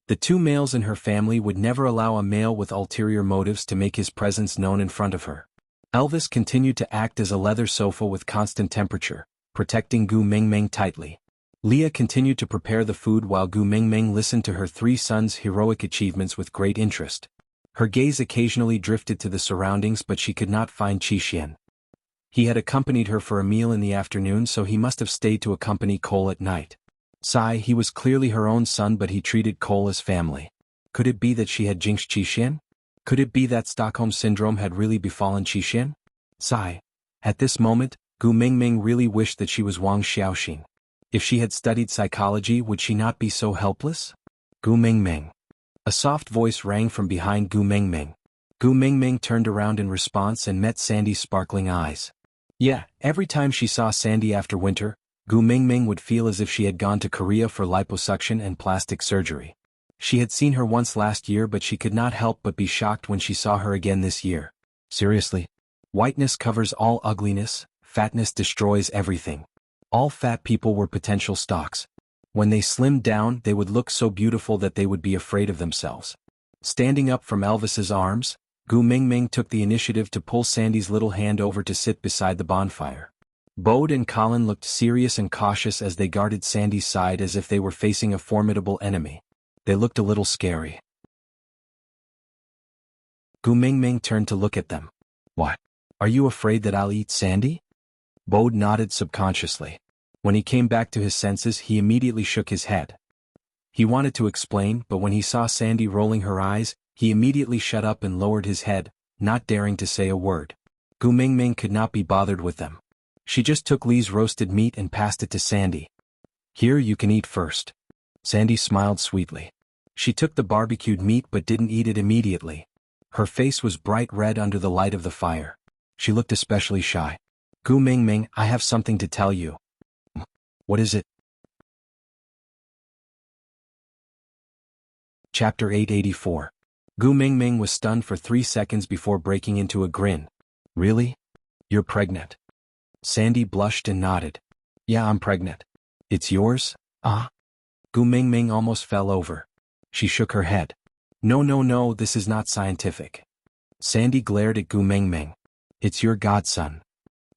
The 2 males in her family would never allow a male with ulterior motives to make his presence known in front of her. Elvis continued to act as a leather sofa with constant temperature, protecting Gu Mingming tightly. Leah continued to prepare the food while Gu Mingming listened to her 3 sons' heroic achievements with great interest. Her gaze occasionally drifted to the surroundings but she could not find Qixin. He had accompanied her for a meal in the afternoon so he must have stayed to accompany Cole at night. He was clearly her own son but he treated Cole as family. Could it be that she had jinxed Qixin? Could it be that Stockholm Syndrome had really befallen Qixin? At this moment, Gu Mingming really wished that she was Wang Xiaoxin. If she had studied psychology, would she not be so helpless? Gu Mingming. A soft voice rang from behind Gu Mingming. Gu Mingming turned around in response and met Sandy's sparkling eyes. Every time she saw Sandy after winter, Gu Mingming would feel as if she had gone to Korea for liposuction and plastic surgery. She had seen her once last year but she could not help but be shocked when she saw her again this year. Seriously? Whiteness covers all ugliness, fatness destroys everything. All fat people were potential stocks. When they slimmed down, they would look so beautiful that they would be afraid of themselves. Standing up from Elvis's arms, Gu Mingming took the initiative to pull Sandy's little hand over to sit beside the bonfire. Bode and Colin looked serious and cautious as they guarded Sandy's side as if they were facing a formidable enemy. They looked a little scary. Gu Mingming turned to look at them. What? Are you afraid that I'll eat Sandy? Bode nodded subconsciously. When he came back to his senses, he immediately shook his head. He wanted to explain, but when he saw Sandy rolling her eyes, he immediately shut up and lowered his head, not daring to say a word. Gu Mingming could not be bothered with them. She just took Lee's roasted meat and passed it to Sandy. Here, you can eat first. Sandy smiled sweetly. She took the barbecued meat but didn't eat it immediately. Her face was bright red under the light of the fire. She looked especially shy. Gu Mingming, I have something to tell you. What is it? Chapter 884. Gu Mingming was stunned for 3 seconds before breaking into a grin. Really? You're pregnant? Sandy blushed and nodded. Yeah, I'm pregnant. It's yours? Ah? Gu Mingming almost fell over. She shook her head. No, this is not scientific. Sandy glared at Gu Mingming. It's your godson.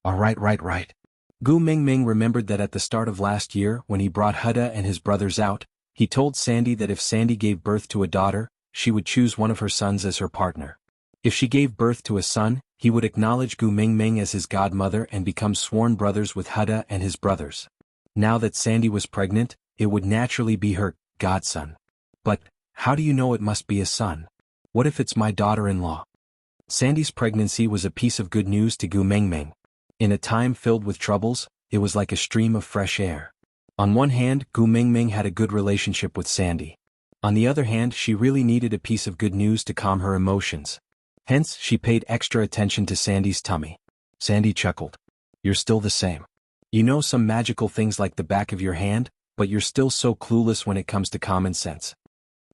All right. Gu Mingming remembered that at the start of last year, when he brought Huda and his brothers out, he told Sandy that if Sandy gave birth to a daughter, she would choose one of her sons as her partner. If she gave birth to a son, he would acknowledge Gu Mingming as his godmother and become sworn brothers with Huda and his brothers. Now that Sandy was pregnant, it would naturally be her godson. But, how do you know it must be a son? What if it's my daughter-in-law? Sandy's pregnancy was a piece of good news to Gu Mingming. In a time filled with troubles, it was like a stream of fresh air. On one hand, Gu Mingming had a good relationship with Sandy. On the other hand, she really needed a piece of good news to calm her emotions. Hence, she paid extra attention to Sandy's tummy. Sandy chuckled. You're still the same. You know some magical things like the back of your hand, but you're still so clueless when it comes to common sense.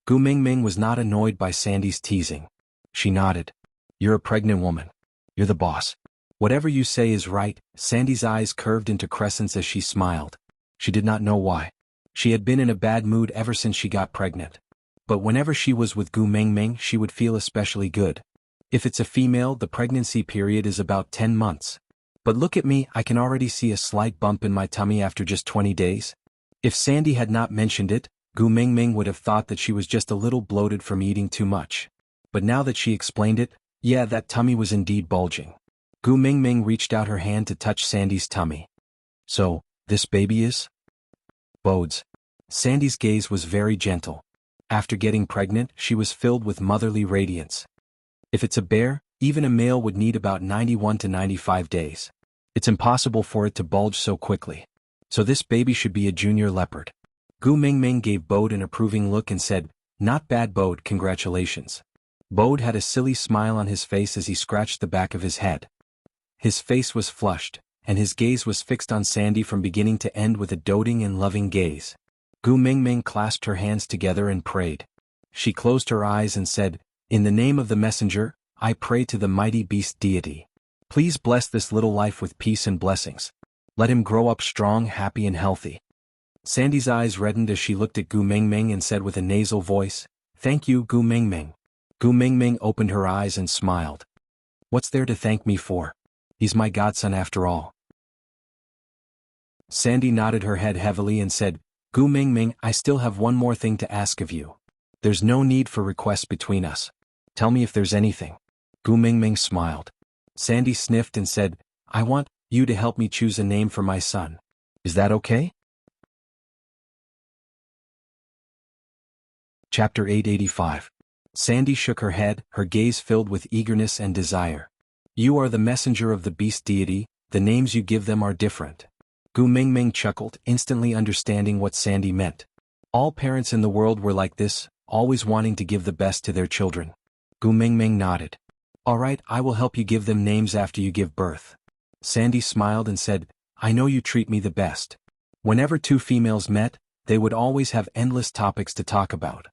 Gu Mingming was not annoyed by Sandy's teasing. She nodded. You're a pregnant woman. You're the boss. Whatever you say is right. Sandy's eyes curved into crescents as she smiled. She did not know why. She had been in a bad mood ever since she got pregnant. But whenever she was with Gu Mingming, she would feel especially good. If it's a female, the pregnancy period is about 10 months. But look at me, I can already see a slight bump in my tummy after just 20 days. If Sandy had not mentioned it, Gu Mingming would have thought that she was just a little bloated from eating too much. But now that she explained it, yeah, that tummy was indeed bulging. Gu Mingming reached out her hand to touch Sandy's tummy. So, this baby is? Bode's. Sandy's gaze was very gentle. After getting pregnant, she was filled with motherly radiance. If it's a bear, even a male would need about 91 to 95 days. It's impossible for it to bulge so quickly. So this baby should be a junior leopard. Gu Mingming gave Bode an approving look and said, Not bad, Bode, congratulations. Bode had a silly smile on his face as he scratched the back of his head. His face was flushed, and his gaze was fixed on Sandy from beginning to end with a doting and loving gaze. Gu Mingming clasped her hands together and prayed. She closed her eyes and said, In the name of the messenger, I pray to the mighty beast deity. Please bless this little life with peace and blessings. Let him grow up strong, happy and healthy. Sandy's eyes reddened as she looked at Gu Mingming and said with a nasal voice, Thank you, Gu Mingming. Gu Mingming opened her eyes and smiled. What's there to thank me for? He's my godson after all. Sandy nodded her head heavily and said, Gu Mingming, I still have one more thing to ask of you. There's no need for requests between us. Tell me if there's anything. Gu Mingming smiled. Sandy sniffed and said, I want you to help me choose a name for my son. Is that okay? Chapter 885. Sandy shook her head, her gaze filled with eagerness and desire. You are the messenger of the beast deity, the names you give them are different. Gu Mingming chuckled, instantly understanding what Sandy meant. All parents in the world were like this, always wanting to give the best to their children. Gu Mingming nodded. All right, I will help you give them names after you give birth. Sandy smiled and said, I know you treat me the best. Whenever two females met, they would always have endless topics to talk about.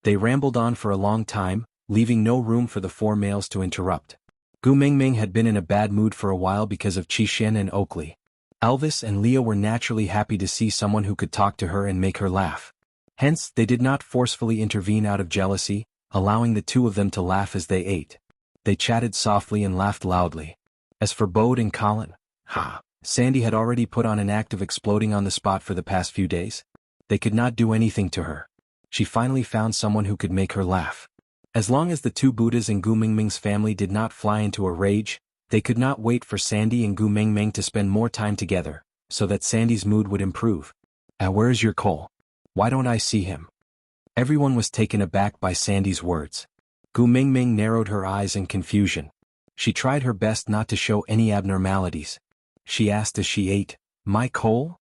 They rambled on for a long time, leaving no room for the four males to interrupt. Gu Mingming had been in a bad mood for a while because of Qixin and Oakley. Elvis and Leah were naturally happy to see someone who could talk to her and make her laugh. Hence, they did not forcefully intervene out of jealousy, allowing the two of them to laugh as they ate. They chatted softly and laughed loudly. As for Bode and Colin, Sandy had already put on an act of exploding on the spot for the past few days. They could not do anything to her. She finally found someone who could make her laugh. As long as the two Buddhas in Gu Mingming's family did not fly into a rage, they could not wait for Sandy and Gu Mingming to spend more time together, so that Sandy's mood would improve. Where is your Cole? Why don't I see him? Everyone was taken aback by Sandy's words. Gu Mingming narrowed her eyes in confusion. She tried her best not to show any abnormalities. She asked as she ate, "My Cole?"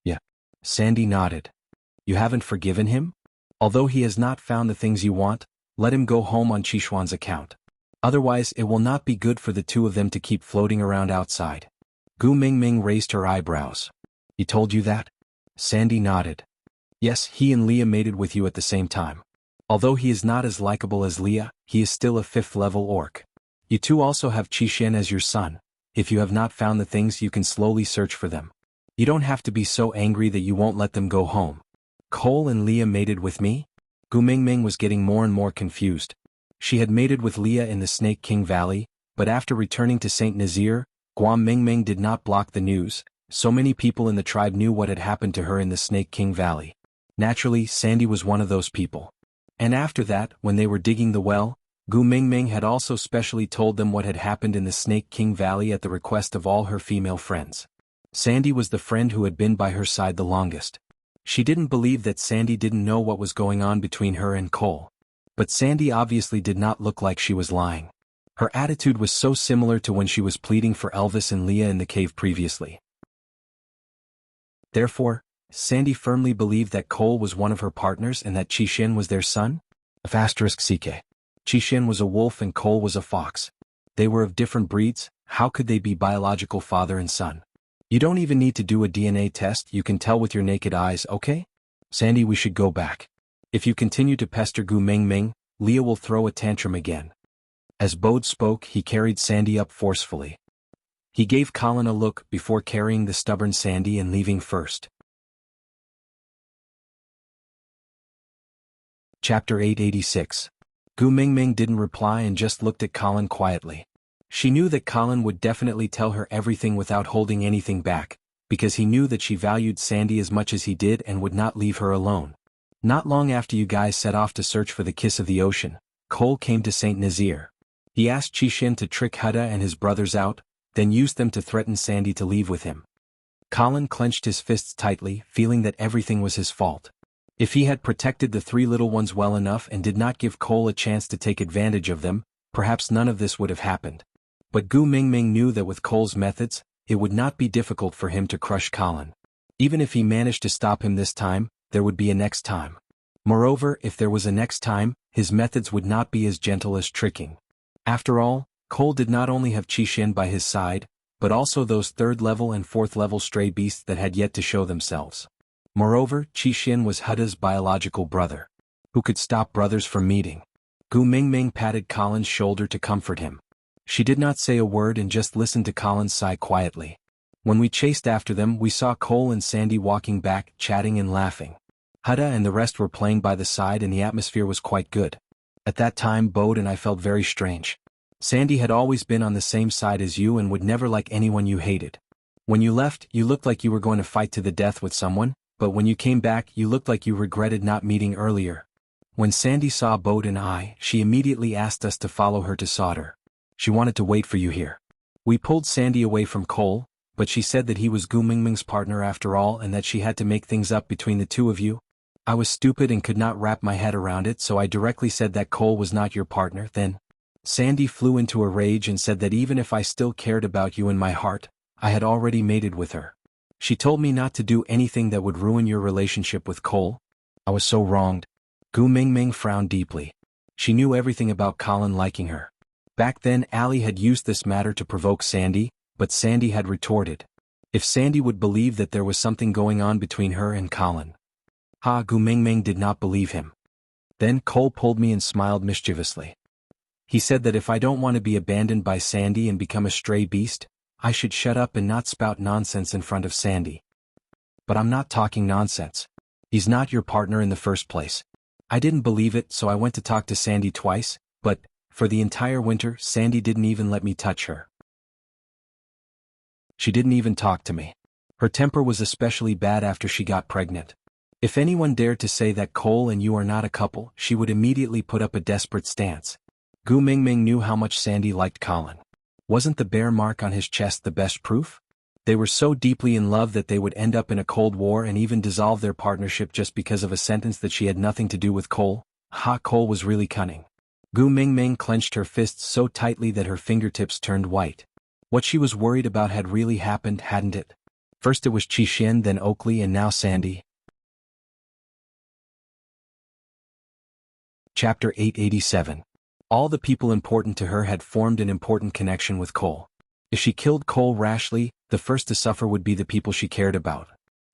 "Yeah." Sandy nodded. "You haven't forgiven him? Although he has not found the things you want, let him go home on Qishuan's account. Otherwise it will not be good for the two of them to keep floating around outside." Gu Mingming raised her eyebrows. "He told you that?" Sandy nodded. "Yes, he and Leah mated with you at the same time. Although he is not as likable as Leah, he is still a 5th-level orc. You two also have Qishuan as your son. If you have not found the things, you can slowly search for them. You don't have to be so angry that you won't let them go home." Cole and Leah mated with me? Gu Mingming was getting more and more confused. She had mated with Leah in the Snake King Valley, but after returning to St. Nazir, Guam Mingming did not block the news. So many people in the tribe knew what had happened to her in the Snake King Valley. Naturally, Sandy was one of those people. And after that, when they were digging the well, Gu Mingming had also specially told them what had happened in the Snake King Valley at the request of all her female friends. Sandy was the friend who had been by her side the longest. She didn't believe that Sandy didn't know what was going on between her and Cole. But Sandy obviously did not look like she was lying. Her attitude was so similar to when she was pleading for Elvis and Leah in the cave previously. Therefore, Sandy firmly believed that Cole was one of her partners and that Qishuan was their son? *CK. Qishuan was a wolf and Cole was a fox. They were of different breeds. How could they be biological father and son? You don't even need to do a DNA test, you can tell with your naked eyes, okay? Sandy, we should go back. If you continue to pester Gu Mingming, Leah will throw a tantrum again. As Bode spoke, he carried Sandy up forcefully. He gave Colin a look before carrying the stubborn Sandy and leaving first. Chapter 886. Gu Mingming didn't reply and just looked at Colin quietly. She knew that Colin would definitely tell her everything without holding anything back, because he knew that she valued Sandy as much as he did and would not leave her alone. Not long after you guys set off to search for the Kiss of the Ocean, Cole came to St. Nazir. He asked Qishuan to trick Hutta and his brothers out, then used them to threaten Sandy to leave with him. Colin clenched his fists tightly, feeling that everything was his fault. If he had protected the three little ones well enough and did not give Cole a chance to take advantage of them, perhaps none of this would have happened. But Gu Mingming knew that with Cole's methods, it would not be difficult for him to crush Colin. Even if he managed to stop him this time, there would be a next time. Moreover, if there was a next time, his methods would not be as gentle as tricking. After all, Cole did not only have Qishuan by his side, but also those 3rd-level and 4th-level stray beasts that had yet to show themselves. Moreover, Qishuan was Hutta's biological brother. Who could stop brothers from meeting? Gu Mingming patted Colin's shoulder to comfort him. She did not say a word and just listened to Colin sigh quietly. When we chased after them, we saw Cole and Sandy walking back, chatting and laughing. Hutta and the rest were playing by the side and the atmosphere was quite good. At that time, Bode and I felt very strange. Sandy had always been on the same side as you and would never like anyone you hated. When you left, you looked like you were going to fight to the death with someone, but when you came back, you looked like you regretted not meeting earlier. When Sandy saw Bode and I, she immediately asked us to follow her to Sauter. She wanted to wait for you here. We pulled Sandy away from Cole, but she said that he was Gu Mingming's partner after all and that she had to make things up between the two of you. I was stupid and could not wrap my head around it, so I directly said that Cole was not your partner. Then Sandy flew into a rage and said that even if I still cared about you in my heart, I had already mated with her. She told me not to do anything that would ruin your relationship with Cole. I was so wronged. Gu Mingming frowned deeply. She knew everything about Colin liking her. Back then, Allie had used this matter to provoke Sandy, but Sandy had retorted. If Sandy would believe that there was something going on between her and Colin. Gu Mingming did not believe him. Then Cole pulled me and smiled mischievously. He said that if I don't want to be abandoned by Sandy and become a stray beast, I should shut up and not spout nonsense in front of Sandy. But I'm not talking nonsense. He's not your partner in the first place. I didn't believe it, so I went to talk to Sandy twice, but for the entire winter, Sandy didn't even let me touch her. She didn't even talk to me. Her temper was especially bad after she got pregnant. If anyone dared to say that Cole and you are not a couple, she would immediately put up a desperate stance. Gu Mingming knew how much Sandy liked Colin. Wasn't the bear mark on his chest the best proof? They were so deeply in love that they would end up in a cold war and even dissolve their partnership just because of a sentence that she had nothing to do with Cole. Cole was really cunning. Gu Mingming clenched her fists so tightly that her fingertips turned white. What she was worried about had really happened, hadn't it? First it was Qixin, then Oakley, and now Sandy. Chapter 887. All the people important to her had formed an important connection with Cole. If she killed Cole rashly, the first to suffer would be the people she cared about.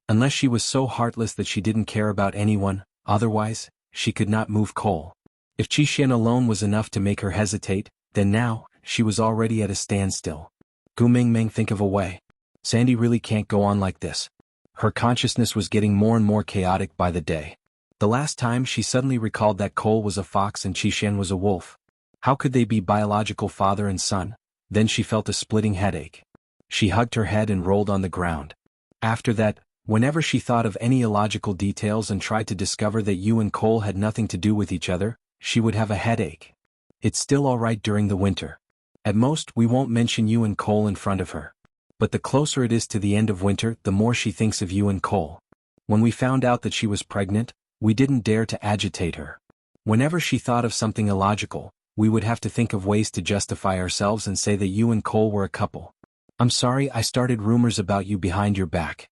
Unless she was so heartless that she didn't care about anyone, otherwise, she could not move Cole. If Qixin alone was enough to make her hesitate, then now, she was already at a standstill. Gu Mingming, think of a way. Sandy really can't go on like this. Her consciousness was getting more and more chaotic by the day. The last time she suddenly recalled that Cole was a fox and Qixin was a wolf. How could they be biological father and son? Then she felt a splitting headache. She hugged her head and rolled on the ground. After that, whenever she thought of any illogical details and tried to discover that you and Cole had nothing to do with each other, she would have a headache. It's still all right during the winter. At most, we won't mention you and Cole in front of her. But the closer it is to the end of winter, the more she thinks of you and Cole. When we found out that she was pregnant, we didn't dare to agitate her. Whenever she thought of something illogical, we would have to think of ways to justify ourselves and say that you and Cole were a couple. I'm sorry I started rumors about you behind your back.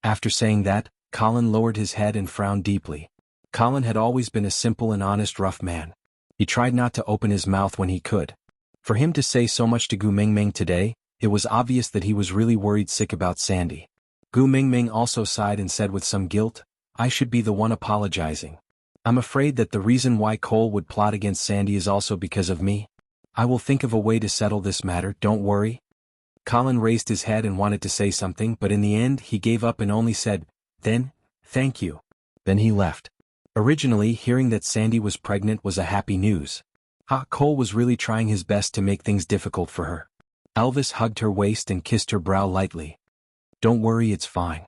After saying that, Colin lowered his head and frowned deeply. Colin had always been a simple and honest rough man. He tried not to open his mouth when he could. For him to say so much to Gu Mingming today, it was obvious that he was really worried sick about Sandy. Gu Mingming also sighed and said with some guilt, I should be the one apologizing. I'm afraid that the reason why Cole would plot against Sandy is also because of me. I will think of a way to settle this matter, don't worry. Colin raised his head and wanted to say something, but in the end he gave up and only said, then, thank you. Then he left. Originally, hearing that Sandy was pregnant was a happy news. Cole was really trying his best to make things difficult for her. Elvis hugged her waist and kissed her brow lightly. Don't worry, it's fine.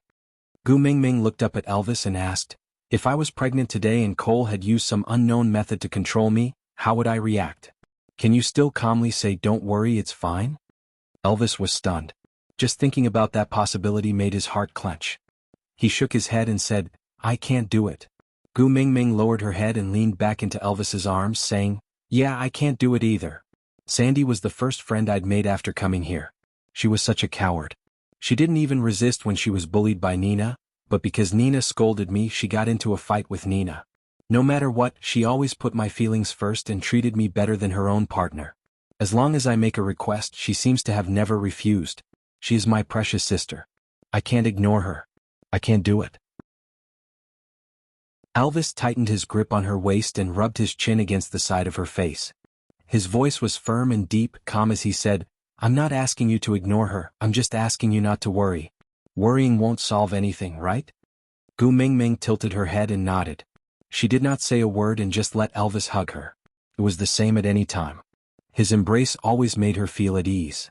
Gu Mingming looked up at Elvis and asked, if I was pregnant today and Cole had used some unknown method to control me, how would I react? Can you still calmly say don't worry, it's fine? Elvis was stunned. Just thinking about that possibility made his heart clench. He shook his head and said, I can't do it. Gu Mingming lowered her head and leaned back into Elvis's arms, saying, yeah, I can't do it either. Sandy was the first friend I'd made after coming here. She was such a coward. She didn't even resist when she was bullied by Nina, but because Nina scolded me, she got into a fight with Nina. No matter what, she always put my feelings first and treated me better than her own partner. As long as I make a request, she seems to have never refused. She is my precious sister. I can't ignore her. I can't do it. Elvis tightened his grip on her waist and rubbed his chin against the side of her face. His voice was firm and deep, calm as he said, I'm not asking you to ignore her, I'm just asking you not to worry. Worrying won't solve anything, right? Gu Mingming tilted her head and nodded. She did not say a word and just let Elvis hug her. It was the same at any time. His embrace always made her feel at ease.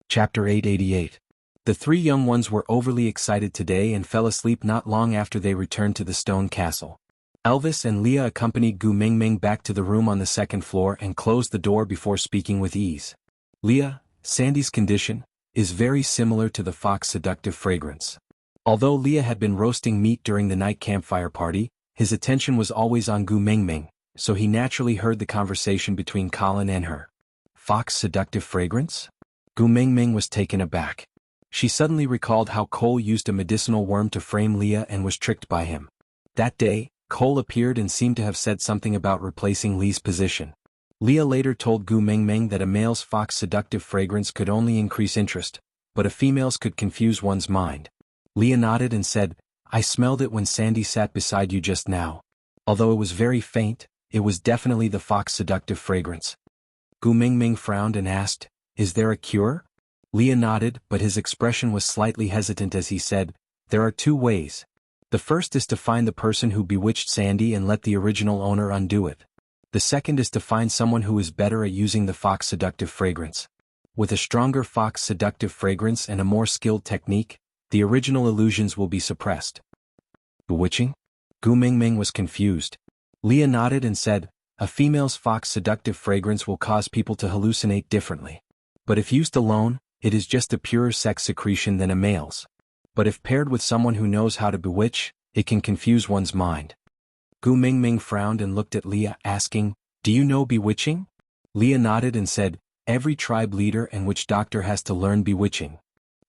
Chapter 888. The three young ones were overly excited today and fell asleep not long after they returned to the stone castle. Elvis and Leah accompanied Gu Mingming back to the room on the second floor and closed the door before speaking with ease. Leah, Sandy's condition, is very similar to the fox seductive fragrance. Although Leah had been roasting meat during the night campfire party, his attention was always on Gu Mingming, so he naturally heard the conversation between Colin and her. Fox seductive fragrance? Gu Mingming was taken aback. She suddenly recalled how Cole used a medicinal worm to frame Leah and was tricked by him. That day, Cole appeared and seemed to have said something about replacing Lee's position. Leah later told Gu Mingming that a male's fox seductive fragrance could only increase interest, but a female's could confuse one's mind. Leah nodded and said, I smelled it when Sandy sat beside you just now. Although it was very faint, it was definitely the fox seductive fragrance. Gu Mingming frowned and asked, is there a cure? Leah nodded, but his expression was slightly hesitant as he said, there are two ways. The first is to find the person who bewitched Sandy and let the original owner undo it. The second is to find someone who is better at using the fox seductive fragrance. With a stronger fox seductive fragrance and a more skilled technique, the original illusions will be suppressed. Bewitching? Gu Mingming was confused. Leah nodded and said, a female's fox seductive fragrance will cause people to hallucinate differently. But if used alone, it is just a purer sex secretion than a male's. But if paired with someone who knows how to bewitch, it can confuse one's mind. Gu Mingming frowned and looked at Leah, asking, do you know bewitching? Leah nodded and said, every tribe leader and witch doctor has to learn bewitching.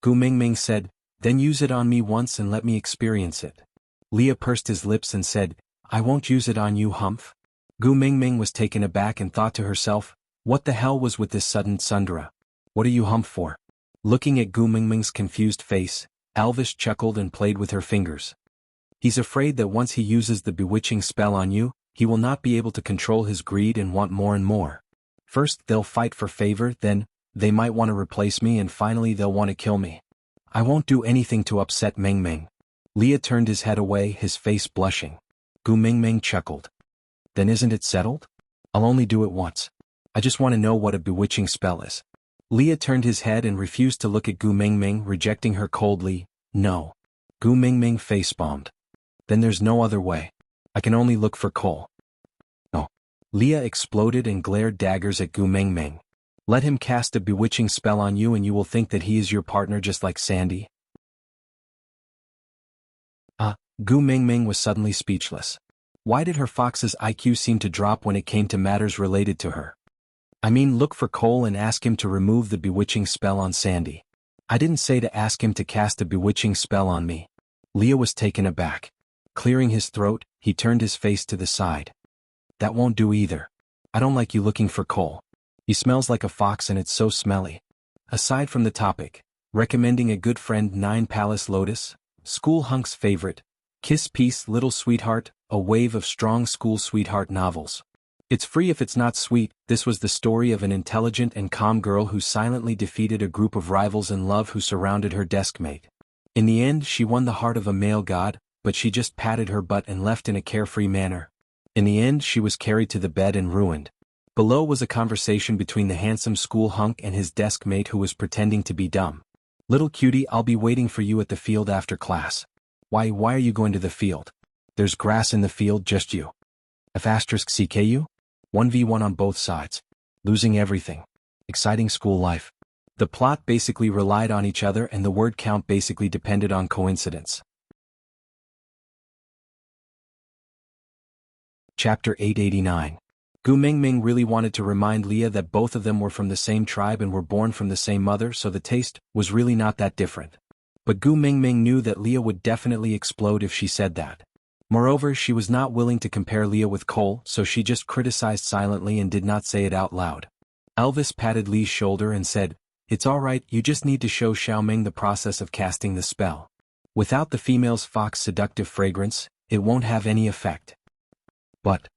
Gu Mingming said, then use it on me once and let me experience it. Leah pursed his lips and said, I won't use it on you, Humph. Gu Mingming was taken aback and thought to herself, what the hell was with this sudden tsundere? What are you Humph for? Looking at Gu Mingming's confused face, Elvis chuckled and played with her fingers. He's afraid that once he uses the bewitching spell on you, he will not be able to control his greed and want more and more. First they'll fight for favor, then, they might want to replace me, and finally they'll want to kill me. I won't do anything to upset Mingming. Leah turned his head away, his face blushing. Gu Mingming chuckled. Then isn't it settled? I'll only do it once. I just want to know what a bewitching spell is. Leah turned his head and refused to look at Gu Mingming, rejecting her coldly. No. Gu Mingming face-bombed. Then there's no other way. I can only look for coal. No. Leah exploded and glared daggers at Gu Mingming. Let him cast a bewitching spell on you and you will think that he is your partner just like Sandy. Gu Mingming was suddenly speechless. Why did her fox's IQ seem to drop when it came to matters related to her? I mean, look for Cole and ask him to remove the bewitching spell on Sandy. I didn't say to ask him to cast a bewitching spell on me. Leah was taken aback. Clearing his throat, he turned his face to the side. That won't do either. I don't like you looking for Cole. He smells like a fox and it's so smelly. Aside from the topic, recommending a good friend 9 Palace Lotus, School Hunk's favorite, Kiss Peace Little Sweetheart, a wave of strong school sweetheart novels. It's free if it's not sweet. This was the story of an intelligent and calm girl who silently defeated a group of rivals in love who surrounded her deskmate. In the end she won the heart of a male god, but she just patted her butt and left in a carefree manner. In the end she was carried to the bed and ruined. Below was a conversation between the handsome school hunk and his deskmate who was pretending to be dumb. Little cutie, I'll be waiting for you at the field after class. Why are you going to the field? There's grass in the field, just you. F*CKU? 1v1 on both sides. Losing everything. Exciting school life. The plot basically relied on each other and the word count basically depended on coincidence. Chapter 889. Gu Mingming really wanted to remind Leah that both of them were from the same tribe and were born from the same mother, so the taste was really not that different. But Gu Mingming knew that Leah would definitely explode if she said that. Moreover, she was not willing to compare Leah with Cole, so she just criticized silently and did not say it out loud. Elvis patted Lee's shoulder and said, it's alright, you just need to show Xiaoming the process of casting the spell. Without the female's fox seductive fragrance, it won't have any effect. But,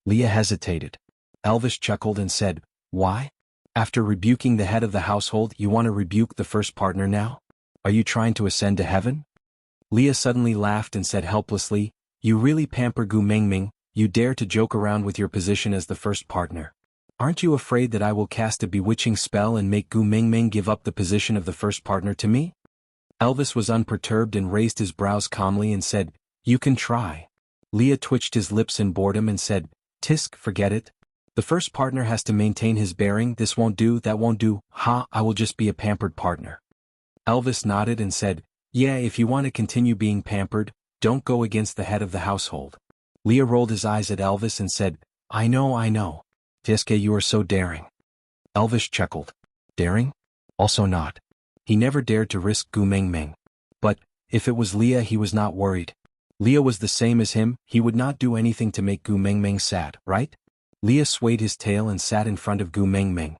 Leah hesitated. Elvis chuckled and said, why? After rebuking the head of the household, you want to rebuke the first partner now? Are you trying to ascend to heaven? Leah suddenly laughed and said helplessly, you really pamper Gu Mingming, you dare to joke around with your position as the first partner. Aren't you afraid that I will cast a bewitching spell and make Gu Mingming give up the position of the first partner to me? Elvis was unperturbed and raised his brows calmly and said, you can try. Leah twitched his lips in boredom and said, Tisk, forget it. The first partner has to maintain his bearing, this won't do, that won't do, I will just be a pampered partner. Elvis nodded and said, yeah, if you want to continue being pampered, don't go against the head of the household. Leah rolled his eyes at Elvis and said, I know. Tiske, you are so daring. Elvis chuckled. Daring? Also not. He never dared to risk Gu Mingming. But, if it was Leah, he was not worried. Leah was the same as him, he would not do anything to make Gu Mingming sad, right? Leah swayed his tail and sat in front of Gu Mingming.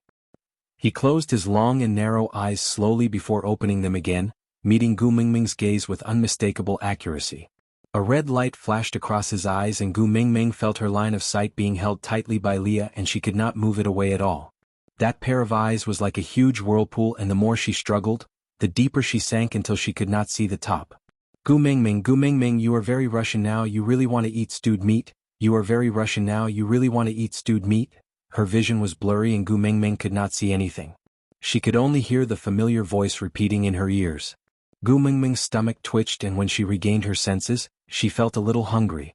He closed his long and narrow eyes slowly before opening them again, meeting Gu Mingming's gaze with unmistakable accuracy. A red light flashed across his eyes and Gu Mingming felt her line of sight being held tightly by Leah and she could not move it away at all. That pair of eyes was like a huge whirlpool and the more she struggled, the deeper she sank until she could not see the top. Gu Mingming, you are very Russian now, you really want to eat stewed meat, You are very Russian now, you really want to eat stewed meat? Her vision was blurry and Gu Mingming could not see anything. She could only hear the familiar voice repeating in her ears. Gu Mingming's stomach twitched and when she regained her senses, she felt a little hungry.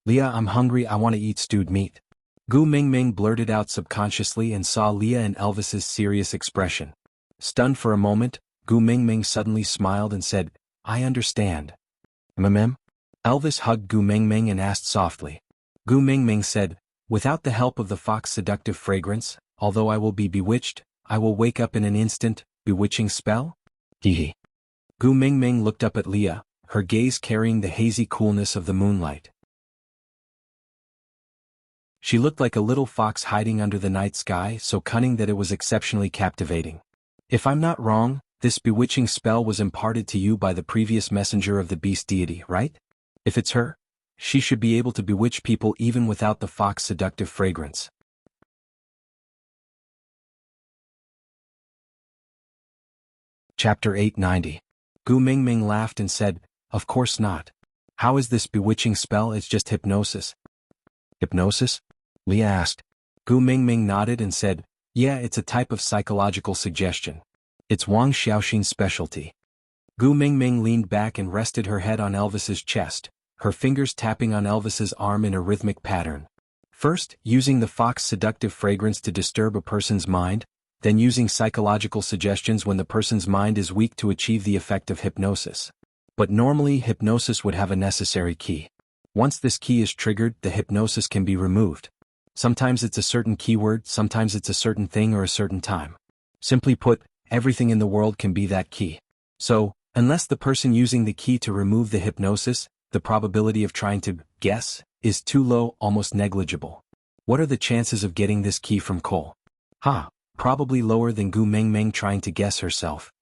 Leah, I'm hungry, I want to eat stewed meat. Gu Mingming blurted out subconsciously and saw Leah and Elvis's serious expression. Stunned for a moment, Gu Mingming suddenly smiled and said, I understand. Elvis hugged Gu Mingming and asked softly. Gu Mingming said, without the help of the fox's seductive fragrance, although I will be bewitched, I will wake up in an instant. Bewitching spell? Hehe. Gu Mingming looked up at Leah, her gaze carrying the hazy coolness of the moonlight. She looked like a little fox hiding under the night sky, so cunning that it was exceptionally captivating. If I'm not wrong, this bewitching spell was imparted to you by the previous messenger of the beast deity, right? If it's her, she should be able to bewitch people even without the fox's seductive fragrance. Chapter 890. Gu Mingming laughed and said, of course not. How is this bewitching spell? It's just hypnosis. Hypnosis? Leah asked. Gu Mingming nodded and said, yeah, it's a type of psychological suggestion. It's Wang Xiaoxin's specialty. Gu Mingming leaned back and rested her head on Elvis's chest, her fingers tapping on Elvis's arm in a rhythmic pattern. First, using the fox's seductive fragrance to disturb a person's mind, then using psychological suggestions when the person's mind is weak to achieve the effect of hypnosis. But normally hypnosis would have a necessary key. Once this key is triggered, the hypnosis can be removed. Sometimes it's a certain keyword, sometimes it's a certain thing or a certain time. Simply put, everything in the world can be that key. So, unless the person using the key to remove the hypnosis, the probability of trying to guess is too low, almost negligible. What are the chances of getting this key from Cole? Probably lower than Gu Mingming trying to guess herself.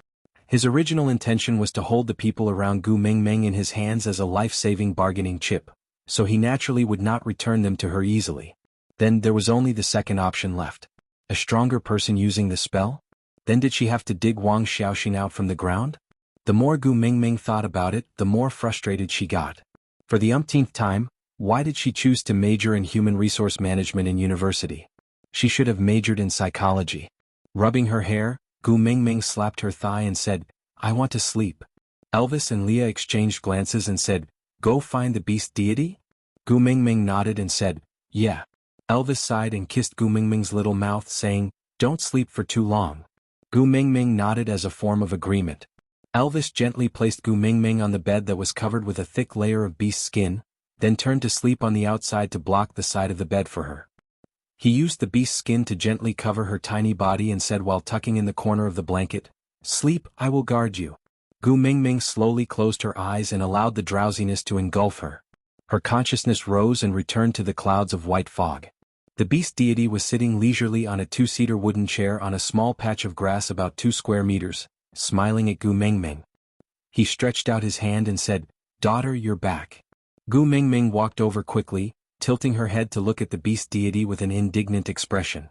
His original intention was to hold the people around Gu Mingming in his hands as a life-saving bargaining chip, so he naturally would not return them to her easily. Then there was only the second option left. A stronger person using the spell? Then did she have to dig Wang Xiaoxin out from the ground? The more Gu Mingming thought about it, the more frustrated she got. For the umpteenth time, why did she choose to major in human resource management in university? She should have majored in psychology. Rubbing her hair, Gu Mingming slapped her thigh and said, I want to sleep. Elvis and Leah exchanged glances and said, go find the beast deity? Gu Mingming nodded and said, yeah. Elvis sighed and kissed Gu Mingming's little mouth saying, don't sleep for too long. Gu Mingming nodded as a form of agreement. Elvis gently placed Gu Mingming on the bed that was covered with a thick layer of beast skin, then turned to sleep on the outside to block the side of the bed for her. He used the beast skin to gently cover her tiny body and said while tucking in the corner of the blanket, sleep, I will guard you. Gu Mingming slowly closed her eyes and allowed the drowsiness to engulf her. Her consciousness rose and returned to the clouds of white fog. The beast deity was sitting leisurely on a two-seater wooden chair on a small patch of grass about 2 square meters, smiling at Gu Mingming. He stretched out his hand and said, daughter, you're back. Gu Mingming walked over quickly, tilting her head to look at the beast deity with an indignant expression.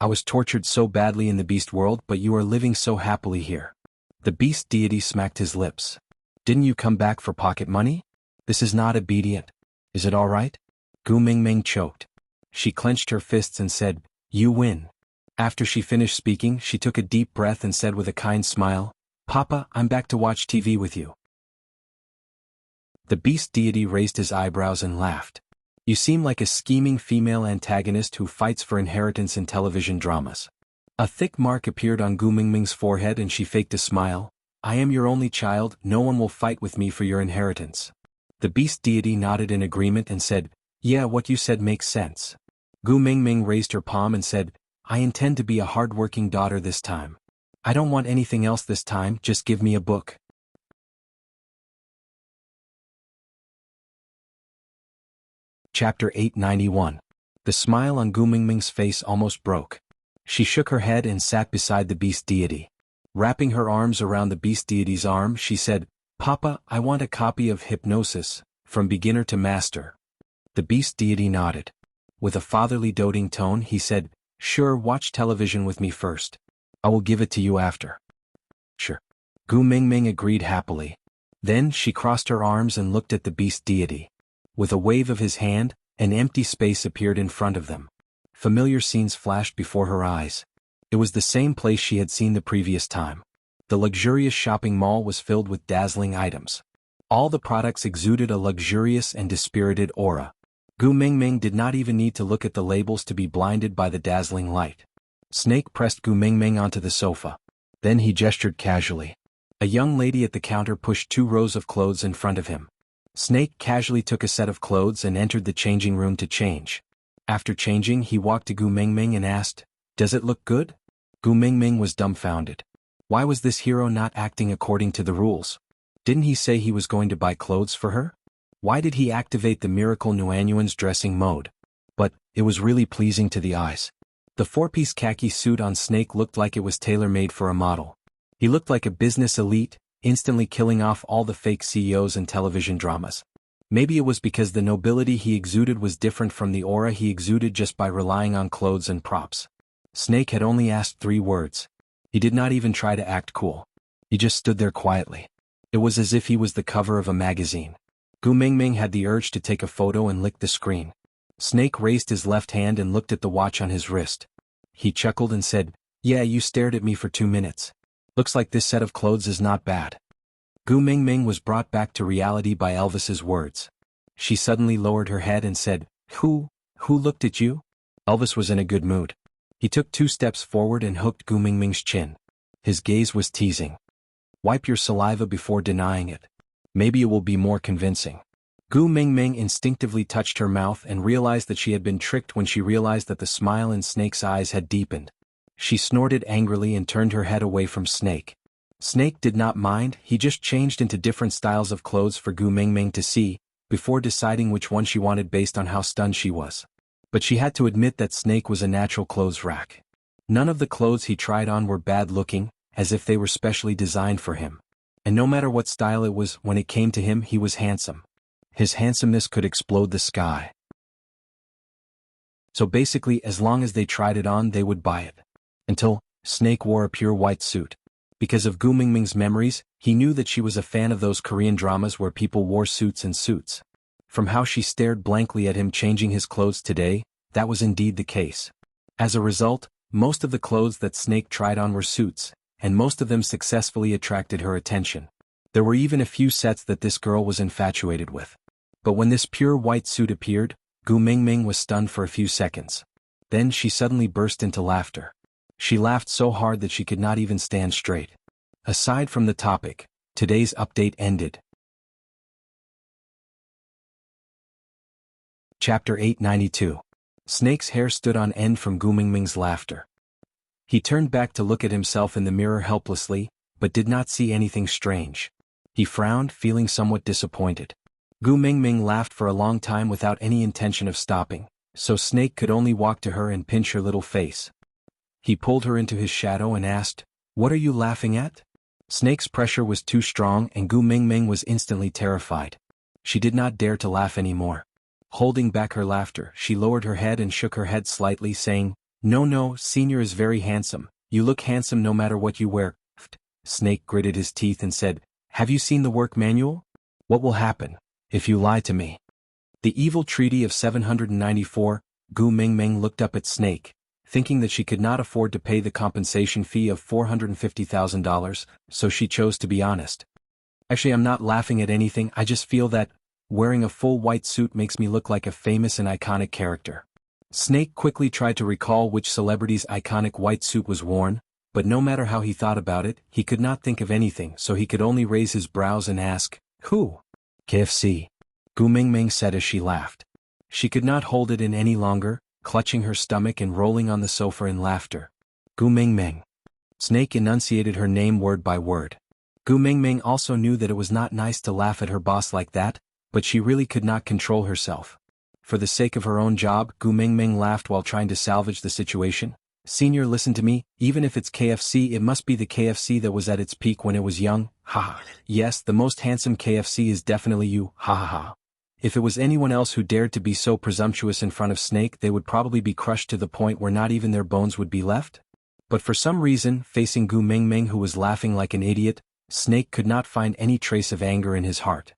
I was tortured so badly in the beast world, but you are living so happily here. The beast deity smacked his lips. Didn't you come back for pocket money? This is not obedient. Is it all right? Gu Mingming choked. She clenched her fists and said, you win. After she finished speaking, she took a deep breath and said with a kind smile, Papa, I'm back to watch TV with you. The beast deity raised his eyebrows and laughed. You seem like a scheming female antagonist who fights for inheritance in television dramas. A thick mark appeared on Gu Mingming's forehead and she faked a smile. I am your only child, no one will fight with me for your inheritance. The beast deity nodded in agreement and said, yeah, what you said makes sense. Gu Mingming raised her palm and said, I intend to be a hard-working daughter this time. I don't want anything else this time, just give me a book. Chapter 891. The smile on Gu Mingming's face almost broke. She shook her head and sat beside the beast deity. Wrapping her arms around the beast deity's arm, she said, Papa, I want a copy of Hypnosis, from beginner to master. The beast deity nodded. With a fatherly doting tone, he said, sure, watch television with me first. I will give it to you after. Sure. Gu Mingming agreed happily. Then she crossed her arms and looked at the beast deity. With a wave of his hand, An empty space appeared in front of them. Familiar scenes flashed before her eyes. It was the same place she had seen the previous time. The luxurious shopping mall was filled with dazzling items. All the products exuded a luxurious and dispirited aura. Gu Mingming did not even need to look at the labels to be blinded by the dazzling light. Snake pressed Gu Mingming onto the sofa. Then he gestured casually. A young lady at the counter pushed 2 rows of clothes in front of him. Snake casually took a set of clothes and entered the changing room to change. After changing, he walked to Gu Mingming and asked, "Does it look good?" Gu Mingming was dumbfounded. Why was this hero not acting according to the rules? Didn't he say he was going to buy clothes for her? Why did he activate the Miracle Nuanuan's dressing mode? But it was really pleasing to the eyes. The 4-piece khaki suit on Snake looked like it was tailor-made for a model. He looked like a business elite, instantly killing off all the fake CEOs in television dramas. Maybe it was because the nobility he exuded was different from the aura he exuded just by relying on clothes and props. Snake had only asked 3 words. He did not even try to act cool. He just stood there quietly. It was as if he was the cover of a magazine. Gu Mingming had the urge to take a photo and lick the screen. Snake raised his left hand and looked at the watch on his wrist. He chuckled and said, "Yeah, you stared at me for 2 minutes. Looks like this set of clothes is not bad." Gu Mingming was brought back to reality by Elvis's words. She suddenly lowered her head and said, Who looked at you?" Elvis was in a good mood. He took 2 steps forward and hooked Gu Mingming's chin. His gaze was teasing. "Wipe your saliva before denying it. Maybe it will be more convincing." Gu Mingming instinctively touched her mouth and realized that she had been tricked when she realized that the smile in Snake's eyes had deepened. She snorted angrily and turned her head away from Snake. Snake did not mind, he just changed into different styles of clothes for Gu Mingming to see, before deciding which one she wanted based on how stunned she was. But she had to admit that Snake was a natural clothes rack. None of the clothes he tried on were bad-looking, as if they were specially designed for him. And no matter what style it was, when it came to him, he was handsome. His handsomeness could explode the sky. So basically, as long as they tried it on, they would buy it. Until Snake wore a pure white suit. Because of Gu Mingming's memories, he knew that she was a fan of those Korean dramas where people wore suits and suits. From how she stared blankly at him changing his clothes today, that was indeed the case. As a result, most of the clothes that Snake tried on were suits, and most of them successfully attracted her attention. There were even a few sets that this girl was infatuated with. But when this pure white suit appeared, Gu Mingming was stunned for a few seconds. Then she suddenly burst into laughter. She laughed so hard that she could not even stand straight. Aside from the topic, today's update ended. Chapter 892. Snake's hair stood on end from Gu Mingming's laughter. He turned back to look at himself in the mirror helplessly, but did not see anything strange. He frowned, feeling somewhat disappointed. Gu Mingming laughed for a long time without any intention of stopping, so Snake could only walk to her and pinch her little face. He pulled her into his shadow and asked, "What are you laughing at?" Snake's pressure was too strong and Gu Mingming was instantly terrified. She did not dare to laugh anymore. Holding back her laughter, she lowered her head and shook her head slightly, saying, No, Senior is very handsome. You look handsome no matter what you wear." Snake gritted his teeth and said, "Have you seen the work manual? What will happen if you lie to me?" The evil treaty of 794, Gu Mingming looked up at Snake, thinking that she could not afford to pay the compensation fee of $450,000, so she chose to be honest. "Actually, I'm not laughing at anything, I just feel that wearing a full white suit makes me look like a famous and iconic character." Snake quickly tried to recall which celebrity's iconic white suit was worn, but no matter how he thought about it, he could not think of anything, so he could only raise his brows and ask, "Who?" "KFC," Gu Mingming said as she laughed. She could not hold it in any longer, clutching her stomach and rolling on the sofa in laughter. "Gu Mingming." Snake enunciated her name word by word. Gu Mingming also knew that it was not nice to laugh at her boss like that, but she really could not control herself. For the sake of her own job, Gu Mingming laughed while trying to salvage the situation. "Senior, listen to me, even if it's KFC, it must be the KFC that was at its peak when it was young, ha. Yes, the most handsome KFC is definitely you, ha ha ha." If it was anyone else who dared to be so presumptuous in front of Snake, they would probably be crushed to the point where not even their bones would be left. But for some reason, facing Gu Mingming who was laughing like an idiot, Snake could not find any trace of anger in his heart.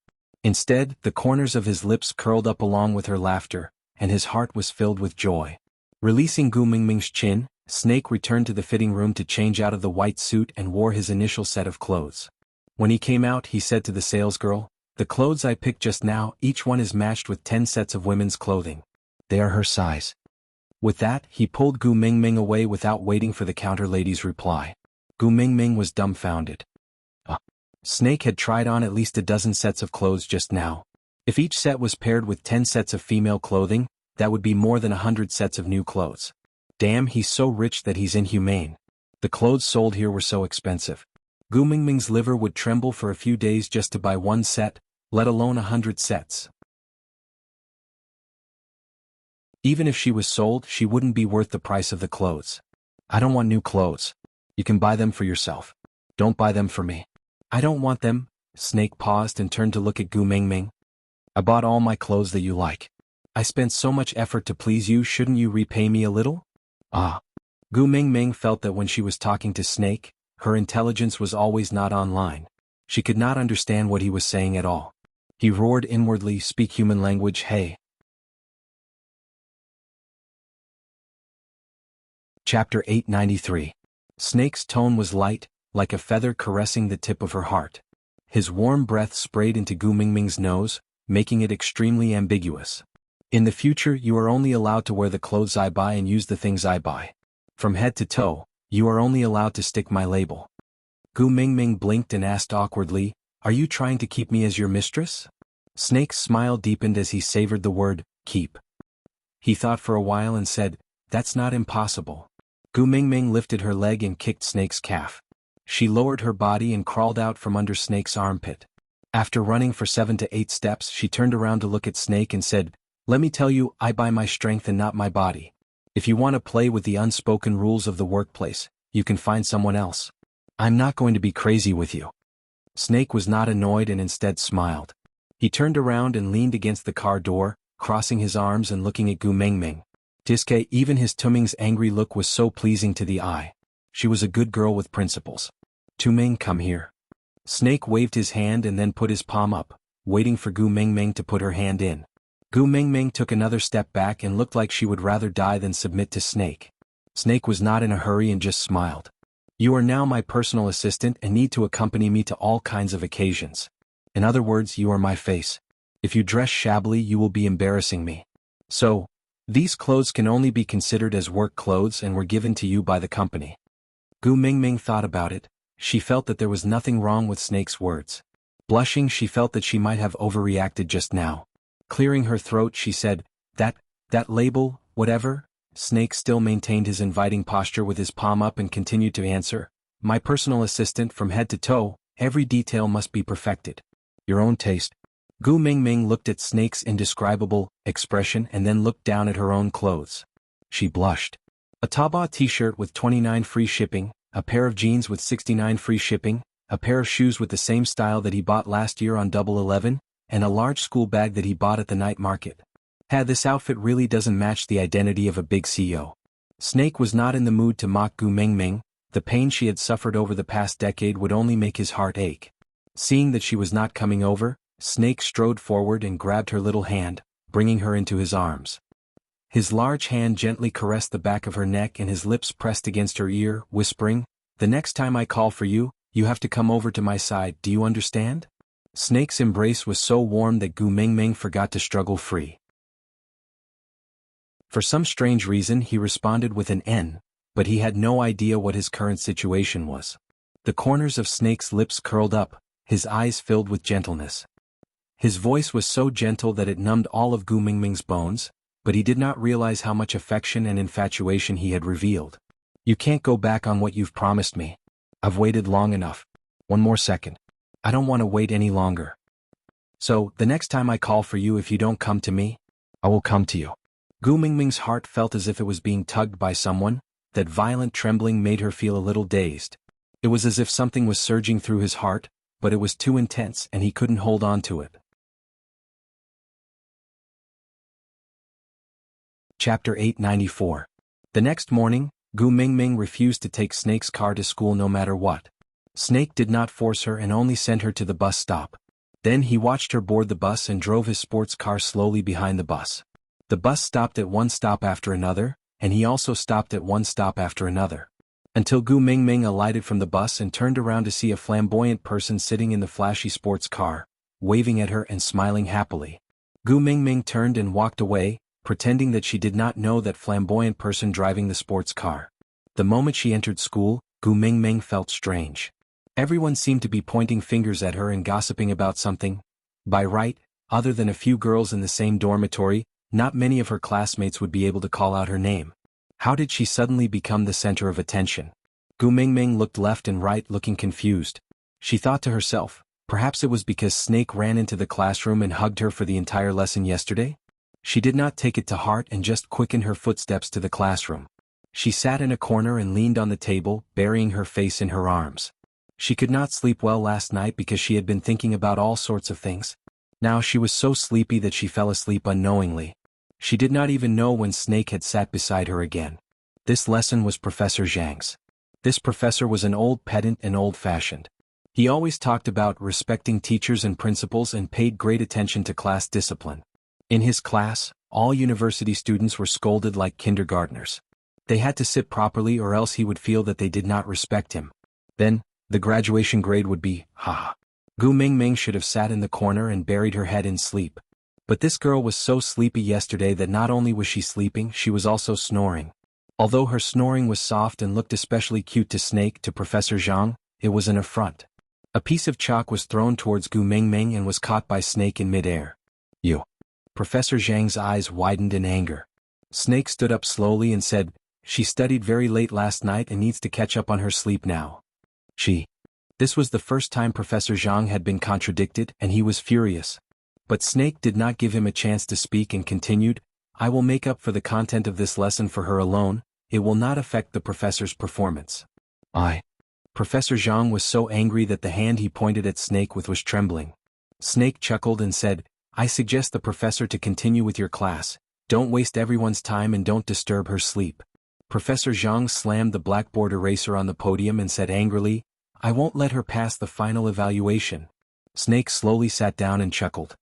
Instead, the corners of his lips curled up along with her laughter, and his heart was filled with joy. Releasing Gu Mingming's chin, Snake returned to the fitting room to change out of the white suit and wore his initial set of clothes. When he came out, he said to the salesgirl, "The clothes I picked just now, each one is matched with 10 sets of women's clothing. They are her size." With that, he pulled Gu Mingming away without waiting for the counter lady's reply. Gu Mingming was dumbfounded. Snake had tried on at least a dozen sets of clothes just now. If each set was paired with 10 sets of female clothing, that would be more than 100 sets of new clothes. Damn, he's so rich that he's inhumane. The clothes sold here were so expensive. Gu Mingming's liver would tremble for a few days just to buy one set, let alone 100 sets. Even if she was sold, she wouldn't be worth the price of the clothes. "I don't want new clothes. You can buy them for yourself. Don't buy them for me." "I don't want them." Snake paused and turned to look at Gu Mingming. "I bought all my clothes that you like. I spent so much effort to please you, shouldn't you repay me a little?" Gu Mingming felt that when she was talking to Snake, her intelligence was always not online. She could not understand what he was saying at all. He roared inwardly, "Speak human language, hey." Chapter 893. Snake's tone was light, like a feather caressing the tip of her heart. His warm breath sprayed into Gu Mingming's nose, making it extremely ambiguous. "In the future, you are only allowed to wear the clothes I buy and use the things I buy. From head to toe, you are only allowed to stick my label." Gu Mingming blinked and asked awkwardly, "Are you trying to keep me as your mistress?" Snake's smile deepened as he savored the word, keep. He thought for a while and said, "That's not impossible." Gu Mingming lifted her leg and kicked Snake's calf. She lowered her body and crawled out from under Snake's armpit. After running for 7 to 8 steps, she turned around to look at Snake and said, "Let me tell you, I buy my strength and not my body. If you want to play with the unspoken rules of the workplace, you can find someone else. I'm not going to be crazy with you." Snake was not annoyed and instead smiled. He turned around and leaned against the car door, crossing his arms and looking at Gu Mingming. Even his Taming's angry look was so pleasing to the eye. She was a good girl with principles. "Taming, come here." Snake waved his hand and then put his palm up, waiting for Gu Mingming to put her hand in. Gu Mingming took another step back and looked like she would rather die than submit to Snake. Snake was not in a hurry and just smiled. "You are now my personal assistant and need to accompany me to all kinds of occasions. In other words, you are my face. If you dress shabbily, you will be embarrassing me. So, these clothes can only be considered as work clothes and were given to you by the company." Gu Mingming thought about it. She felt that there was nothing wrong with Snake's words. Blushing, she felt that she might have overreacted just now. Clearing her throat, she said, That label, whatever." Snake still maintained his inviting posture with his palm up and continued to answer, "My personal assistant from head to toe, every detail must be perfected. Your own taste." Gu Mingming looked at Snake's indescribable expression and then looked down at her own clothes. She blushed. A Taobao t-shirt with 29 free shipping, a pair of jeans with 69 free shipping, a pair of shoes with the same style that he bought last year on Double 11, and a large school bag that he bought at the night market. This outfit really doesn't match the identity of a big CEO. Snake was not in the mood to mock Gu Mingming. The pain she had suffered over the past decade would only make his heart ache. Seeing that she was not coming over, Snake strode forward and grabbed her little hand, bringing her into his arms. His large hand gently caressed the back of her neck and his lips pressed against her ear, whispering, "The next time I call for you, you have to come over to my side, do you understand?" Snake's embrace was so warm that Gu Mingming forgot to struggle free. For some strange reason he responded with an N, but he had no idea what his current situation was. The corners of Snake's lips curled up, his eyes filled with gentleness. His voice was so gentle that it numbed all of Gu Mingming's bones, but he did not realize how much affection and infatuation he had revealed. "You can't go back on what you've promised me. I've waited long enough. One more second. I don't want to wait any longer. So, the next time I call for you, if you don't come to me, I will come to you." Gu Mingming's heart felt as if it was being tugged by someone. That violent trembling made her feel a little dazed. It was as if something was surging through his heart, but it was too intense and he couldn't hold on to it. Chapter 894. The next morning, Gu Mingming refused to take Snake's car to school no matter what. Snake did not force her and only sent her to the bus stop. Then he watched her board the bus and drove his sports car slowly behind the bus. The bus stopped at one stop after another, and he also stopped at one stop after another. Until Gu Mingming alighted from the bus and turned around to see a flamboyant person sitting in the flashy sports car, waving at her and smiling happily. Gu Mingming turned and walked away, pretending that she did not know that flamboyant person driving the sports car. The moment she entered school, Gu Mingming felt strange. Everyone seemed to be pointing fingers at her and gossiping about something. By right, other than a few girls in the same dormitory, not many of her classmates would be able to call out her name. How did she suddenly become the center of attention? Gu Mingming looked left and right, looking confused. She thought to herself, perhaps it was because Snake ran into the classroom and hugged her for the entire lesson yesterday? She did not take it to heart and just quickened her footsteps to the classroom. She sat in a corner and leaned on the table, burying her face in her arms. She could not sleep well last night because she had been thinking about all sorts of things. Now she was so sleepy that she fell asleep unknowingly. She did not even know when Snake had sat beside her again. This lesson was Professor Zhang's. This professor was an old pedant and old-fashioned. He always talked about respecting teachers and principals and paid great attention to class discipline. In his class, all university students were scolded like kindergartners. They had to sit properly or else he would feel that they did not respect him. Then, the graduation grade would be, ha. Gu Mingming should have sat in the corner and buried her head in sleep. But this girl was so sleepy yesterday that not only was she sleeping, she was also snoring. Although her snoring was soft and looked especially cute to Snake, to Professor Zhang, it was an affront. A piece of chalk was thrown towards Gu Mingming and was caught by Snake in midair. You. Professor Zhang's eyes widened in anger. Snake stood up slowly and said, she studied very late last night and needs to catch up on her sleep now. This was the first time Professor Zhang had been contradicted and he was furious. But Snake did not give him a chance to speak and continued, I will make up for the content of this lesson for her alone, it will not affect the professor's performance. Professor Zhang was so angry that the hand he pointed at Snake with was trembling. Snake chuckled and said, I suggest the professor to continue with your class, don't waste everyone's time and don't disturb her sleep. Professor Zhang slammed the blackboard eraser on the podium and said angrily, I won't let her pass the final evaluation. Snake slowly sat down and chuckled.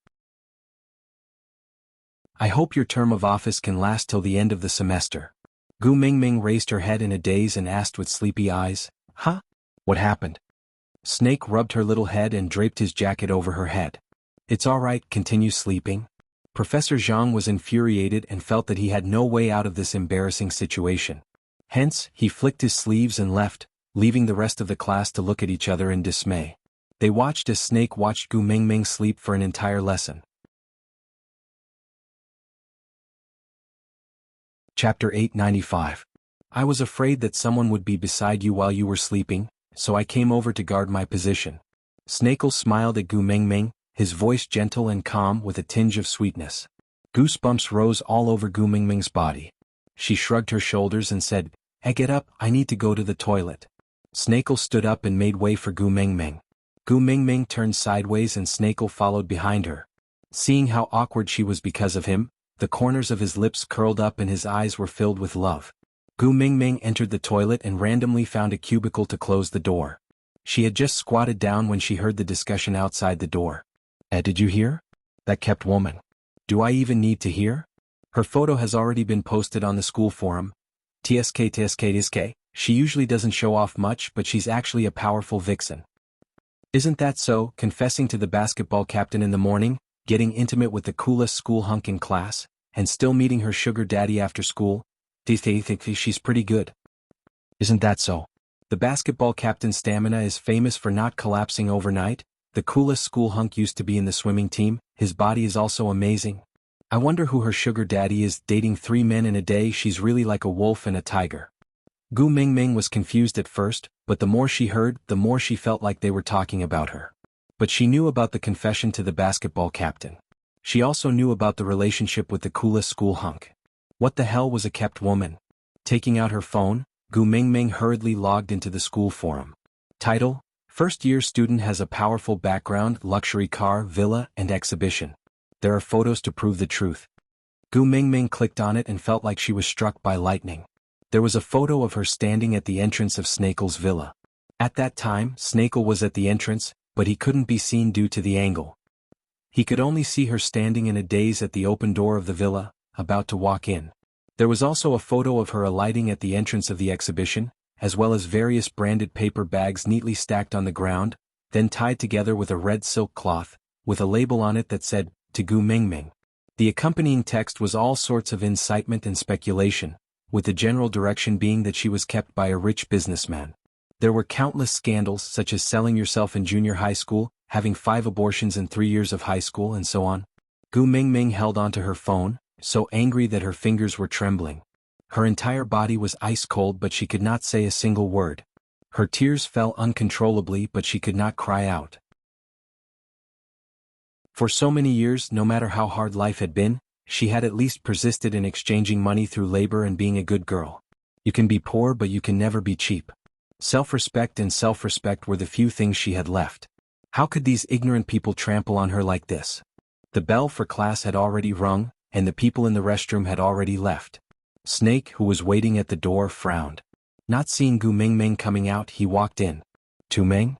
I hope your term of office can last till the end of the semester. Gu Mingming raised her head in a daze and asked with sleepy eyes, Huh? What happened? Snake rubbed her little head and draped his jacket over her head. It's all right, continue sleeping. Professor Zhang was infuriated and felt that he had no way out of this embarrassing situation. Hence, he flicked his sleeves and left, leaving the rest of the class to look at each other in dismay. They watched as Snake watched Gu Mingming sleep for an entire lesson. Chapter 895. I was afraid that someone would be beside you while you were sleeping, so I came over to guard my position. Snakel smiled at Gu Mingming, his voice gentle and calm with a tinge of sweetness. Goosebumps rose all over Gu Mingming's body. She shrugged her shoulders and said, Hey, get up, I need to go to the toilet. Snakel stood up and made way for Gu Mingming. Gu Mingming turned sideways and Snakel followed behind her. Seeing how awkward she was because of him, the corners of his lips curled up and his eyes were filled with love. Gu Mingming entered the toilet and randomly found a cubicle to close the door. She had just squatted down when she heard the discussion outside the door. Did you hear? That kept woman. Do I even need to hear? Her photo has already been posted on the school forum. TSK. She usually doesn't show off much, but she's actually a powerful vixen. Isn't that so? Confessing to the basketball captain in the morning, getting intimate with the coolest school hunk in class, and still meeting her sugar daddy after school. She's pretty good. Isn't that so? The basketball captain's stamina is famous for not collapsing overnight. The coolest school hunk used to be in the swimming team, his body is also amazing. I wonder who her sugar daddy is, dating 3 men in a day. She's really like a wolf and a tiger. Gu Mingming was confused at first, but the more she heard, the more she felt like they were talking about her. But she knew about the confession to the basketball captain. She also knew about the relationship with the coolest school hunk. What the hell was a kept woman? Taking out her phone, Gu Mingming hurriedly logged into the school forum. Title: First-year student has a powerful background, luxury car, villa, and exhibition. There are photos to prove the truth. Gu Mingming clicked on it and felt like she was struck by lightning. There was a photo of her standing at the entrance of Snakel's villa. At that time, Snakel was at the entrance, but he couldn't be seen due to the angle. He could only see her standing in a daze at the open door of the villa, about to walk in. There was also a photo of her alighting at the entrance of the exhibition, as well as various branded paper bags neatly stacked on the ground, then tied together with a red silk cloth, with a label on it that said, "To Gu Mingming." The accompanying text was all sorts of incitement and speculation, with the general direction being that she was kept by a rich businessman. There were countless scandals such as selling yourself in junior high school, having 5 abortions in 3 years of high school and so on. Gu Mingming held onto her phone, so angry that her fingers were trembling. Her entire body was ice cold but she could not say a single word. Her tears fell uncontrollably but she could not cry out. For so many years, no matter how hard life had been, she had at least persisted in exchanging money through labor and being a good girl. You can be poor but you can never be cheap. Self-respect and self-respect were the few things she had left. How could these ignorant people trample on her like this? The bell for class had already rung, and the people in the restroom had already left. Snake, who was waiting at the door, frowned. Not seeing Gu Mingming coming out, he walked in. "Tu Ming?"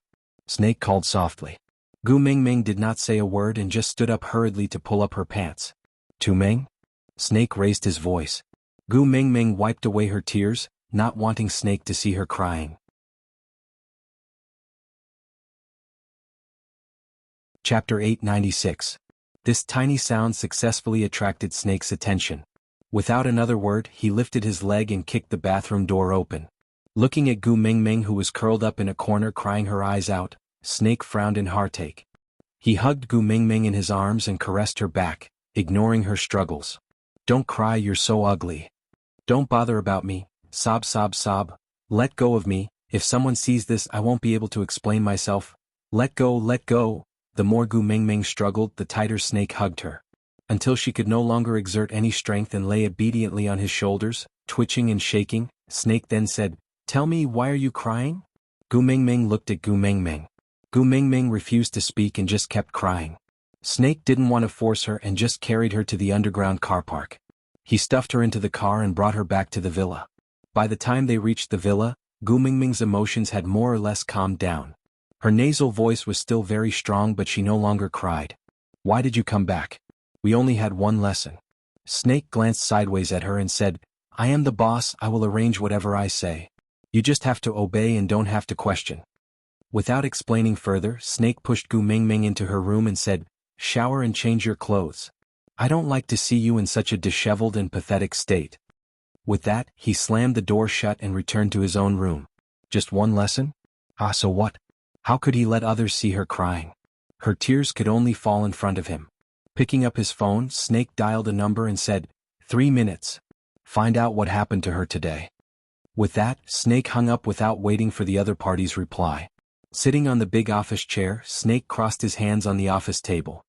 Snake called softly. Gu Mingming did not say a word and just stood up hurriedly to pull up her pants. "Tu Ming?" Snake raised his voice. Gu Mingming wiped away her tears, not wanting Snake to see her crying. Chapter 896. This tiny sound successfully attracted Snake's attention. Without another word, he lifted his leg and kicked the bathroom door open. Looking at Gu Mingming, who was curled up in a corner crying her eyes out, Snake frowned in heartache. He hugged Gu Mingming in his arms and caressed her back, ignoring her struggles. "Don't cry, you're so ugly. Don't bother about me, sob sob sob. Let go of me, if someone sees this I won't be able to explain myself. Let go, let go." The more Gu Mingming struggled, the tighter Snake hugged her. Until she could no longer exert any strength and lay obediently on his shoulders, twitching and shaking, Snake then said, "Tell me, why are you crying?" Gu Mingming looked at Gu Mingming. Gu Mingming refused to speak and just kept crying. Snake didn't want to force her and just carried her to the underground car park. He stuffed her into the car and brought her back to the villa. By the time they reached the villa, Gu Mingming's emotions had more or less calmed down. Her nasal voice was still very strong but she no longer cried. "Why did you come back? We only had one lesson." Snake glanced sideways at her and said, "I am the boss, I will arrange whatever I say. You just have to obey and don't have to question." Without explaining further, Snake pushed Gu Mingming into her room and said, "Shower and change your clothes. I don't like to see you in such a disheveled and pathetic state." With that, he slammed the door shut and returned to his own room. Just one lesson? So what? How could he let others see her crying? Her tears could only fall in front of him. Picking up his phone, Snake dialed a number and said, 3 minutes. Find out what happened to her today." With that, Snake hung up without waiting for the other party's reply. Sitting on the big office chair, Snake crossed his hands on the office table.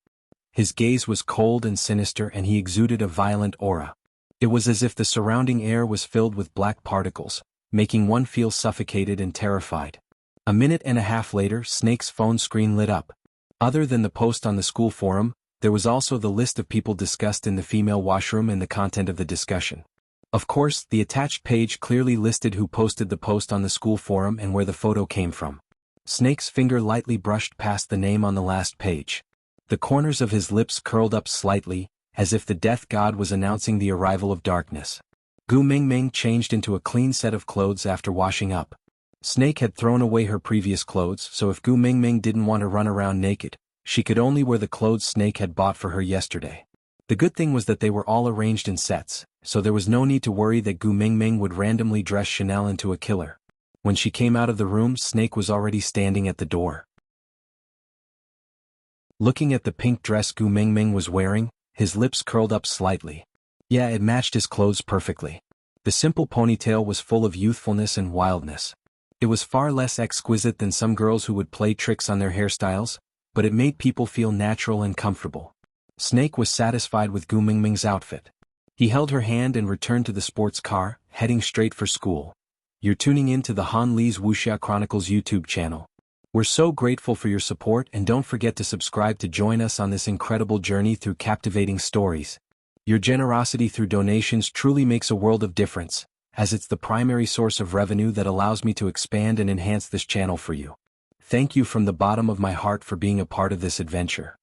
His gaze was cold and sinister and he exuded a violent aura. It was as if the surrounding air was filled with black particles, making one feel suffocated and terrified. A minute and a half later, Snake's phone screen lit up. Other than the post on the school forum, there was also the list of people discussed in the female washroom and the content of the discussion. Of course, the attached page clearly listed who posted the post on the school forum and where the photo came from. Snake's finger lightly brushed past the name on the last page. The corners of his lips curled up slightly, as if the death god was announcing the arrival of darkness. Gu Mingming changed into a clean set of clothes after washing up. Snake had thrown away her previous clothes, so if Gu Mingming didn't want to run around naked, she could only wear the clothes Snake had bought for her yesterday. The good thing was that they were all arranged in sets, so there was no need to worry that Gu Mingming would randomly dress Chanel into a killer. When she came out of the room, Snake was already standing at the door. Looking at the pink dress Gu Mingming was wearing, his lips curled up slightly. Yeah, it matched his clothes perfectly. The simple ponytail was full of youthfulness and wildness. It was far less exquisite than some girls who would play tricks on their hairstyles, but it made people feel natural and comfortable. Snake was satisfied with Gu Mingming's outfit. He held her hand and returned to the sports car, heading straight for school. You're tuning in to the Han Lee's Wuxia Chronicles YouTube channel. We're so grateful for your support and don't forget to subscribe to join us on this incredible journey through captivating stories. Your generosity through donations truly makes a world of difference, as it's the primary source of revenue that allows me to expand and enhance this channel for you. Thank you from the bottom of my heart for being a part of this adventure.